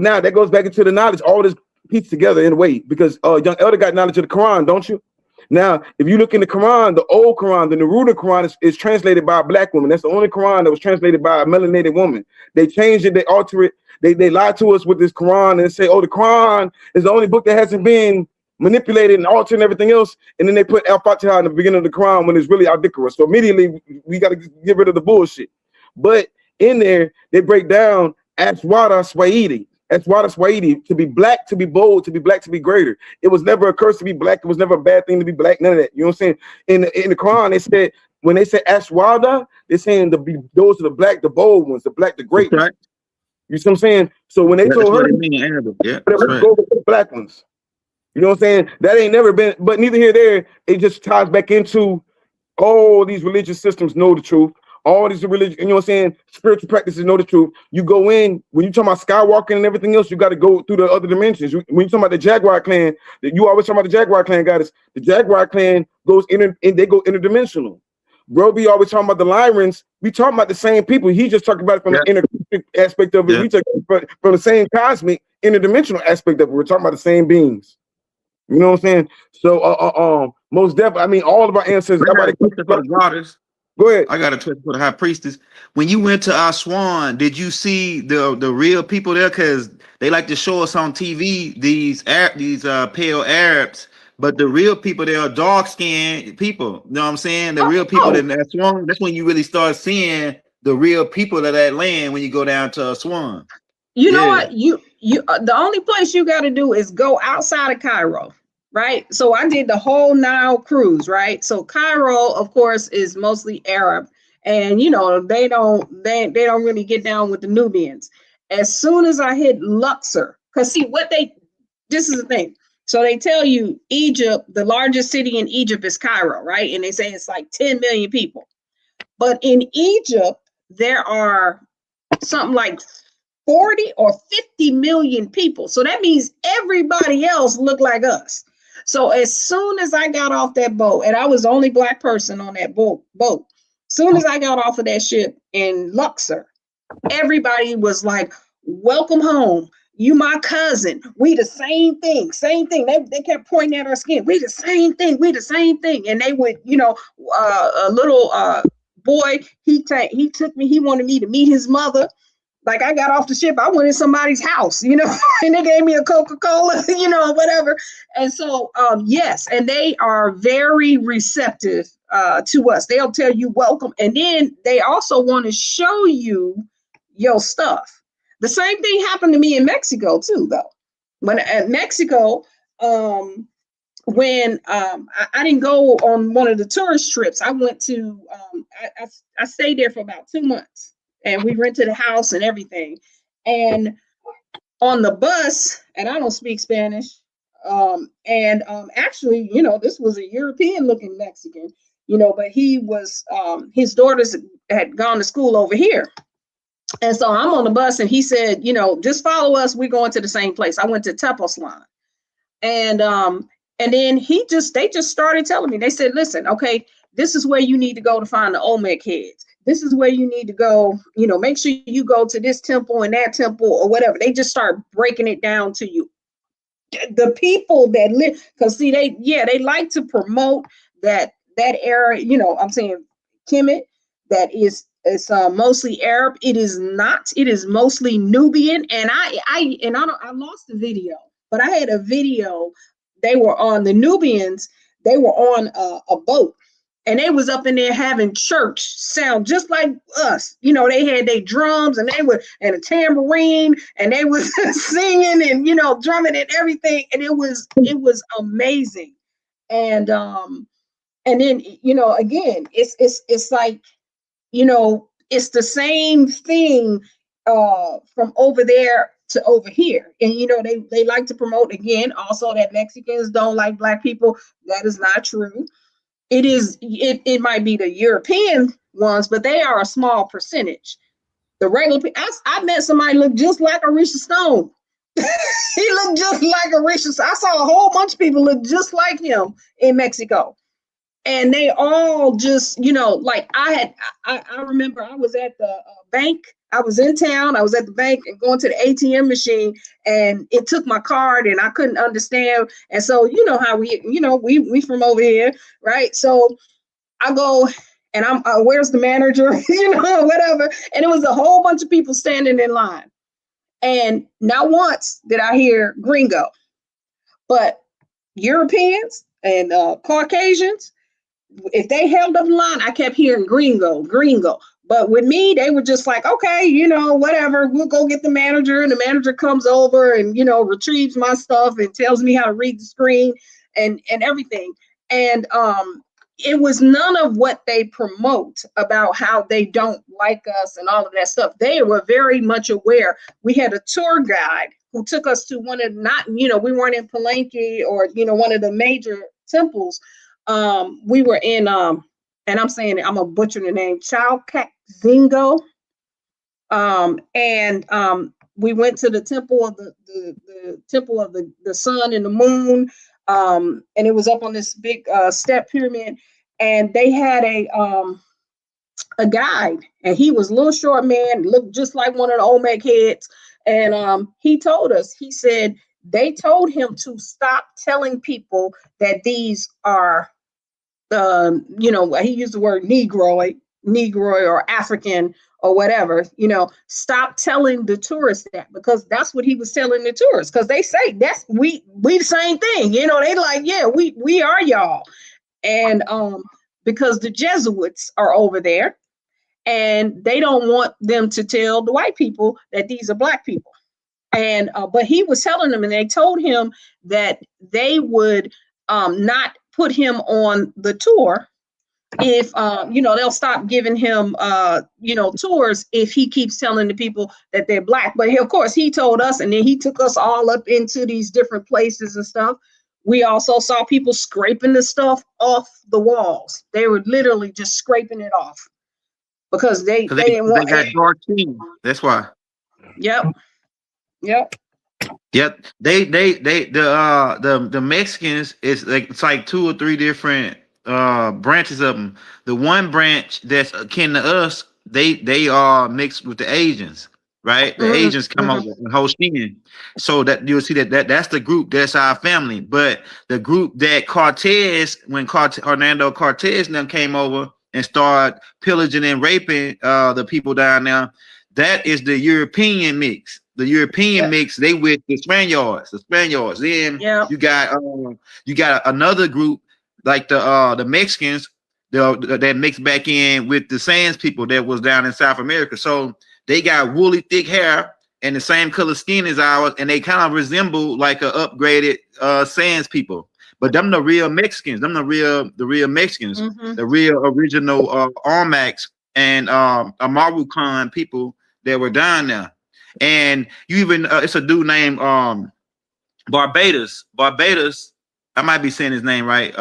Now that goes back into the knowledge. All this pieced together in a way, because Young Elder got knowledge of the Quran, don't you? Now, if you look in the Quran, the old Quran, the Neruda Quran is translated by a black woman. That's the only Quran that was translated by a melanated woman. They changed it, they alter it, they lied to us with this Quran and say, oh, the Quran is the only book that hasn't been manipulated and altered and everything else. And then they put Al-Fatiha in the beginning of the Quran when it's really Al-Dikra. So immediately we got to get rid of the bullshit. But in there, they break down Aswada Swahili. That's why that's Swahili, to be black, to be bold, to be black, to be greater. It was never a curse to be black. It was never a bad thing to be black. None of that. You know what I'm saying? In the Quran, they said, when they say Ashwada, they're saying those are the black, the bold ones, the black, the great ones. You see what I'm saying? So when they told her, go with the black ones. You know what I'm saying? That ain't never been, but neither here nor there. It just ties back into all these religious systems know the truth. All these religion, you know what I'm saying? Spiritual practices know the truth. You go in, when you talk about skywalking and everything else, you got to go through the other dimensions. When you talk about the Jaguar clan, you always talk about the Jaguar clan, guys. The Jaguar clan goes they go interdimensional. Bro, we always talking about the Lyrans. We talking about the same people. He just talking about it from the inner aspect of it. We talking from the same cosmic interdimensional aspect of it. We're talking about the same beings. You know what I'm saying? So, most definitely. I mean, all of our ancestors. I got a question for the daughters. Go ahead. I got a question for the high priestess. When you went to Aswan, did you see the real people there? Because they like to show us on TV these pale Arabs, but the real people there are dark skinned people. You know what I'm saying? The real people in Aswan. That's when you really start seeing the real people of that land when you go down to Aswan. You know what? You the only place you got to do is go outside of Cairo, right? So I did the whole Nile cruise, right? So Cairo, of course, is mostly Arab, and you know they don't really get down with the Nubians. As soon as I hit Luxor, because see this is the thing. So they tell you Egypt, the largest city in Egypt is Cairo, right? And they say it's like 10 million people, but in Egypt there are something like 40 or 50 million people. So that means everybody else looked like us. So as soon as I got off that boat, and I was the only Black person on that boat, soon as I got off of that ship in Luxor, everybody was like, welcome home. You my cousin. We the same thing. They kept pointing at our skin. We the same thing. And they would, a little boy, he took me, he wanted me to meet his mother. Like I got off the ship, I went in somebody's house, and they gave me a Coca-Cola, whatever. And so, yes, and they are very receptive to us. They'll tell you welcome. And then they also want to show you your stuff. The same thing happened to me in Mexico too, though. When at Mexico, when I didn't go on one of the tourist trips, I went to, I stayed there for about 2 months. And we rented a house and everything. And on the bus, and I don't speak Spanish. Actually, this was a European looking Mexican, but he was, his daughters had gone to school over here. And so I'm on the bus and he said, just follow us. We're going to the same place. I went to Tepoztlan. And then they just started telling me, they said, listen, okay, this is where you need to go to find the Olmec heads. This is where you need to go, make sure you go to this temple and that temple or whatever. They just start breaking it down to you. The people that live, because see, they like to promote that area, I'm saying Kemet, that is mostly Arab. It is not, it is mostly Nubian. And I lost the video, but I had a video. They were on the Nubians, they were on a boat. And they was up in there having church sound just like us. They had their drums and and a tambourine and they was singing and, drumming and everything. And it was amazing. And then, again, it's like, it's the same thing from over there to over here. And, they like to promote again, also that Mexicans don't like Black people. That is not true. It might be the European ones, but they are a small percentage. The regular people, I met somebody look just like Orishas Stone. He looked just like Orishas. I saw a whole bunch of people look just like him in Mexico. And they all just, like I remember I was at the bank. I was in town. I was at the bank and going to the ATM machine, and it took my card, and I couldn't understand. And so, how we from over here, right? So I go, and I'm, where's the manager? Whatever. And it was a whole bunch of people standing in line, and not once did I hear gringo, but Europeans and Caucasians. If they held up the line, I kept hearing gringo. But with me, they were just like, okay, whatever, we'll go get the manager. And the manager comes over and, retrieves my stuff and tells me how to read the screen and everything. And it was none of what they promote about how they don't like us and all of that stuff. They were very much aware. We had a tour guide who took us to one of, we weren't in Palenque or, one of the major temples. We were in, and I'm saying I'm a butcher the name, Chalcatzingo. We went to the temple of the temple of the sun and the moon. And it was up on this big step pyramid. and they had a guide, and he was a little short man, looked just like one of the Olmec heads. And he told us, he said they told him to stop telling people that these are he used the word Negroid or African or whatever, stop telling the tourists that, because that's what he was telling the tourists, because they say that's we the same thing, they like, yeah, we are y'all. And because the Jesuits are over there, and they don't want them to tell the white people that these are black people. And but he was telling them, and they told him that they would not put him on the tour if they'll stop giving him tours if he keeps telling the people that they're black. But of course he told us, and then he took us all up into these different places and stuff. We also saw people scraping the stuff off the walls. They were literally just scraping it off because they didn't want. They got dark skin. That's why. Yep. Yep. The Mexicans, it's like 2 or 3 different branches of them. The one branch that's akin to us, they are mixed with the Asians, right? The Asians come over in whole skin. So that you'll see that's the group that's our family. But the group that when Hernando Cortez and them came over and started pillaging and raping the people down there, that is the European mix. The European mix, they with the Spaniards. Then you got another group like the Mexicans that mixed back in with the Sands people that was down in South America. So they got woolly, thick hair and the same color skin as ours, and they kind of resemble like a upgraded Sands people. But them the real Mexicans. Them the real Mexicans. The real original Armax and Amaru Khan people that were down there. And you even it's a dude named Barbados. I might be saying his name right.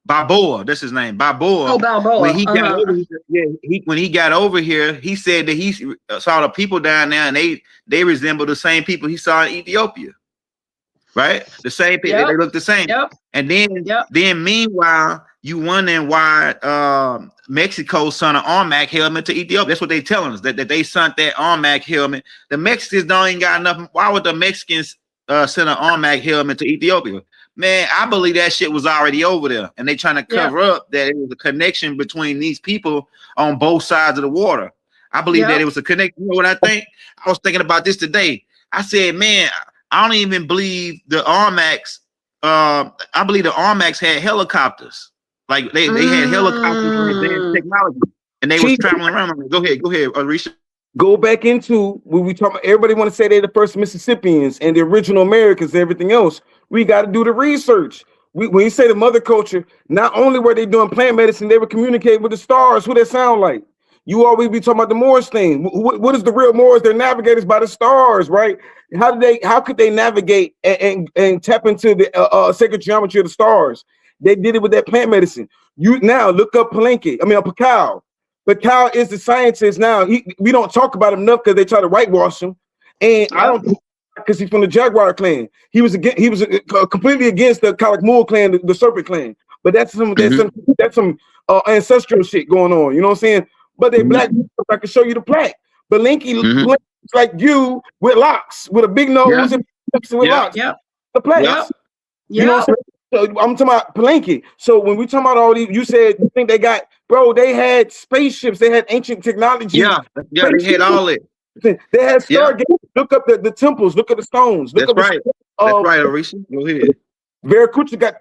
Balboa, that's his name. Balboa. Oh, Balboa. When he got over here, when he got over here, he said that he saw the people down there, and they resemble the same people he saw in Ethiopia. Right? The same people, they look the same. And then meanwhile, you wondering why Mexico sent an Armac helmet to Ethiopia. That's what they telling us, that they sent that Armac helmet. The Mexicans don't even got enough. Why would the Mexicans send an Armac helmet to Ethiopia? Man, I believe that shit was already over there, and they trying to cover up that it was a connection between these people on both sides of the water. I believe that it was a connection. You know what I think? I was thinking about this today. I said, man, I don't even believe the Armacs. I believe the Armacs had helicopters. Like they had helicopters and advanced technology, and they was traveling around. Go ahead, Orishas. Go back into when we talk about, everybody want to say they're the first Mississippians and the original Americans and everything else. We got to do the research. When you say the mother culture, not only were they doing plant medicine, they were communicating with the stars. What that sound like? You always be talking about the Moors thing. What is the real Moors? They're navigators by the stars, right? How could they navigate and tap into the sacred geometry of the stars? They did it with that plant medicine. You now look up Pacao. Pacao is the scientist now. We don't talk about him enough because they try to whitewash him. And I don't, because he's from the Jaguar clan. He was completely against the Kalakmul clan, the Serpent clan. But that's some ancestral shit going on. You know what I'm saying? But they black. I can show you the plaque. But Linky looks like you with locks, with a big nose and with locks. The plaque. You know what I'm saying? So I'm talking about Palenque. So when we talking about all these, you said you think they got, bro, they had spaceships, they had ancient technology. Yeah, they had all it. They had stargates. Look up the temples, look at the stones. Look That's right. That's right, Orishas. Go ahead. Viracocha got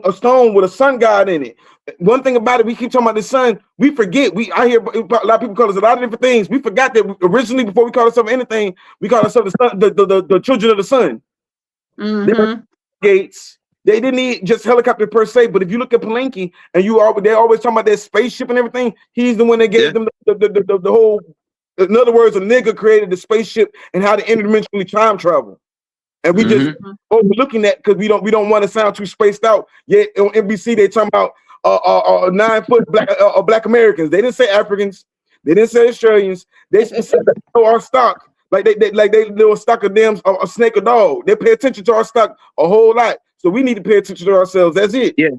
a stone with a sun god in it. One thing about it, we keep talking about the sun, we forget. I hear a lot of people call us a lot of different things. We forgot that originally, before we called ourselves anything, we called ourselves the sun, the children of the sun. Gates. They didn't need just helicopter per se, but if you look at Palenque and they always talking about that spaceship and everything, he's the one that gave them the whole. In other words, a nigga created the spaceship and how to interdimensionally time travel. And we just overlooking that because we don't want to sound too spaced out. Yet on NBC they talking about 9-foot black Americans. They didn't say Africans. They didn't say Australians. They said our stock. Like they little stock of damn a snake or dog. They pay attention to our stock a whole lot. So we need to pay attention to ourselves. That's it. Yeah.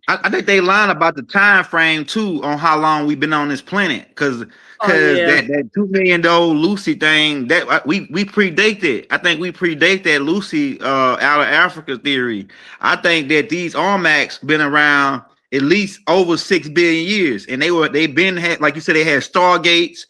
I think they lying about the time frame too on how long we've been on this planet, because yeah. that 2 million Lucy thing that we predate that. I think we predate that Lucy out of Africa theory. I think that these Armacs been around at least over 6 billion years, and they've been had, like you said, they had stargates.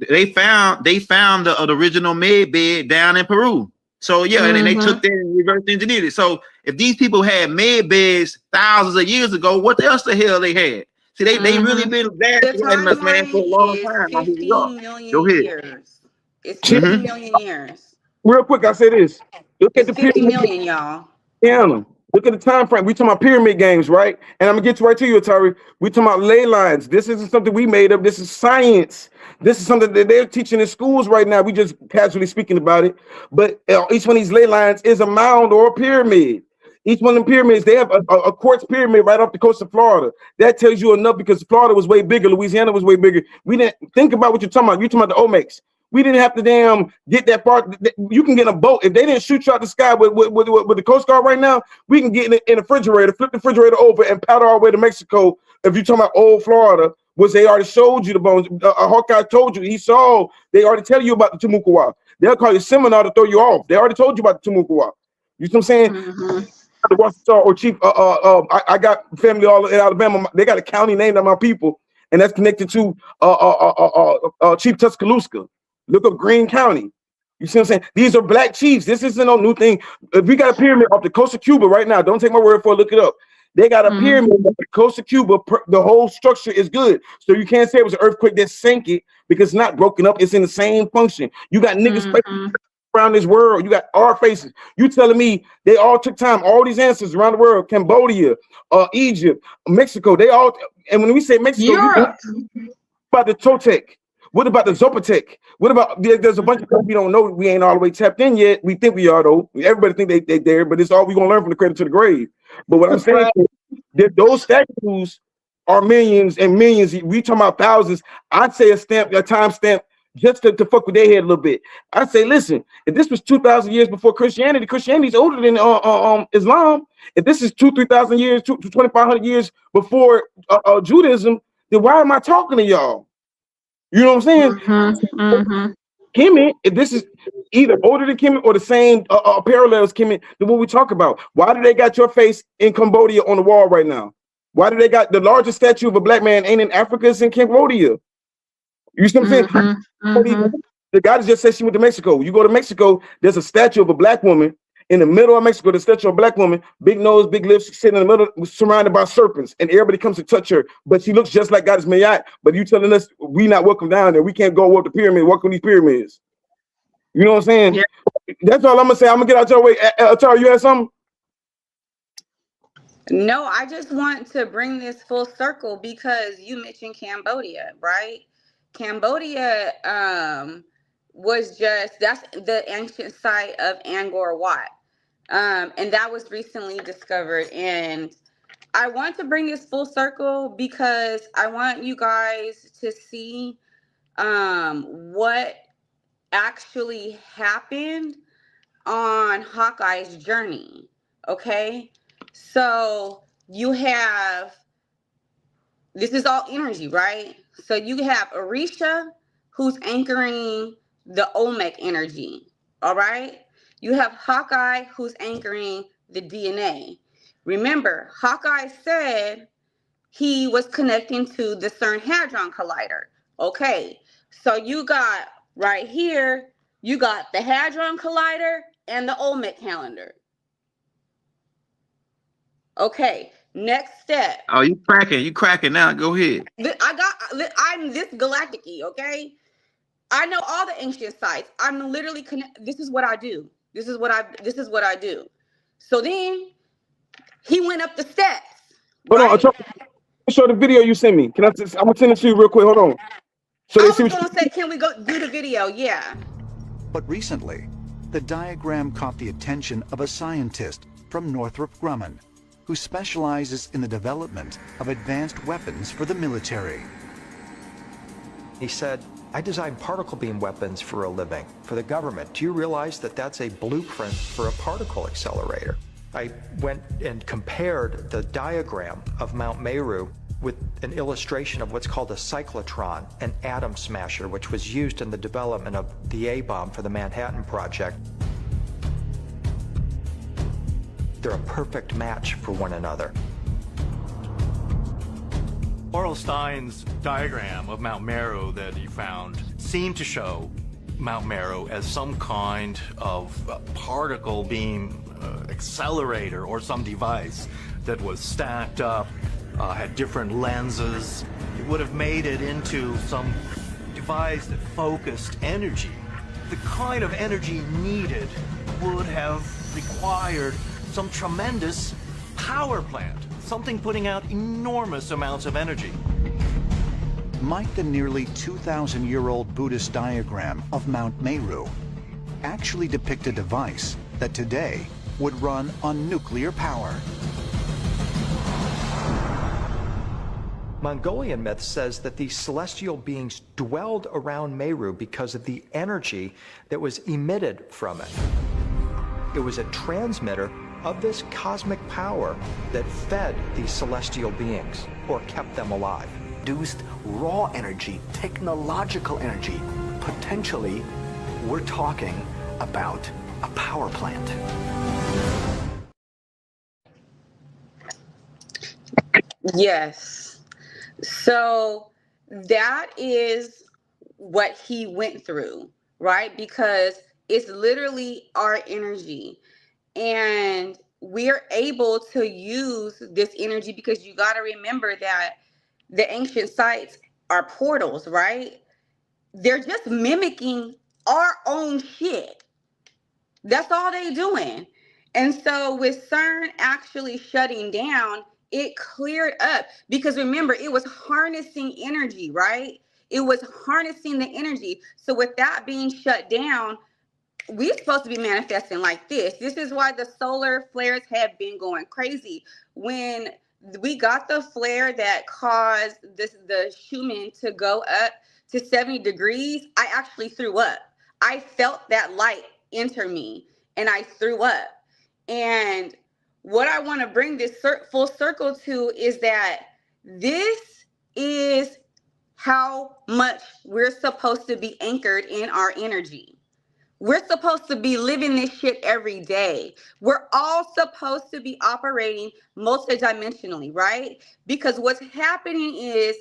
They found the original med bed down in Peru. So yeah, and they took that and reverse engineered it. So if these people had med beds thousands of years ago, what else the hell they had? See, they really been The gaslighting us, man, for a timeline long is time on who we are. 15 million Go ahead. years. It's 50 million years. Real quick, I say this. Look at It's the 50 pyramid. million, y'all. Piano. Look at the time frame. We talking about pyramid games, right? And I'm gonna get right to you, Atari. We talking about ley lines. This isn't something we made up. This is science. This is something that they're teaching in schools right now. We just casually speaking about it. But each one of these ley lines is a mound or a pyramid. Each one of them pyramids, they have a quartz pyramid right off the coast of Florida. That tells you enough because Florida was way bigger. Louisiana was way bigger. We didn't think about what you're talking about. You're talking about the Olmecs. We didn't have to damn get that far. You can get a boat. If they didn't shoot you out the sky with the Coast Guard right now, we can get in a refrigerator, flip the refrigerator over, and paddle our way to Mexico. If you're talking about old Florida, which they already showed you the bones. Hawkeye told you. He saw. They already tell you about the Timucua. They'll call you seminar to throw you off. They already told you about the Timucua. You know what I'm saying? The Washington or Chief. I got family all in Alabama. They got a county named after my people, and that's connected to Chief Tuscaloosa. Look up Greene County. You see what I'm saying? These are black chiefs. This isn't no new thing. If we got a pyramid off the coast of Cuba right now, don't take my word for it, look it up. They got a pyramid off the coast of Cuba. The whole structure is good. So you can't say it was an earthquake that sank it because it's not broken up. It's in the same function. You got niggas around this world. You got our faces. You telling me they all took time, all these ancestors around the world, Cambodia, Egypt, Mexico, they all, and when we say Mexico, Europe. About the Toltec. What about the Zopotec? What about there's a bunch of stuff we don't know. We ain't all the way tapped in yet. We think we are though. Everybody think they there, but it's all we gonna learn from the cradle to the grave. But what I'm saying is that those statues are millions and millions. We talking about thousands. I'd say a time stamp just to fuck with their head a little bit. I'd say, listen, if this was 2,000 years before Christianity, Christianity's older than Islam. If this is 3,000 years, 2,500 years before Judaism, then why am I talking to y'all? You know what I'm saying? Kemet, if this is either older than Kemet or the same parallels Kemet than what we talk about. Why do they got your face in Cambodia on the wall right now? Why do they got the largest statue of a black man ain't in Africa, it's in Cambodia? You see what I'm saying? The guy just said she went to Mexico. You go to Mexico, there's a statue of a black woman in the middle of Mexico, the statue of a black woman, big nose, big lips, sitting in the middle, surrounded by serpents, and everybody comes to touch her. But she looks just like Goddess Mayat. But you telling us we not welcome down there? We can't go up the pyramid, walk on these pyramids. You know what I'm saying? Yeah. That's all I'm gonna say. I'm gonna get out your way. Atari, you had something? No, I just want to bring this full circle because you mentioned Cambodia, right? Cambodia was that's the ancient site of Angkor Wat. And that was recently discovered. And I want to bring this full circle because I want you guys to see what actually happened on Hawkeye's journey. Okay, so you have, this is all energy, right? So you have Orisha, who's anchoring the Olmec energy. All right, you have Hawkeye, who's anchoring the DNA. Remember, Hawkeye said he was connecting to the CERN Hadron Collider. Okay, so you got right here, you got the Hadron Collider and the Olmec calendar. Okay, next step. Oh, you cracking now. Go ahead. I'm this galactic-y, okay? I know all the ancient sites. I'm literally this is what I do. This is what I do. So then he went up the steps. Hold right? on, show the video you sent me. I'm gonna send it to you real quick. Hold on. So I was gonna say, can we go do the video? Yeah. But recently, the diagram caught the attention of a scientist from Northrop Grumman, who specializes in the development of advanced weapons for the military. He said, I design particle beam weapons for a living, for the government. Do you realize that that's a blueprint for a particle accelerator? I went and compared the diagram of Mount Meru with an illustration of what's called a cyclotron, an atom smasher, which was used in the development of the A-bomb for the Manhattan Project. They're a perfect match for one another. Orlstein's diagram of Mount Meru that he found seemed to show Mount Meru as some kind of particle beam accelerator or some device that was stacked up, had different lenses. It would have made it into some device that focused energy. The kind of energy needed would have required some tremendous power plant, something putting out enormous amounts of energy. Might the nearly 2,000-year-old Buddhist diagram of Mount Meru actually depict a device that today would run on nuclear power? Mongolian myth says that these celestial beings dwelled around Meru because of the energy that was emitted from it. It was a transmitter of this cosmic power that fed these celestial beings or kept them alive. Produced raw energy, technological energy. Potentially, we're talking about a power plant. Yes. So that is what he went through, right? Because it's literally our energy. And we're able to use this energy because you got to remember that the ancient sites are portals, right? They're just mimicking our own shit. That's all they doing. And so with CERN actually shutting down, it cleared up because remember, it was harnessing energy, right? It was harnessing the energy. So with that being shut down, we're supposed to be manifesting like this. This is why the solar flares have been going crazy. When we got the flare that caused the Schumann to go up to 70 degrees, I actually threw up. I felt that light enter me and I threw up. And what I want to bring this full circle to is that this is how much we're supposed to be anchored in our energy. We're supposed to be living this shit every day. We're all supposed to be operating multidimensionally, right? Because what's happening is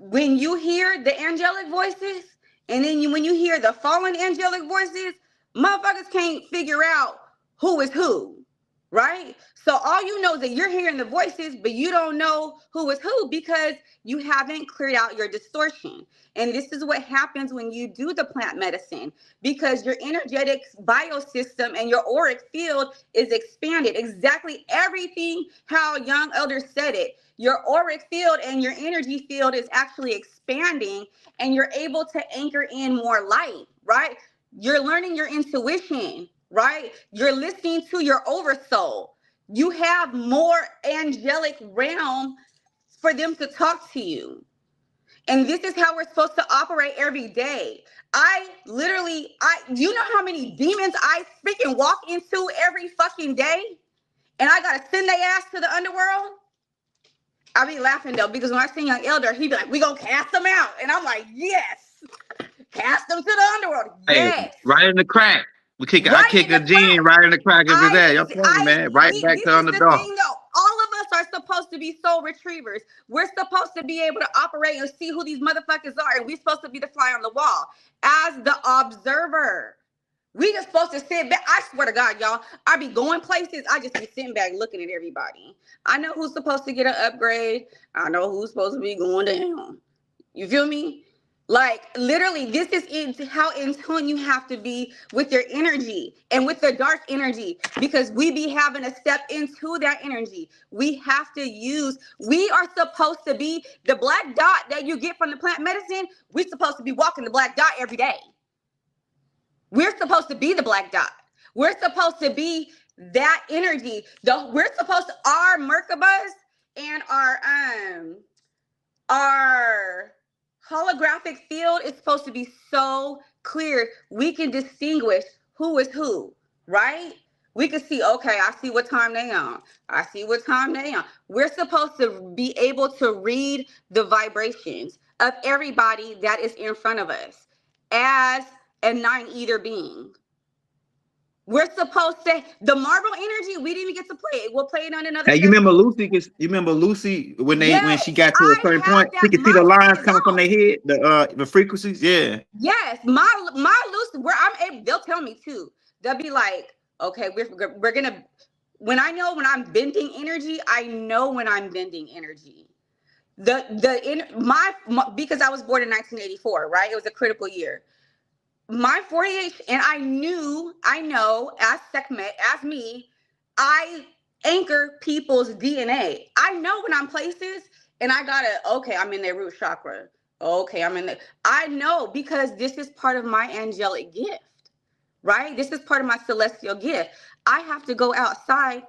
when you hear the angelic voices and then when you hear the fallen angelic voices, motherfuckers can't figure out who is who, right? So all you know is that you're hearing the voices, but you don't know who is who because you haven't cleared out your distortion. And this is what happens when you do the plant medicine because your energetic biosystem and your auric field is expanded. Exactly everything how young elders said it. Your auric field and your energy field is actually expanding and you're able to anchor in more light, right? You're learning your intuition, right? You're listening to your oversoul. You have more angelic realm for them to talk to you. And this is how we're supposed to operate every day. You know how many demons I freaking walk into every fucking day? And I gotta send their ass to the underworld? I be laughing though, because when I see young elder, he be like, we gonna cast them out. And I'm like, yes, cast them to the underworld. Yes. Hey, right in the crack. I Right kick in a the gene crack. right in the crack of his ass. Y'all funny, man. Right back This to is on the the dog. thing though. All of us are supposed to be soul retrievers. We're supposed to be able to operate and see who these motherfuckers are. And we're supposed to be the fly on the wall as the observer. We just supposed to sit back. I swear to God, y'all, I be going places. I just be sitting back looking at everybody. I know who's supposed to get an upgrade. I know who's supposed to be going down. You feel me? Like literally, this is how in tune you have to be with your energy and with the dark energy because we be having to step into that energy. We have to we are supposed to be the black dot that you get from the plant medicine. We're supposed to be walking the black dot every day. We're supposed to be the black dot. We're supposed to be that energy. We're supposed to, our Merkabas and our holographic field is supposed to be so clear we can distinguish who is who, right? We could see, okay, I see what time they on. I see what time they on. We're supposed to be able to read the vibrations of everybody that is in front of us as a nine-ether being. We're supposed to, the Marvel energy, we didn't even get to play it. We'll play it on another Hey, session. You remember Lucy when Yes, she got to a certain point, she could see the lines coming from their head, the frequencies. Yeah. Yes, my Lucy, where I'm able, they'll tell me too. They'll be like, okay, we're gonna. When I'm bending energy, I know when I'm bending energy. Because I was born in 1984, right? It was a critical year. My 48, and I know as Sekhmet, as me, I anchor people's DNA. I know when I'm places and I gotta, I'm in their root chakra. Okay, I know because this is part of my angelic gift, right? This is part of my celestial gift. I have to go outside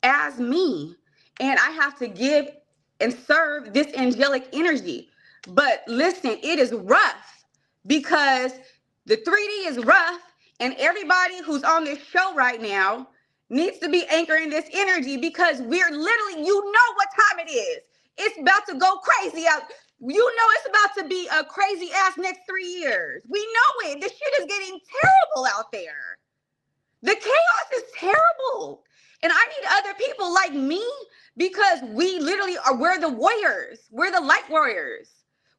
as me and I have to give and serve this angelic energy. But listen, it is rough because the 3D is rough, and everybody who's on this show right now needs to be anchoring this energy because we're literally, you know what time it is. It's about to go crazy out. You know it's about to be a crazy ass next 3 years. We know it. This shit is getting terrible out there. The chaos is terrible. And I need other people like me because we literally we're the warriors. We're the light warriors.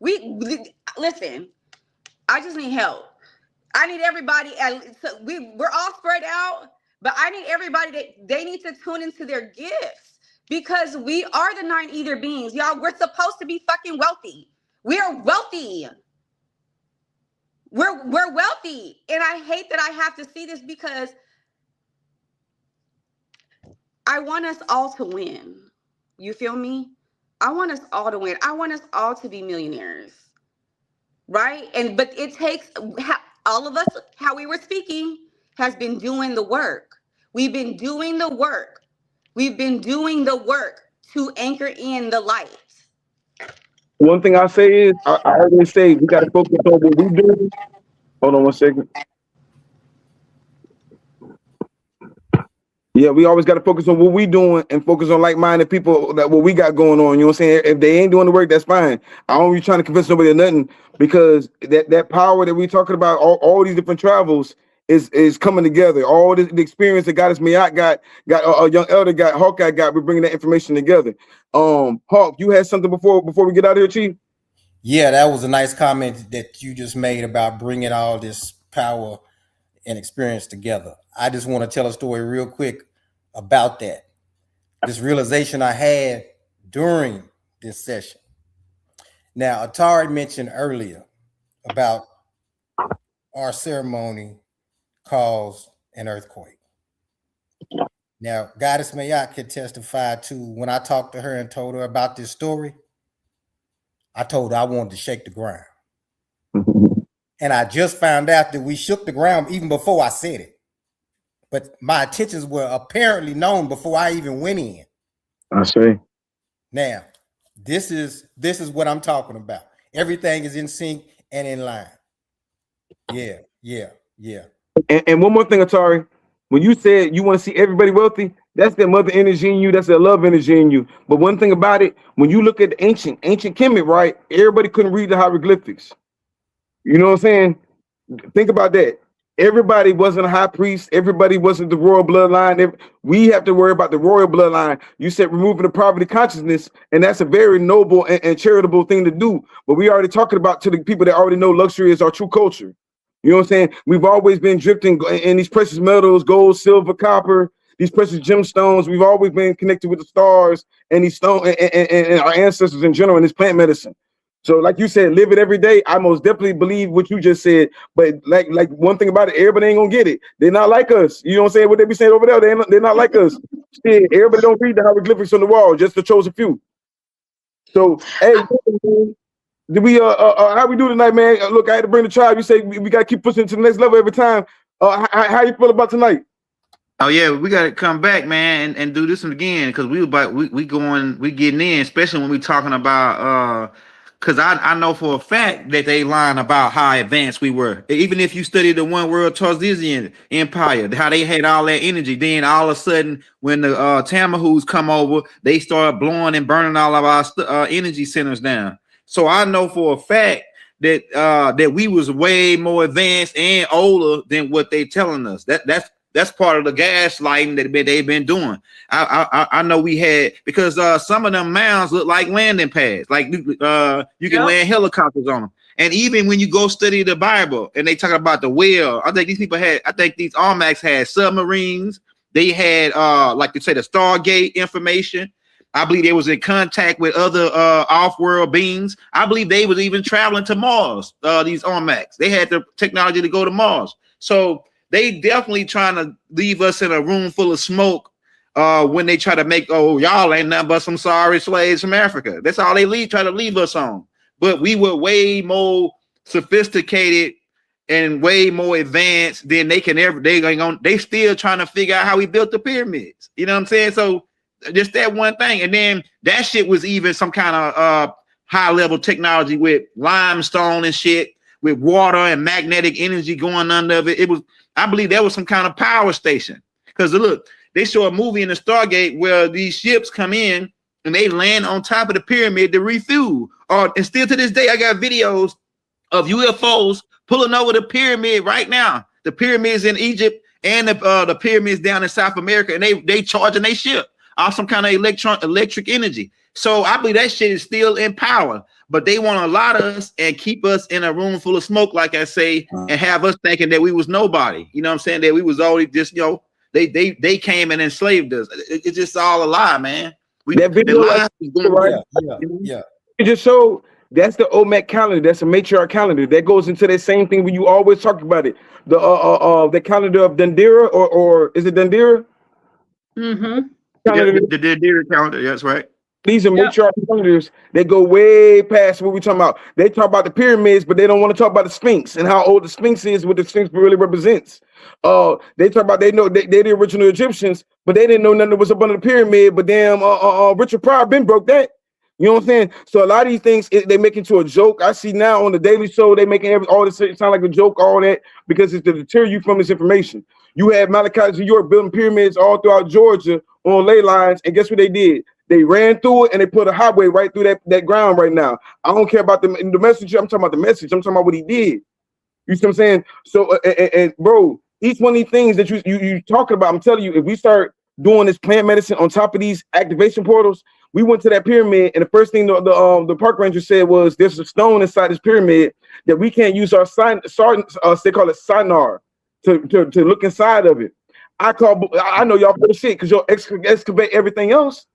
Listen, I just need help. I need everybody, we're all spread out, but I need everybody they need to tune into their gifts because we are the nine-ether beings. Y'all, we're supposed to be fucking wealthy. We are wealthy. We're wealthy. And I hate that I have to see this because I want us all to win. You feel me? I want us all to win. I want us all to be millionaires. Right? But it takes all of us, how we were speaking, has been doing the work. We've been doing the work. We've been doing the work to anchor in the light. One thing I say is, I always say we got to focus on what we do. Hold on one second. Yeah, we always got to focus on what we doing and focus on like-minded people that what we got going on. You know what I'm saying? If they ain't doing the work, that's fine. I don't be trying to convince nobody of nothing because that power that we talking about, all these different travels is coming together. All the experience that Goddess Mayat got a young elder got, Hawkeye got. We're bringing that information together. Hawk, you had something before we get out of here, Chief? Yeah, that was a nice comment that you just made about bringing all this power and experience together. I just want to tell a story real quick about that. This realization I had during this session. Now, Atari mentioned earlier about our ceremony caused an earthquake. Now, Goddess Mayat could testify to when I talked to her and told her about this story, I told her I wanted to shake the ground. And I just found out that we shook the ground even before I said it. But my intentions were apparently known before I even went in. I see. Now, this is what I'm talking about. Everything is in sync and in line. Yeah. And one more thing, Atari. When you said you want to see everybody wealthy, that's that mother energy in you. That's that love energy in you. But one thing about it, when you look at the ancient Kemet, right? Everybody couldn't read the hieroglyphics. You know what I'm saying? Think about that. Everybody wasn't a high priest. Everybody wasn't the royal bloodline. We have to worry about the royal bloodline. You said removing the poverty consciousness, and that's a very noble and charitable thing to do. But we already talking about to the people that already know luxury is our true culture. You know what I'm saying? We've always been drifting in these precious metals, gold, silver, copper, these precious gemstones. We've always been connected with the stars and these stones and our ancestors in general in this plant medicine. So like you said, live it every day. I most definitely believe what you just said. But like one thing about it, everybody ain't gonna get it. They're not like us. You know what I'm saying? What they be saying over there, they're not like us. See, everybody don't read the hieroglyphics on the wall, just the chosen few. So hey, did we how we do tonight, man? Look, I had to bring the tribe. You say we gotta keep pushing to the next level every time. How you feel about tonight? Oh yeah, we gotta come back, man, and do this one again because we getting in, especially when we talking about Because I know for a fact that they lying about how advanced we were. Even if you study the One World Tartessian Empire, how they had all that energy, then all of a sudden, when the Tamahus come over, they start blowing and burning all of our energy centers down. So I know for a fact that that we was way more advanced and older than what they telling us. That's part of the gaslighting that they've been doing. I know we had, because some of them mounds look like landing pads, like you can land helicopters on them. And even when you go study the Bible and they talk about the whale, I think these Olmecs had submarines. They had like they say the Stargate information. I believe they was in contact with other off-world beings. I believe they was even traveling to Mars. These Olmecs, they had the technology to go to Mars. So they definitely trying to leave us in a room full of smoke when they try to make, oh, y'all ain't nothing but some sorry slaves from Africa. That's all they try to leave us on. But we were way more sophisticated and way more advanced than they can ever. They still trying to figure out how we built the pyramids. You know what I'm saying? So just that one thing. And then that shit was even some kind of high level technology with limestone and shit, with water and magnetic energy going under of it. It was, I believe that was some kind of power station. Because look, they show a movie in the Stargate where these ships come in and they land on top of the pyramid to refuel. And still to this day, I got videos of UFOs pulling over the pyramid right now. The pyramids in Egypt and the pyramids down in South America, and they charging their ship off some kind of electric energy. So I believe that shit is still in power. But they want to lie to us and keep us in a room full of smoke, like I say, and have us thinking that we was nobody. You know what I'm saying? That we was already just, you know, they came and enslaved us. It's just all a lie, man. That video, it just showed that's the Olmec calendar. That's a matriarch calendar. That goes into that same thing when you always talk about it. The calendar of Dendera, or is it Dendera? Mm-hmm. The Dendera calendar, that's right. These are matriarch calendars. They go way past what we're talking about. They talk about the pyramids, but they don't want to talk about the Sphinx and how old the Sphinx is, what the Sphinx really represents. They talk about, they know they the original Egyptians, but they didn't know nothing that was up under the pyramid. But damn, Richard Pryor been broke that. You know what I'm saying? So a lot of these things they make into a joke. I see now on the Daily Show they making all this sound like a joke, all that, because it's to deter you from this information. You had Malachi New York building pyramids all throughout Georgia on ley lines, and guess what they did? They ran through it and they put a highway right through that ground right now. I don't care about the message. I'm talking about the message. I'm talking about what he did. You see what I'm saying? So, and bro, each one of these things that you talking about, I'm telling you, if we start doing this plant medicine on top of these activation portals, we went to that pyramid, and the first thing the park ranger said was, "There's a stone inside this pyramid that we can't use our they call it sonar to look inside of it." I know y'all full of shit because y'all excavate everything else.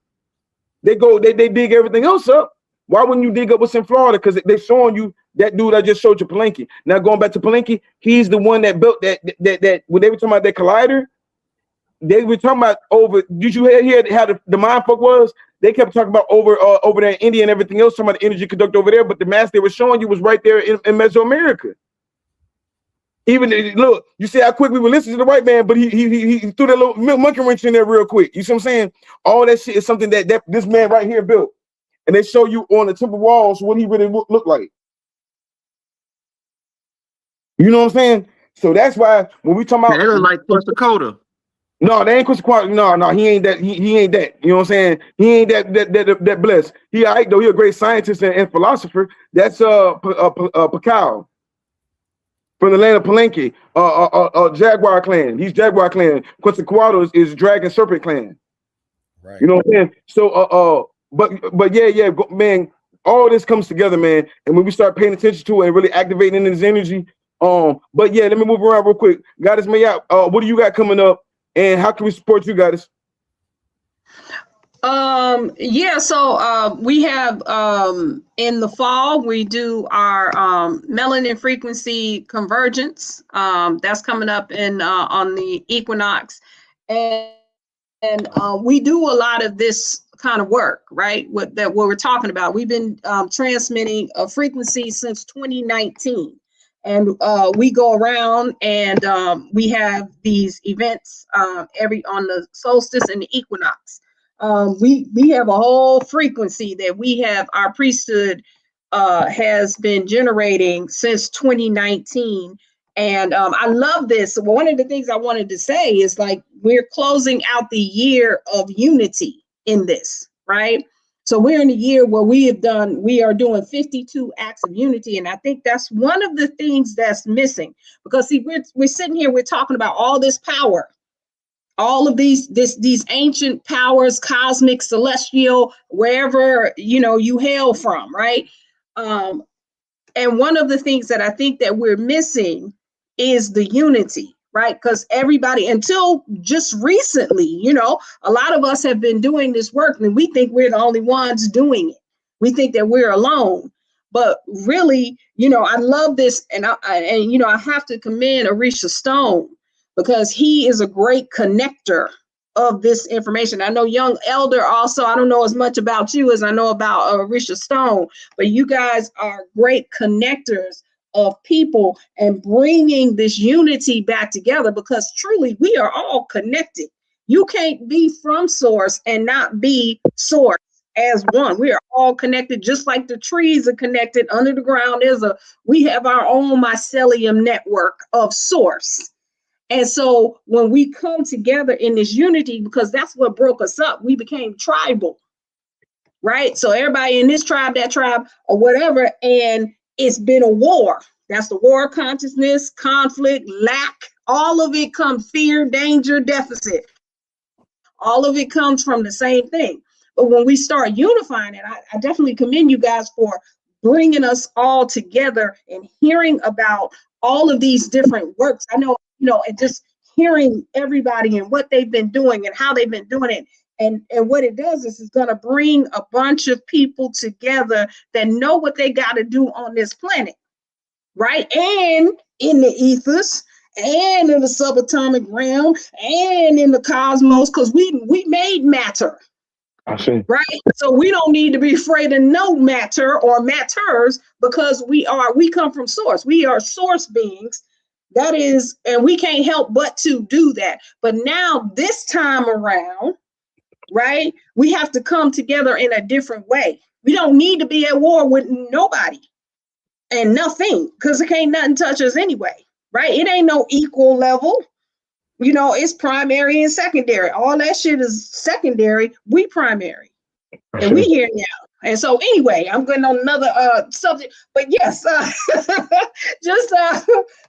They dig everything else up. Why wouldn't you dig up what's in Florida? Because they're showing you that dude I just showed you, Palenque. Now going back to Palenque, he's the one that built that when they were talking about that collider, they were talking about over. Did you hear how the mind fuck was? They kept talking about over there in India and everything else, talking about the energy conductor over there, but the mass they were showing you was right there in Mesoamerica. Even look, you see how quick we were listening to the white man, but he threw that little monkey wrench in there real quick. You see what I'm saying? All that shit is something that this man right here built, and they show you on the temple walls what he really looked like. You know what I'm saying? So that's why when we talk about, they look like Quetzalcoatl. No, they ain't Quetzalcoatl. No, he ain't that. He ain't that. You know what I'm saying? He ain't that blessed. He all right though. He a great scientist and philosopher. That's Pakal. From the land of Palenque, Jaguar clan. He's Jaguar clan. Quetzalcoatl is Dragon Serpent clan. Right. You know what I'm saying? So, but yeah, man. All this comes together, man. And when we start paying attention to it and really activating this energy, but yeah, let me move around real quick. Goddess Mayat, what do you got coming up, and how can we support you, Goddess? So we have in the fall we do our melanin frequency convergence. That's coming up in on the equinox, and we do a lot of this kind of work, right? What we're talking about. We've been transmitting a frequency since 2019. And we go around and we have these events on the solstice and the equinox. We have a whole frequency that we have our priesthood has been generating since 2019. And I love this. One of the things I wanted to say is like we're closing out the year of unity in this, right? So we're in a year where we are doing 52 acts of unity. And I think that's one of the things that's missing, because see, we're sitting here, we're talking about all this power, all of these ancient powers, cosmic, celestial, wherever, you hail from, right? And one of the things that I think that we're missing is the unity, right? Because everybody, until just recently, a lot of us have been doing this work and we think we're the only ones doing it. We think that we're alone. But really, I love this. And I have to commend Orishas Stone, because he is a great connector of this information. I know Young Elder also, I don't know as much about you as I know about Orishas Stone, but you guys are great connectors of people and bringing this unity back together, because truly we are all connected. You can't be from source and not be source as one. We are all connected, just like the trees are connected under the ground. We have our own mycelium network of source. And so when we come together in this unity, because that's what broke us up, we became tribal, right? So everybody in this tribe, that tribe, or whatever, and it's been a war. That's the war of consciousness, conflict, lack, all of it comes fear, danger, deficit. All of it comes from the same thing. But when we start unifying it, I definitely commend you guys for bringing us all together and hearing about all of these different works. I know, and just hearing everybody and what they've been doing and how they've been doing it. And what it does is it's going to bring a bunch of people together that know what they got to do on this planet, right? And in the ethers, and in the subatomic realm, and in the cosmos, because we made matter. I see. Right? So we don't need to be afraid of no matter or matters, because we come from source. We are source beings. That is, and we can't help but to do that. But now this time around, right, we have to come together in a different way. We don't need to be at war with nobody and nothing, because it can't nothing touch us anyway, right? It ain't no equal level. It's primary and secondary. All that shit is secondary. We primary. And we here now. And so anyway, I'm going on another subject. But yes, just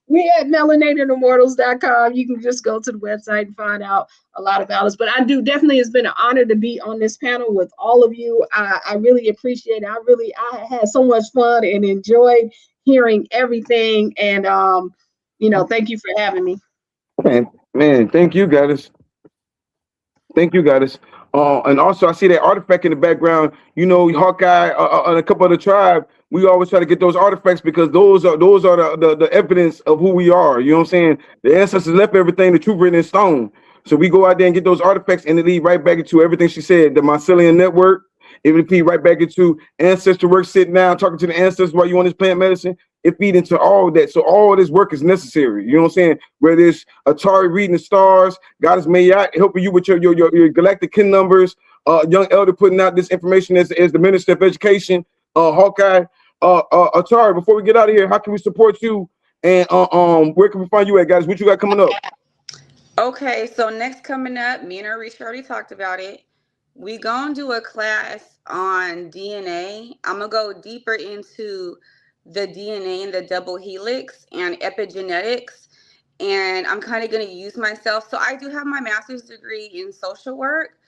we at melanatedimmortals.com. You can just go to the website and find out a lot about us. But I do definitely, it's been an honor to be on this panel with all of you. I really appreciate it. I had so much fun and enjoyed hearing everything. And thank you for having me. Man, thank you, Goddess. Thank you, Goddess. And also, I see that artifact in the background. Hawkeye and a couple of the tribe. We always try to get those artifacts, because those are the evidence of who we are. You know what I'm saying? The ancestors left everything, the truth written in stone. So we go out there and get those artifacts, and it lead right back into everything she said. The mycelium network. It would feed right back into ancestral work, sitting down, talking to the ancestors while you on this plant medicine. It feed into all of that. So all of this work is necessary. You know what I'm saying? Whether it's Atari reading the stars, Goddess Mayat helping you with your galactic kin numbers, Young Elder putting out this information as the Minister of Education, Hawkeye, Atari. Before we get out of here, how can we support you? And where can we find you at, guys? What you got coming up? Okay, so next coming up, me and Orisha already talked about it. We gonna do a class on DNA. I'm gonna go deeper into the DNA and the double helix and epigenetics, and I'm kind of gonna use myself. So I do have my master's degree in social work,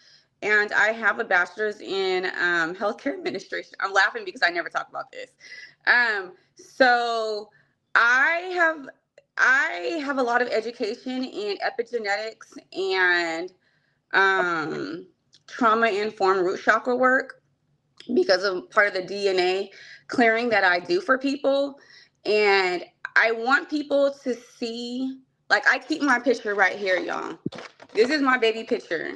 and I have a bachelor's in healthcare administration. I'm laughing because I never talk about this. So I have a lot of education in epigenetics and trauma-informed root chakra work, because of part of the DNA clearing that I do for people. And I want people to see, like, I keep my picture right here, y'all. This is my baby picture,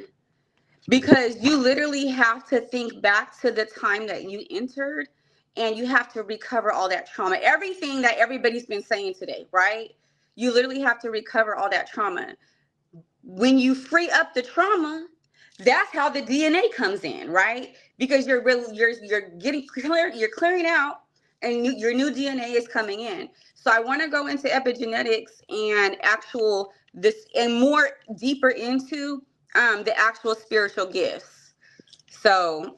because you literally have to think back to the time that you entered, and you have to recover all that trauma. Everything that everybody's been saying today, right? You literally have to recover all that trauma. When you free up the trauma, that's how the DNA comes in, right? Because you're getting clear, you're clearing out and your new DNA is coming in. So I want to go into epigenetics and actual this and more deeper into the actual spiritual gifts. So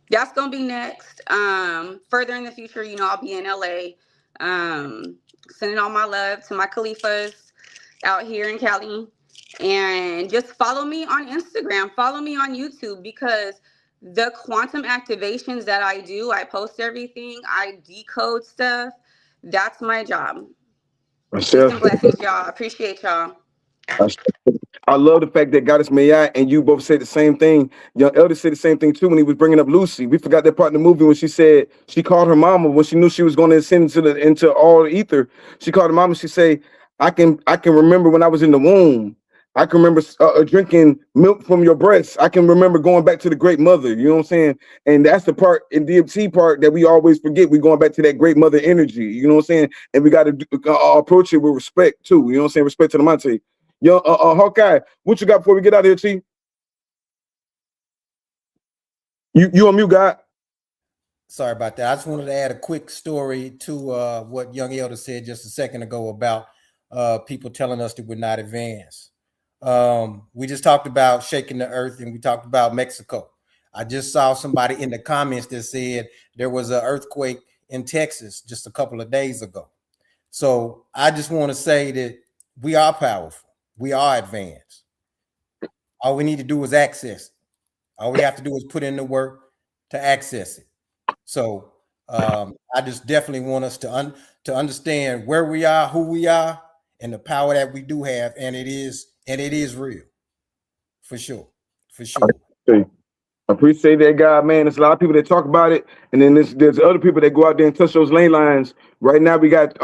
that's gonna be next. Further in the future, you know, I'll be in LA. Sending all my love to my Khalifas out here in Cali. And just follow me on Instagram, follow me on YouTube, because the quantum activations that I do, I post everything, I decode stuff. That's my job. Peace and blessings, y'all. Appreciate y'all. I love the fact that Goddess Mayat and you both said the same thing. Young Elder said the same thing too when he was bringing up Lucy. We forgot that part in the movie when she said she called her mama when she knew she was going to ascend into all the ether. She called her mama. She said, I can remember when I was in the womb. I can remember drinking milk from your breast. I can remember going back to the great mother. You know what I'm saying? And that's the part in DMT part that we always forget. We're going back to that great mother energy. You know what I'm saying? And we got to approach it with respect too. You know what I'm saying? Respect to the Monte. Yo, Hawkeye, what you got before we get out of here, Chief? You on mute, God. Sorry about that. I just wanted to add a quick story to what Young Elder said just a second ago about people telling us that we're not advanced. We just talked about shaking the earth, and we talked about Mexico. I just saw somebody in the comments that said there was an earthquake in Texas just a couple of days ago. So I just want to say that we are powerful. We are advanced. All we need to do is access it. All we have to do is put in the work to access it. So I just definitely want us to understand where we are, who we are, and the power that we do have, and it is real, for sure, for sure. I appreciate that, God, man. There's a lot of people that talk about it, and then there's other people that go out there and touch those ley lines. Right now, we got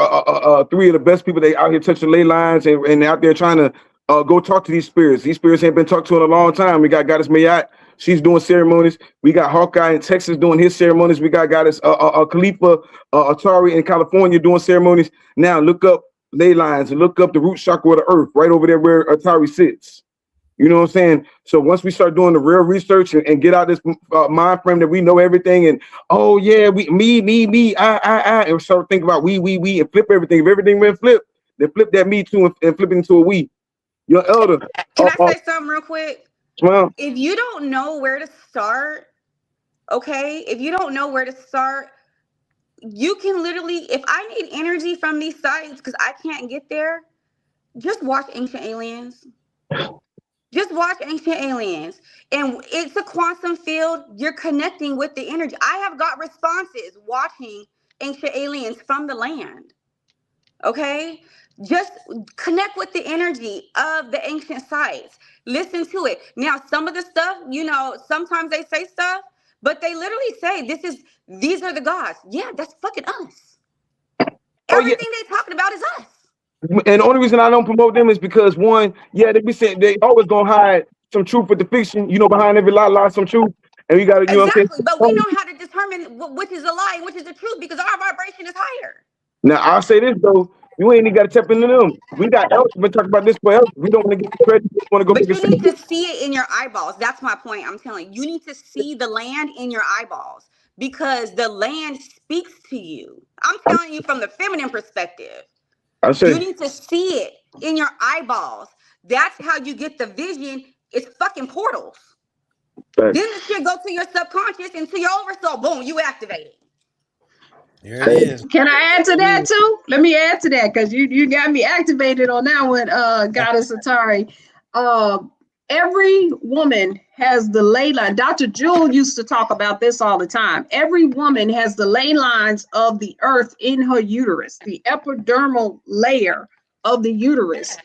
3 of the best people that out here touching ley lines and out there trying to go talk to these spirits. These spirits ain't been talked to in a long time. We got Goddess Mayat. She's doing ceremonies. We got Hawkeye in Texas doing his ceremonies. We got Goddess Khalifa Atari in California doing ceremonies. Now look up ley lines and look up the root chakra of the earth right over there where Atari sits. You know what I'm saying? So once we start doing the real research and get out this mind frame that we know everything and oh yeah, me, I, and start thinking about we, and flip everything. If everything went flip, then flip that me too and flip it into a we. Your elder. Can I say something real quick? Well, if you don't know where to start, okay, if you don't know where to start, you can literally, if I need energy from these sites because I can't get there, just watch Ancient Aliens. Just watch Ancient Aliens. And it's a quantum field. You're connecting with the energy. I have got responses watching Ancient Aliens from the land. Okay? Just connect with the energy of the ancient sites. Listen to it. Now, some of the stuff, you know, sometimes they say stuff, but they literally say, these are the gods. Yeah, that's fucking us. Everything they're talking about is us. And the only reason I don't promote them is because one, yeah, they be saying they always gonna hide some truth with the fiction, you know, behind every lie lies some truth. And you gotta, you know what I'm saying? But we know how to determine which is a lie and which is the truth because our vibration is higher. Now I'll say this though, you ain't even gotta tap into them. We got else been talking about this forever. We don't want to get the credit, we want to go. But you need to see it in your eyeballs. That's my point. I'm telling you, you need to see the land in your eyeballs because the land speaks to you. I'm telling you from the feminine perspective. You need to see it in your eyeballs. That's how you get the vision. It's fucking portals. Then the shit go to your subconscious and to your oversoul. Boom, you activate it. Here it is. Can I add to that too? Let me add to that because you got me activated on that one, Goddess Atari. Every woman has the ley line. Dr. Jewel used to talk about this all the time. Every woman has the ley lines of the earth in her uterus. The epidermal layer of the uterus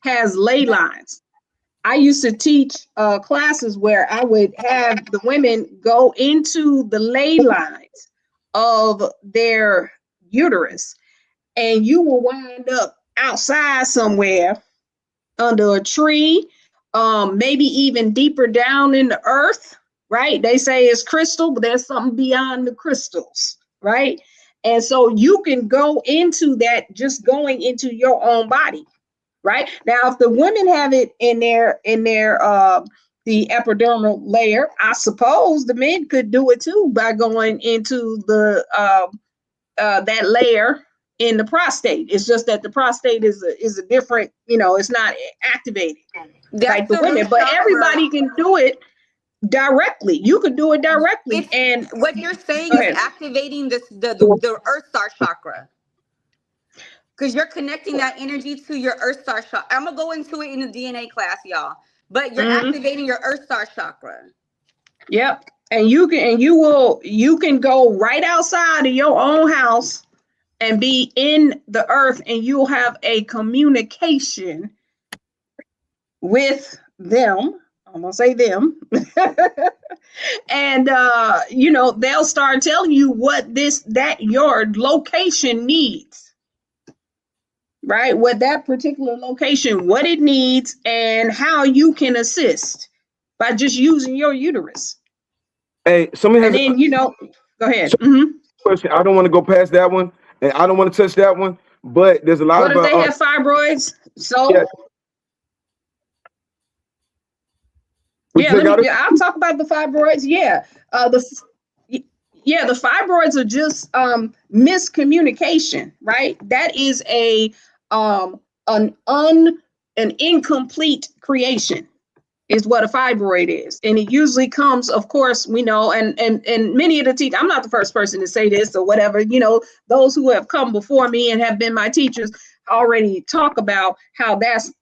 has ley lines. I used to teach classes where I would have the women go into the ley lines of their uterus, and you will wind up outside somewhere under a tree, maybe even deeper down in the earth, right? They say it's crystal, but there's something beyond the crystals, right? And so you can go into that just going into your own body, right? Now, if the women have it in their the epidermal layer, I suppose the men could do it too by going into the that layer in the prostate. It's just that the prostate is a different, it's not activated like That's the the women, root but chakra. everybody can do it directly. You could do it directly. It's And what you're saying go is ahead. activating the Earth Star chakra. Because you're connecting that energy to your Earth Star chakra. I'm gonna go into it in the DNA class, y'all. But you're Mhm. activating your Earth Star chakra. Yep. And you can go right outside of your own house and be in the earth, and you'll have a communication with them. I'm gonna say them. And they'll start telling you what that your location needs, right? What that particular location, what it needs, and how you can assist by just using your uterus. Hey, somebody And has then go ahead. a question. I don't want to go past that one, and I don't want to touch that one. But there's a lot What of if they have fibroids? yeah. So What you say, got it? I'll talk about the fibroids. Yeah. The fibroids are just miscommunication, right? That is an incomplete creation is what a fibroid is. And it usually comes, of course, we know, and many of the teachers, I'm not the first person to say this or whatever, those who have come before me and have been my teachers already talk about how that's,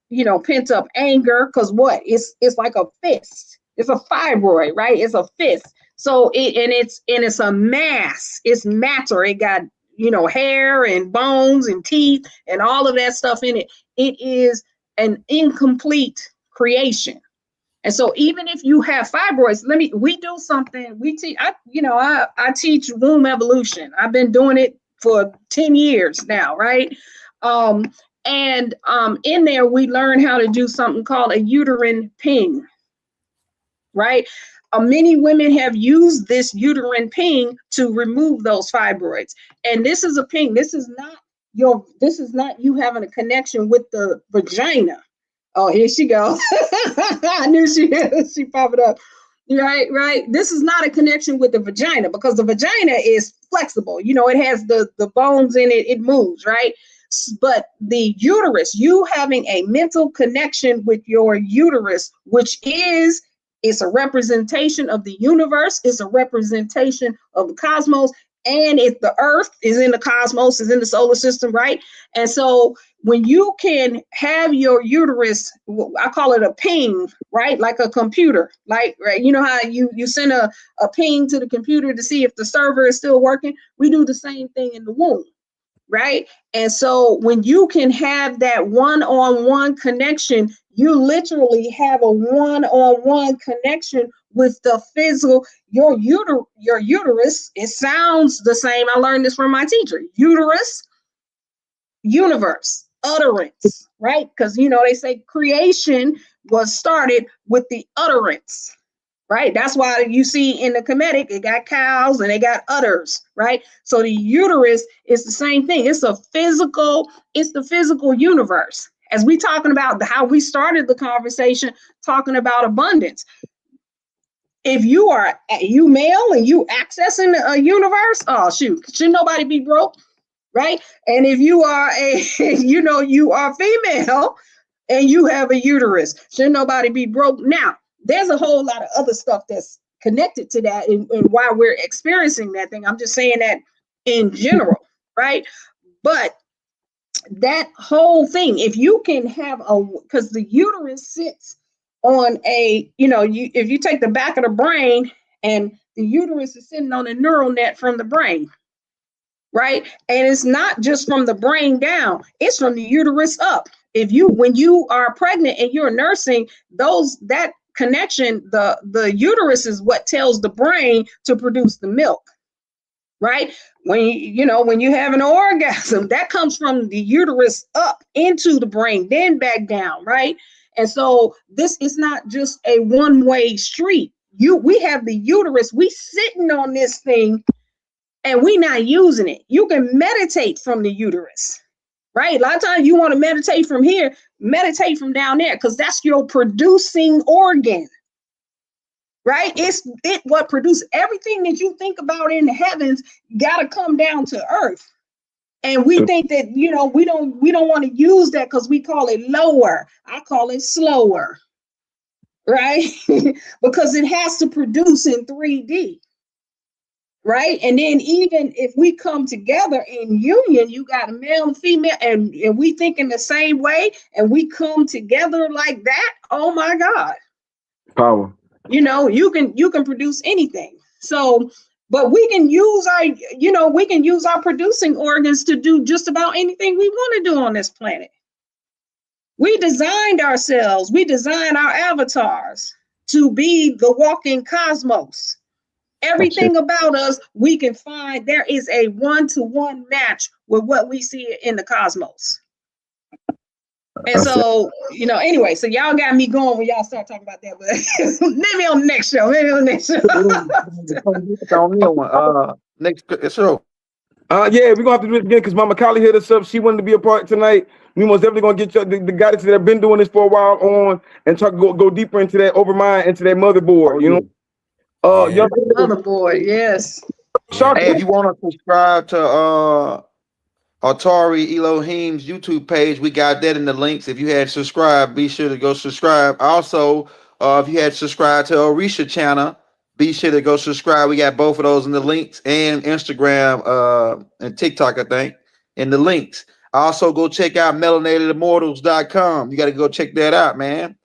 pent up anger, because what? It's like a fist. It's a fibroid, right? It's a fist. So it's a mass. It's matter. It got, hair and bones and teeth and all of that stuff in it. It is an incomplete creation. And so even if you have fibroids, we do something, we teach, I teach womb evolution. I've been doing it for 10 years now, right? In there, we learn how to do something called a uterine ping, right? Many women have used this uterine ping to remove those fibroids. And this is a ping. This is not you having a connection with the vagina. Oh, here she goes. I knew she popped up. Right. This is not a connection with the vagina, because the vagina is flexible. It has the bones in it. It moves, right? But the uterus, you having a mental connection with your uterus, which it's a representation of the universe. It's a representation of the cosmos. And if the earth is in the cosmos, is in the solar system, right? And so when you can have your uterus, I call it a ping, right? Like a computer, right? You know how you send a ping to the computer to see if the server is still working? We do the same thing in the womb, right? And so when you can have that one-on-one connection, you literally have a one-on-one connection with the physical, your uterus. It sounds the same. I learned this from my teacher. Uterus, universe, utterance, right? Because they say creation was started with the utterance, right? That's why you see in the Kemetic, it got cows and they got udders, right? So the uterus is the same thing. It's the physical universe. As we talking about how we started the conversation, talking about abundance. If you male and you accessing a universe, oh shoot, should nobody be broke, right? And if you are you are female and you have a uterus, should nobody be broke? Now, there's a whole lot of other stuff that's connected to that and why we're experiencing that thing. I'm just saying that in general, right? But that whole thing, if you can have because the uterus sits on if you take the back of the brain, and the uterus is sitting on a neural net from the brain, right? And it's not just from the brain down, it's from the uterus up. When you are pregnant and you're nursing, that connection, the uterus is what tells the brain to produce the milk, right? When you have an orgasm, that comes from the uterus up into the brain, then back down, right? And so this is not just a one-way street. We have the uterus, we sitting on this thing, and we not using it. You can meditate from the uterus, right? A lot of times you want to meditate from here, meditate from down there, because that's your producing organ. right? It's what produces everything that you think about in the heavens got to come down to earth. And we think that, you know, we don't want to use that because we call it lower. I call it slower, right? Because it has to produce in 3D, right? And then even if we come together in union, you got a male and female, and we think in the same way, and we come together like that. Oh my God. Power. You know, you can produce anything. So, but we can use our producing organs to do just about anything we want to do on this planet. We designed ourselves, we designed our avatars to be the walking cosmos. Everything about us, we can find there is a one-to-one match with what we see in the cosmos. And so, you know, anyway, so y'all got me going when y'all start talking about that, but maybe on the next show. Next show. Yeah, we're gonna have to do it again because Mama Kali hit us up. She wanted to be a part tonight. We most definitely gonna get the guys that have been doing this for a while on and go deeper into that overmind, into that motherboard, you know. Yeah. Motherboard, yes. Hey, if you want to subscribe to Atari Elohim's YouTube page, we got that in the links. If you had subscribed, be sure to go subscribe. Also, if you had subscribed to Orishas channel, be sure to go subscribe. We got both of those in the links, and Instagram and TikTok, I think, in the links. Also, go check out melanatedimmortals.com. You got to go check that out, man.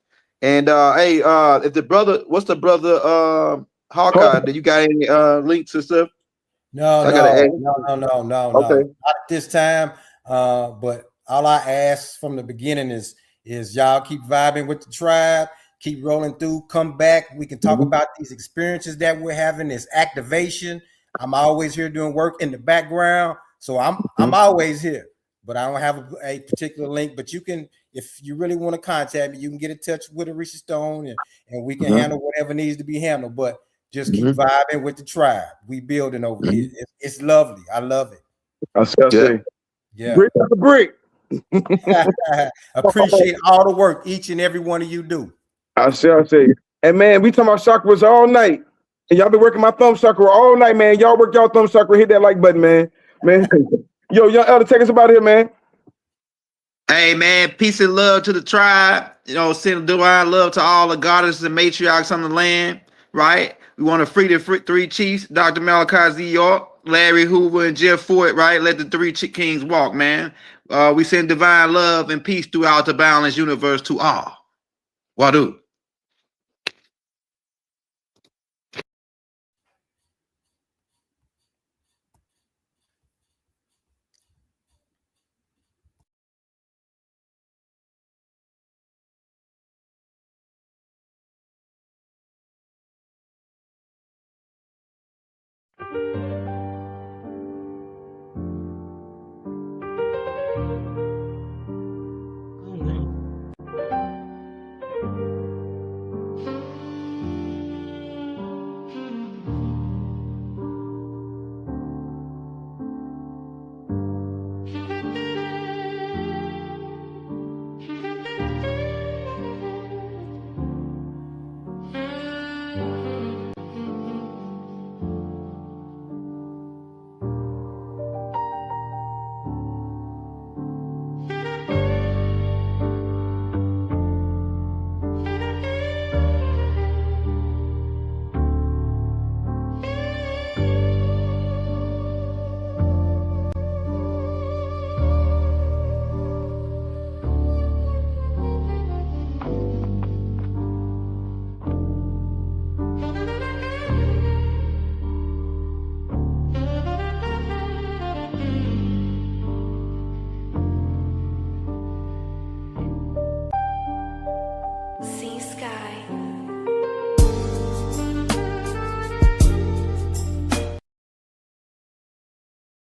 And hey, if the brother, what's the brother Hawkeye? Do you got any links and stuff? No. Okay. Not at this time. But all I ask from the beginning is y'all keep vibing with the tribe, keep rolling through, come back. We can talk about these experiences that we're having, this activation. I'm always here doing work in the background. So I'm always here, but I don't have a particular link. But you can, if you really want to contact me, you can get in touch with Orishas Stone and we can handle whatever needs to be handled. But just keep vibing with the tribe. We building over here. It's lovely. I love it. I say, yeah. Brick after brick. Appreciate all the work each and every one of you do. I say. And man, we talking about chakras all night. And y'all been working my thumb chakra all night, man. Y'all work y'all thumb chakra. Hit that like button, man. Yo, young elder, take us about here, man. Hey, man, peace and love to the tribe. You know, send divine love to all the goddesses and matriarchs on the land, right? We want to free the three chiefs, Dr. Malachi Z. York, Larry Hoover, and Jeff Ford, right? Let the three kings walk, man. We send divine love and peace throughout the balanced universe to all. Wadu.